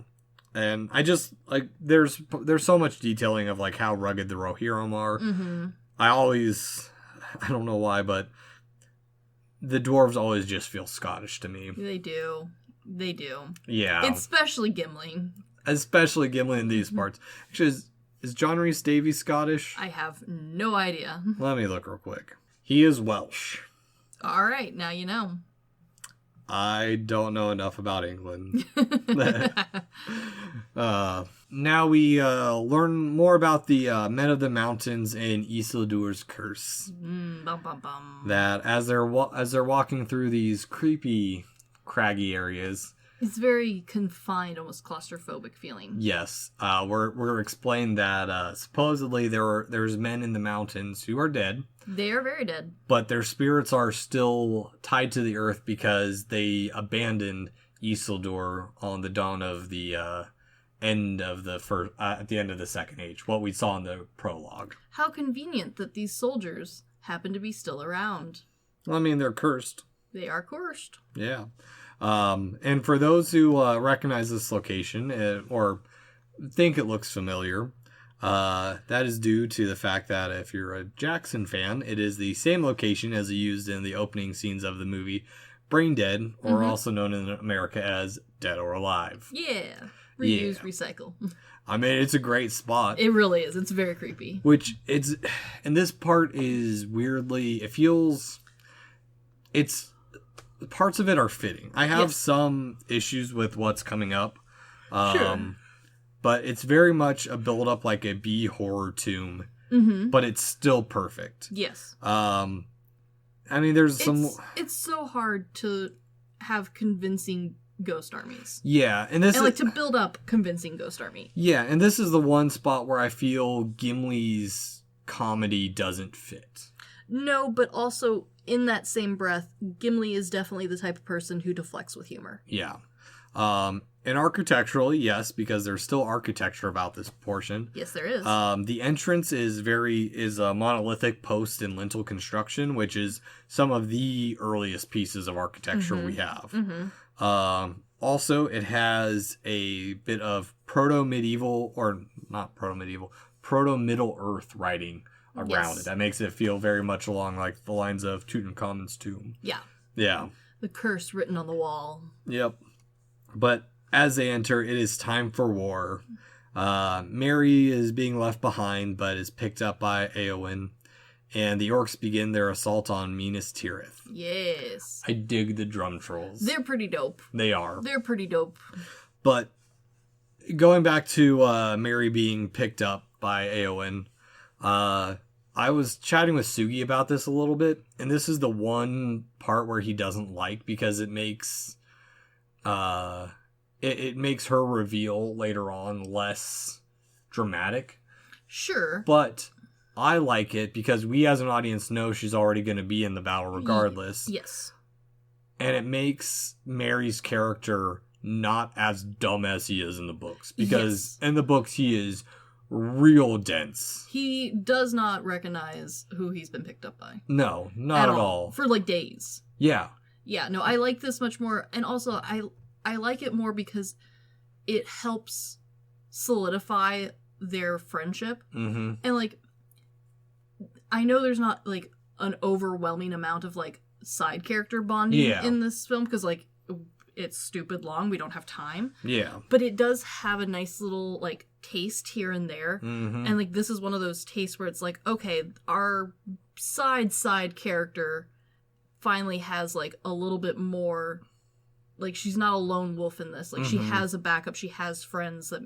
And I just, like, there's so much detailing of, like, how rugged the Rohirrim are. Mm-hmm. I don't know why, but the dwarves always just feel Scottish to me. They do. Yeah. Especially Gimli. Especially Gimli in these parts. Actually, is John Rhys Davies Scottish? I have no idea. Let me look real quick. He is Welsh. All right, now you know. I don't know enough about England. Now we learn more about the Men of the Mountains and Isildur's curse. Bum, bum, bum. That as they're walking through these creepy, craggy areas, it's very confined, almost claustrophobic feeling. Yes, we're explained that supposedly there's men in the mountains who are dead. They are very dead. But their spirits are still tied to the earth because they abandoned Isildur on the dawn of the end of the first, at the end of the Second Age. What we saw in the prologue. How convenient that these soldiers happen to be still around. Well, I mean, they're cursed. They are cursed. Yeah. And for those who recognize this location or think it looks familiar, that is due to the fact that if you're a Jackson fan, it is the same location as used in the opening scenes of the movie Brain Dead, or also known in America as Dead or Alive. Yeah. Reuse, recycle. I mean, it's a great spot. It really is. It's very creepy. And this part is weirdly, parts of it are fitting. I have some issues with what's coming up. Sure. But it's very much a build-up like a B horror tomb. Mm-hmm. But it's still perfect. Yes. I mean, it's so hard to have convincing ghost armies. Yeah, to build up convincing ghost army. Yeah, and this is the one spot where I feel Gimli's comedy doesn't fit. No, but also in that same breath, Gimli is definitely the type of person who deflects with humor. Yeah. And architecturally, yes, because there's still architecture about this portion. Yes, there is. The entrance is a monolithic post and lintel construction, which is some of the earliest pieces of architecture we have. Mm-hmm. Also, it has a bit of proto-medieval, or not proto-medieval, proto-Middle Earth writing around it. That makes it feel very much along like the lines of Tutankhamun's tomb. Yeah. Yeah. The curse written on the wall. Yep. But as they enter, it is time for war. Merry is being left behind, but is picked up by Éowyn. And the orcs begin their assault on Minas Tirith. Yes. I dig the drum trolls. They're pretty dope. They are. They're pretty dope. But going back to Merry being picked up by Éowyn, I was chatting with Sugi about this a little bit, and this is the one part where he doesn't like because it makes it makes her reveal later on less dramatic. Sure. But I like it because we as an audience know she's already going to be in the battle regardless. Yes. And it makes Merry's character not as dumb as he is in the books. Because in the books he is real dense. He does not recognize who he's been picked up by. No, not at all. For like days. Yeah. Yeah, no, I like this much more. And also, I like it more because it helps solidify their friendship. Mm-hmm. And, like, I know there's not, like, an overwhelming amount of, like, side character bonding in this film because, like, it's stupid long. We don't have time. Yeah. But it does have a nice little, like, taste here and there. Mm-hmm. And, like, this is one of those tastes where it's like, okay, our side character finally has, like, a little bit more, like, she's not a lone wolf in this. Like, she has a backup. She has friends that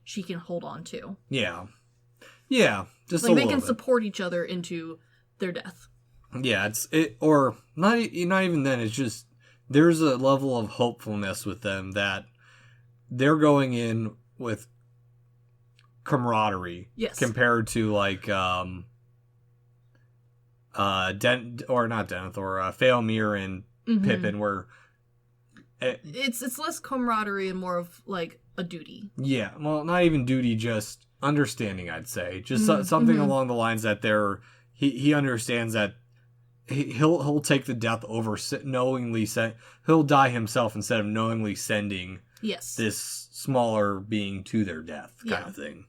she can hold on to. Yeah. Yeah. Just like, a they little can bit. Support each other into their death. Yeah, or not even then, it's just, there's a level of hopefulness with them that they're going in with camaraderie. Yes. Compared to, like, Faelmir and Pippin, where it's less camaraderie and more of like a duty. Yeah, well, not even duty, just understanding. I'd say just something along the lines that he understands that he'll take the death over knowingly. He'll die himself instead of knowingly sending this smaller being to their death, kind of thing.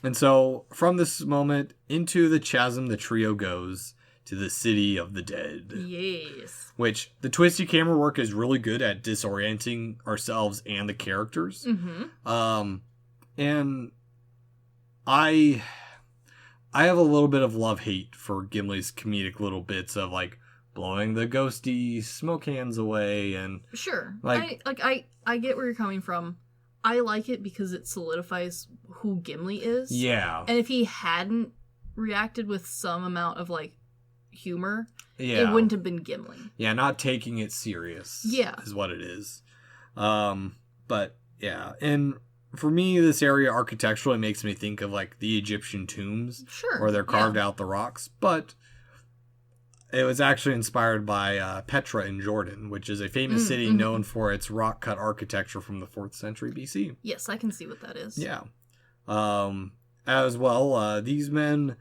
And so, from this moment, into the chasm the trio goes to the city of the dead. Yes. Which, the twisty camera work is really good at disorienting ourselves and the characters. Mm-hmm. And I have a little bit of love-hate for Gimli's comedic little bits of, like, blowing the ghosty smoke hands away and... Sure. I get where you're coming from. I like it because it solidifies who Gimli is. Yeah. And if he hadn't reacted with some amount of, like, humor, it wouldn't have been Gimli. Yeah, not taking it serious. Yeah. Is what it is. But, yeah. And for me, this area architecturally makes me think of, like, the Egyptian tombs. Sure. Where they're carved out the rocks. But it was actually inspired by Petra in Jordan, which is a famous city known for its rock-cut architecture from the 4th century BC. Yes, I can see what that is. Yeah. As well, these men,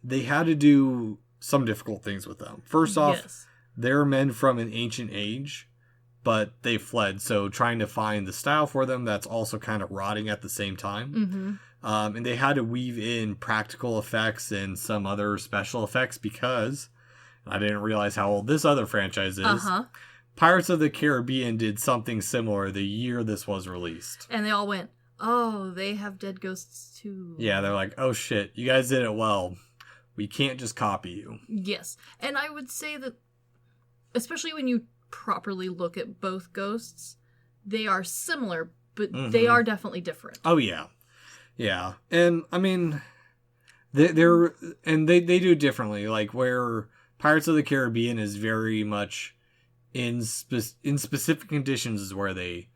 they had to do some difficult things with them. First off, they're men from an ancient age, but they fled. So trying to find the style for them that's also kind of rotting at the same time. Mm-hmm. And they had to weave in practical effects and some other special effects because... I didn't realize how old this other franchise is. Pirates of the Caribbean did something similar the year this was released. And they all went, oh, they have dead ghosts too. Yeah, they're like, oh shit, you guys did it well. We can't just copy you. Yes. And I would say that, especially when you properly look at both ghosts, they are similar, but they are definitely different. Oh, yeah. Yeah. And, I mean, they do it differently. Like, where... Pirates of the Caribbean is very much in specific conditions is where they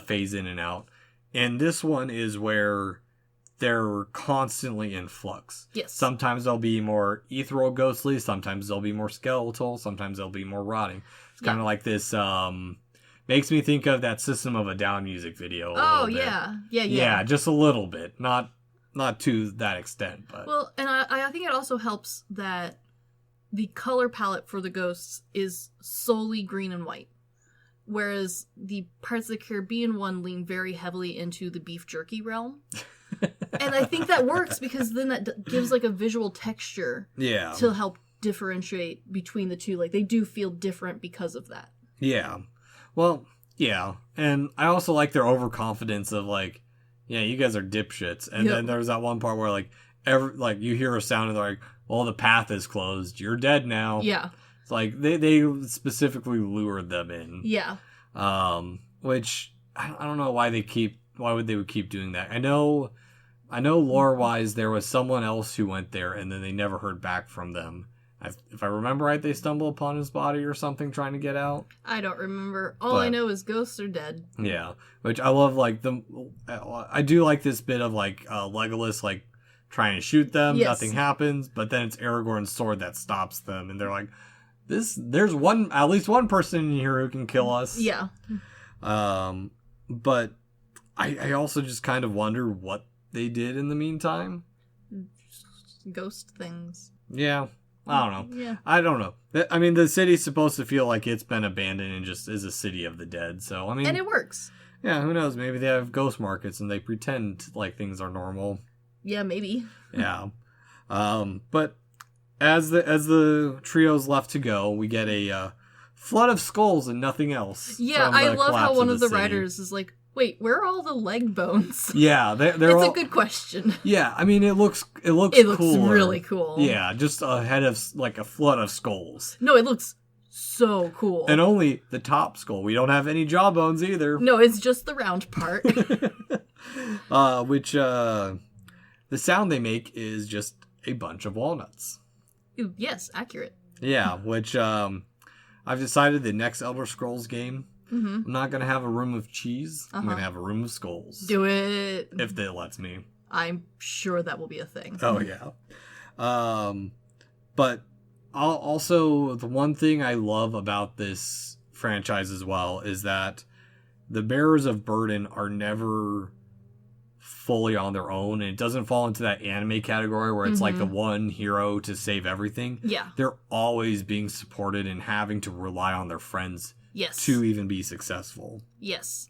phase in and out. And this one is where they're constantly in flux. Yes. Sometimes they'll be more ethereal ghostly, sometimes they'll be more skeletal, sometimes they'll be more rotting. It's kind of like this, makes me think of that System of a Down music video. Yeah, just a little bit. Not to that extent, but... Well, and I think it also helps that the color palette for the ghosts is solely green and white. Whereas the Pirates of the Caribbean one lean very heavily into the beef jerky realm. And I think that works because then that gives like a visual texture to help differentiate between the two. Like they do feel different because of that. Yeah. Well, yeah. And I also like their overconfidence of like, yeah, you guys are dipshits. And then there's that one part where like you hear a sound and they're like, well, the path is closed. You're dead now. Yeah. It's like they specifically lured them in. Yeah. Which I don't know why would they keep doing that. I know I know lore-wise there was someone else who went there, and then they never heard back from them. If I remember right, they stumble upon his body or something trying to get out. I don't remember. All I know is ghosts are dead. Yeah, which I love. Like I do like this bit of like Legolas like trying to shoot them. Yes. Nothing happens, but then it's Aragorn's sword that stops them, and they're like, There's at least one person in here who can kill us. Yeah. But I also just kind of wonder what they did in the meantime. Ghost things. Yeah. I don't know. Yeah. I don't know. I mean, the city's supposed to feel like it's been abandoned and just is a city of the dead. So, I mean... And it works. Yeah, who knows? Maybe they have ghost markets and they pretend like things are normal. Yeah, maybe. Yeah. But as the trio's left to go, we get a flood of skulls and nothing else. Yeah, I love how one of the writers is like, wait, where are all the leg bones? Yeah, they're it's a good question. Yeah, I mean, it looks cooler. Really cool. Yeah, just ahead of like a flood of skulls. No, it looks so cool. And only the top skull. We don't have any jawbones either. No, it's just the round part. Which the sound they make is just a bunch of walnuts. Ooh, yes, accurate. Yeah, which I've decided the next Elder Scrolls game, I'm not going to have a room of cheese. I'm going to have a room of skulls. Do it. If it lets me. I'm sure that will be a thing. Oh, yeah. But also, the one thing I love about this franchise as well is that the bearers of burden are never fully on their own, and it doesn't fall into that anime category where it's like the one hero to save everything. Yeah. They're always being supported and having to rely on their friends to even be successful. Yes.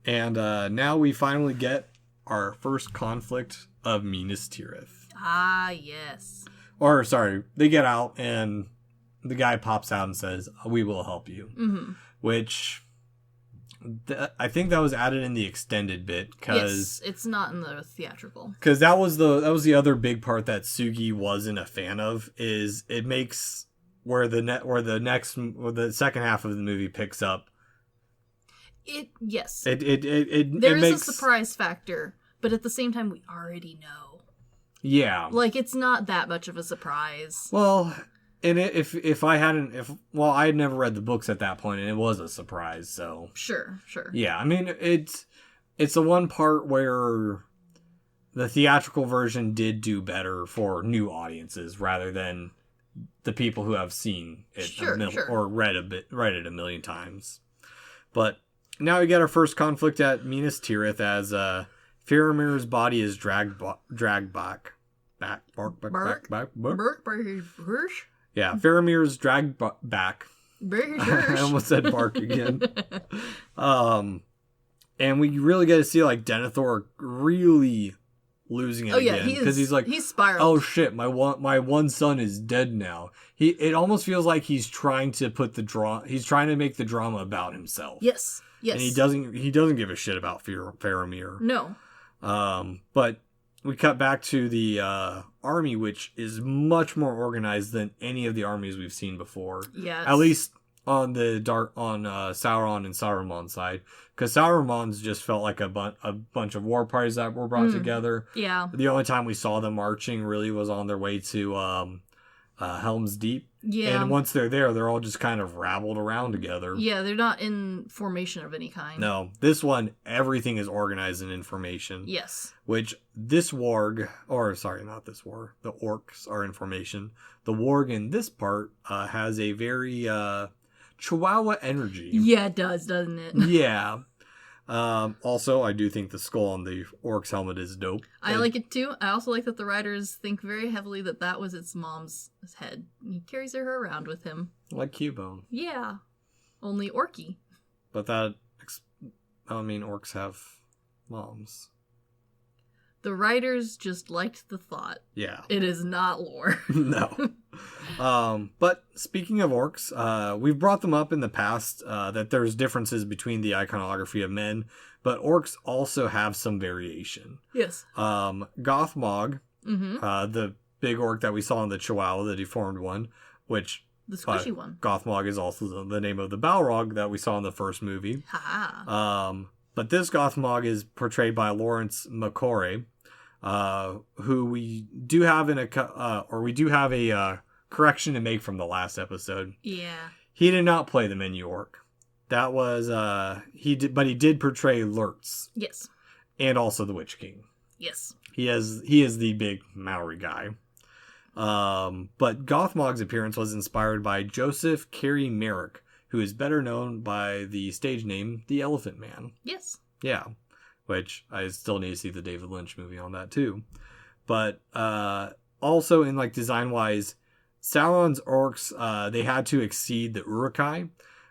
And now we finally get our first conflict of Minas Tirith. Ah, yes. Or, sorry, they get out and the guy pops out and says, "We will help you." Mm-hmm. Which... I think that was added in the extended bit because it's not in the theatrical. Because that was the other big part that Sugi wasn't a fan of. Is it makes where the second half of the movie picks up. It There is a surprise factor, but at the same time we already know. Yeah, like it's not that much of a surprise. Well. And I had never read the books at that point, and it was a surprise. So sure. Yeah, I mean it's the one part where the theatrical version did do better for new audiences rather than the people who have seen it or read it a million times. But now we get our first conflict at Minas Tirith as Faramir's body is dragged back. Yeah, Faramir's dragged back. I almost said bark again. And we really get to see like Denethor really losing it again because he's spiraled. Oh shit, my one son is dead now. It almost feels like he's trying to he's trying to make the drama about himself. Yes. And he doesn't give a shit about Faramir. No. But we cut back to the army, which is much more organized than any of the armies we've seen before. Yes. At least on Sauron and Saruman's side, because Saruman's just felt like a bunch of war parties that were brought together. Yeah. The only time we saw them marching really was on their way to Helm's Deep. Yeah. And once they're there, they're all just kind of rabbled around together. Yeah, they're not in formation of any kind. No. This one, everything is organized in information. Yes. Which the orcs are in formation. The warg in this part has a very Chihuahua energy. Yeah, it does, doesn't it? Yeah. Also, I do think the skull on the orc's helmet is dope. I like it too. I also like that the writers think very heavily that was its mom's head. He carries her around with him. Like Cubone. Yeah. Only orky. But orcs have moms. The writers just liked the thought. Yeah. It is not lore. No. But speaking of orcs, we've brought them up in the past that there's differences between the iconography of men, but orcs also have some variation. Yes. Gothmog, the big orc that we saw in the Chihuahua, the deformed one, which... The squishy one. Gothmog is also the name of the Balrog that we saw in the first movie. Ha. But this Gothmog is portrayed by Lawrence McCoy. who we do have a correction to make from the last episode. Yeah. He did not play the menu orc. That was he did portray Lurtz. Yes. And also the Witch King. Yes. He is the big Maori guy. But Gothmog's appearance was inspired by Joseph Carey Merrick, who is better known by the stage name The Elephant Man. Yes. Yeah. Which I still need to see the David Lynch movie on that too. But also in like design wise, Sauron's orcs, they had to exceed the Uruk-hai.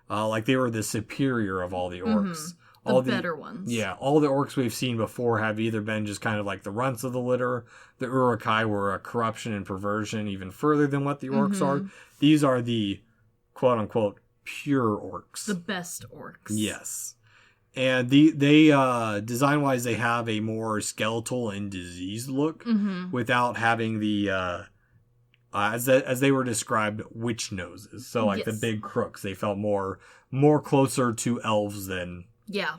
Like they were the superior of all the orcs. The better ones. Yeah, all the orcs we've seen before have either been just kind of like the runts of the litter. The Uruk-hai were a corruption and perversion even further than what the orcs are. These are the quote-unquote pure orcs. The best orcs. Yes. And they design-wise, they have a more skeletal and diseased look without having the, as they were described, witch noses. So like the big crooks, they felt more closer to elves than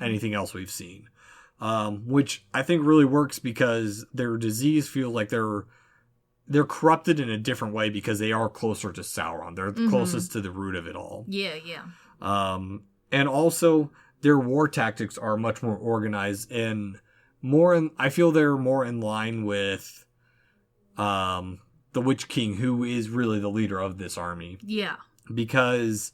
anything else we've seen. Which I think really works because their disease feels like they're corrupted in a different way because they are closer to Sauron. They're closest to the root of it all. Yeah. And also their war tactics are much more organized and I feel they're more in line with the Witch King, who is really the leader of this army. Yeah. Because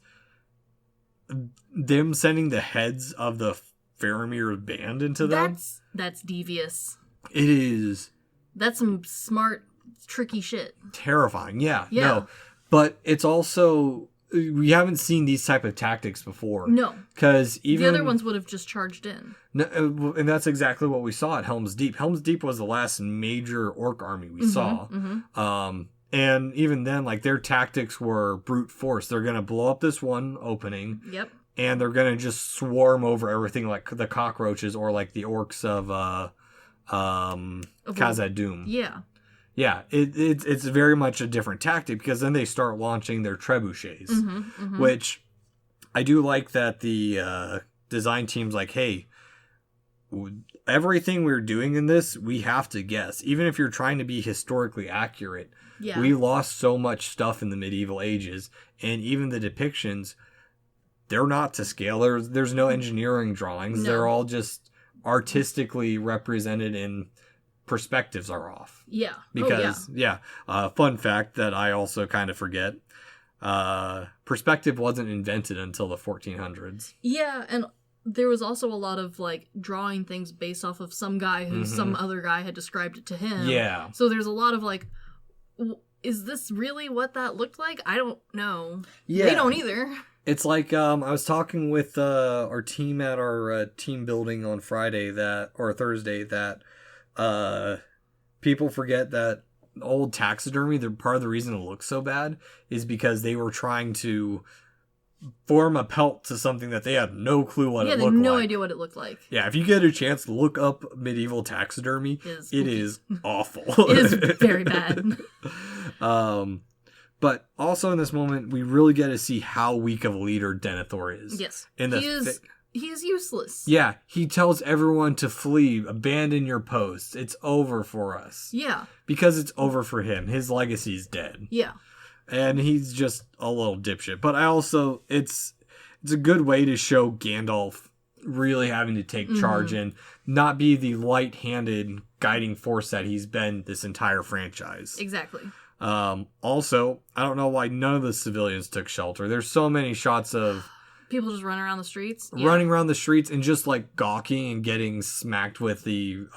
them sending the heads of the Faramir band into them. That's devious. It is. That's some smart, tricky shit. Terrifying. Yeah. No. But it's also, we haven't seen these type of tactics before. No. Because even the other ones would have just charged in. No, and that's exactly what we saw at Helm's Deep. Helm's Deep was the last major orc army we saw. And even then, like, their tactics were brute force. They're going to blow up this one opening. Yep. And they're going to just swarm over everything like the cockroaches or like the orcs of Khazad-dûm. Yeah. Yeah, it's very much a different tactic because then they start launching their trebuchets, which I do like that the design team's like, hey, everything we're doing in this, we have to guess. Even if you're trying to be historically accurate, we lost so much stuff in the medieval ages, and even the depictions, they're not to scale. There's no engineering drawings. No. They're all just artistically represented and perspectives are off. Yeah. Because, fun fact that I also kind of forget, perspective wasn't invented until the 1400s. Yeah, and there was also a lot of, like, drawing things based off of some guy who some other guy had described it to him. Yeah. So there's a lot of, like, is this really what that looked like? I don't know. Yeah. They don't either. It's like, I was talking with our team at our team building on Thursday, that people forget that old taxidermy, part of the reason it looks so bad is because they were trying to form a pelt to something that they had no clue what it looked like. Yeah, they had no idea what it looked like. Yeah, if you get a chance to look up medieval taxidermy, it is awful. It is very bad. But also in this moment, we really get to see how weak of a leader Denethor is. Yes. He is useless. Yeah, he tells everyone to flee, abandon your posts. It's over for us. Yeah. Because it's over for him. His legacy's dead. Yeah. And he's just a little dipshit. But I also, it's a good way to show Gandalf really having to take charge and not be the light-handed guiding force that he's been this entire franchise. Exactly. Also, I don't know why none of the civilians took shelter. There's so many shots of people just running around the streets. Running around the streets and just like gawking and getting smacked with the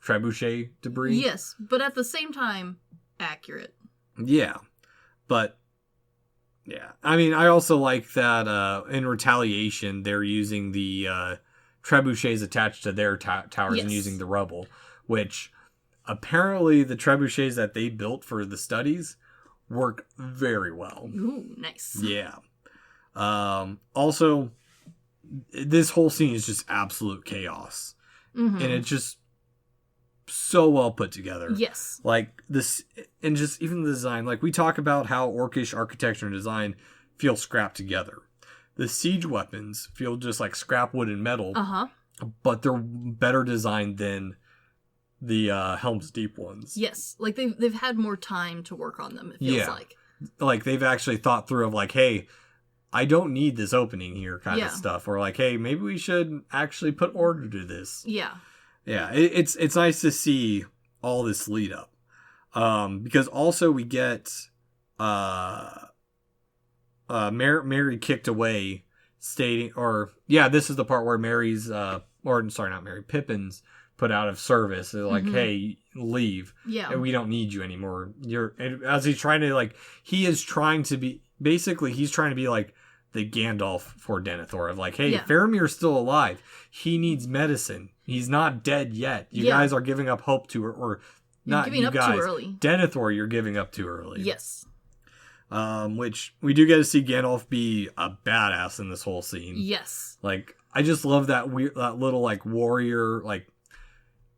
trebuchet debris. Yes, but at the same time, accurate. Yeah. But, yeah. I mean, I also like that in retaliation, they're using the trebuchets attached to their towers and using the rubble, which apparently the trebuchets that they built for the studies work very well. Ooh, nice. Yeah. Also, this whole scene is just absolute chaos. And it's just so well put together. Yes. Like this, and just even the design, like we talk about how orcish architecture and design feel scrapped together. The siege weapons feel just like scrap wood and metal. But they're better designed than the Helm's Deep ones. Yes, like they've had more time to work on them, it feels like. Like, they've actually thought through of, like, hey, I don't need this opening here kind of stuff. Or, like, hey, maybe we should actually put order to this. Yeah. Yeah, it's nice to see all this lead up. Because also we get Mary kicked away, stating, this is the part where Pippin's put out of service. They're like, hey, leave. Yeah. We don't need you anymore. As he's trying to, like, he's trying to be like the Gandalf for Denethor of, like, hey, Faramir's still alive. He needs medicine. He's not dead yet. You guys are giving up hope to her, or not giving you up guys. Too early. Denethor, you're giving up too early. Yes. Which we do get to see Gandalf be a badass in this whole scene. Yes. Like, I just love that little, like, warrior, like,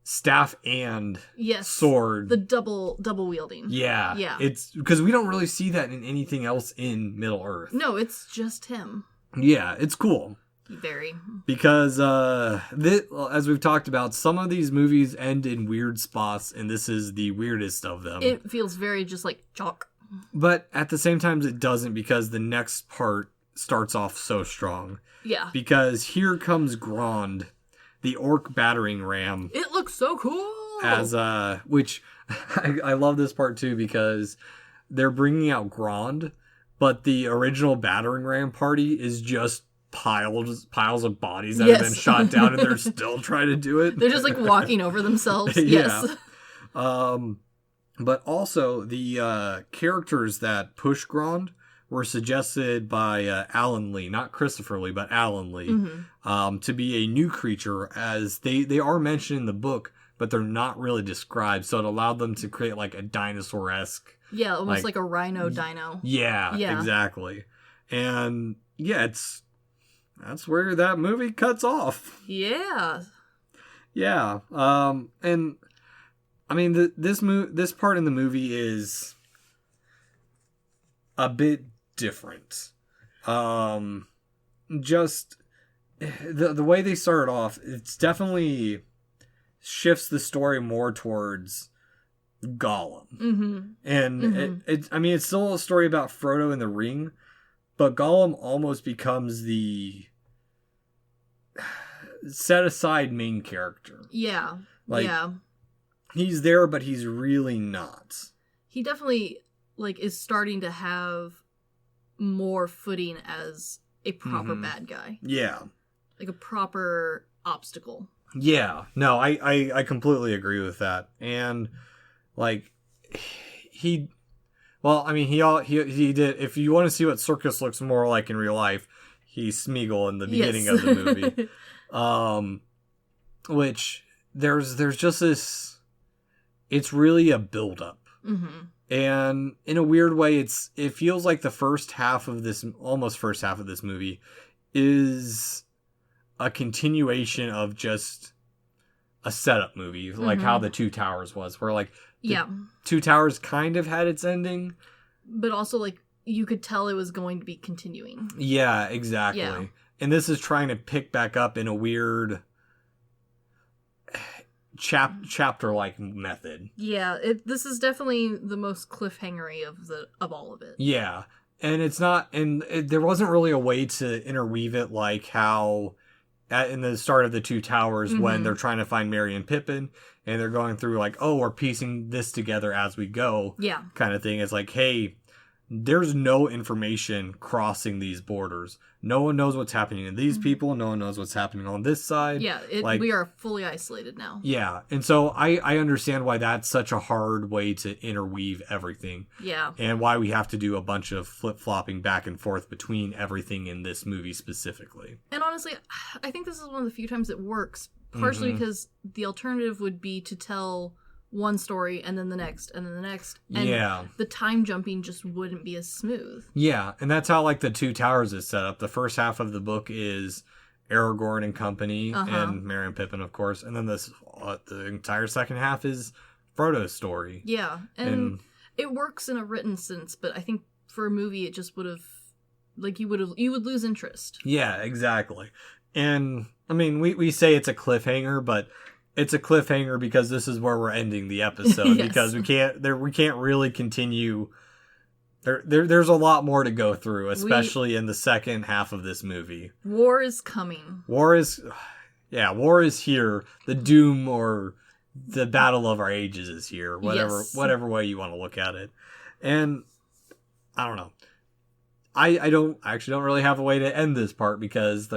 staff and sword. The double wielding. Yeah. Yeah. It's because we don't really see that in anything else in Middle Earth. No, it's just him. Yeah, it's cool. Very. Because as we've talked about, some of these movies end in weird spots, and this is the weirdest of them. It feels very just like chalk. But at the same time, it doesn't, because the next part starts off so strong. Yeah. Because here comes Grond, the orc battering ram. It looks so cool. Which I love this part too, because they're bringing out Grond, but the original battering ram party is just piles of bodies that have been shot down, and they're still trying to do it. They're just like walking over themselves. Yeah. Yes. But also the characters that push Grond were suggested by Alan Lee, not Christopher Lee, but Alan Lee, to be a new creature, as they are mentioned in the book, but they're not really described. So it allowed them to create like a dinosaur-esque. Yeah, almost like a rhino dino. Yeah, exactly. And yeah, that's where that movie cuts off. Yeah. Yeah. And I mean, this part in the movie is a bit different. Just the way they started off, it's definitely shifts the story more towards Gollum. Mm-hmm. And it's still a story about Frodo and the Ring, but Gollum almost becomes the set aside main character. Yeah. Like, he's there, but he's really not. He definitely is starting to have more footing as a proper bad guy. Yeah. Like a proper obstacle. Yeah. No, I completely agree with that. And he did, if you want to see what Circus looks more like in real life, he's Smeagol in the beginning of the movie. Which there's just this, it's really a build-up. Mm-hmm. And in a weird way, it feels like the first half of this movie is a continuation of just a setup movie, like how the Two Towers was, where Two Towers kind of had its ending, but also you could tell it was going to be continuing. Yeah, exactly. Yeah. And this is trying to pick back up in a weird chapter-like method. Yeah, this is definitely the most cliffhangery of all of it. Yeah, and it's not, and there wasn't really a way to interweave it like how in the start of the Two Towers when they're trying to find Merry and Pippin, and they're going through we're piecing this together as we go. Yeah, kind of thing. It's like, hey, there's no information crossing these borders. No one knows what's happening to these people. No one knows what's happening on this side. Yeah, we are fully isolated now. Yeah, and so I understand why that's such a hard way to interweave everything. Yeah. And why we have to do a bunch of flip-flopping back and forth between everything in this movie specifically. And honestly, I think this is one of the few times it works, partially because the alternative would be to tell one story and then the next and then the next, and the time jumping just wouldn't be as smooth. Yeah, and that's how the Two Towers is set up. The first half of the book is Aragorn and company, and Merry and Pippin, of course, and then the entire second half is Frodo's story. Yeah, and it works in a written sense, but I think for a movie it just would have you would lose interest. Yeah, exactly. And I mean, we say it's a cliffhanger, but it's a cliffhanger because this is where we're ending the episode Yes. because we can't really continue. There's a lot more to go through, especially in the second half of this movie. War is coming. War is here. The doom or the battle of our ages is here. Whatever way you want to look at it. And I don't know. I actually don't really have a way to end this part because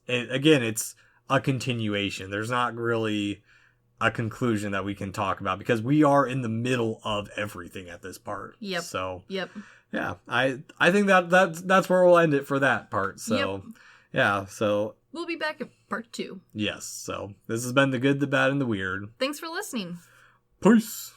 it's a continuation. There's not really a conclusion that we can talk about because we are in the middle of everything at this part. Yep. So Yep. Yeah, I think that's where we'll end it for that part. So yeah, so we'll be back at part 2. Yes. So this has been The Good, the Bad, and the Weird. Thanks for listening. Peace.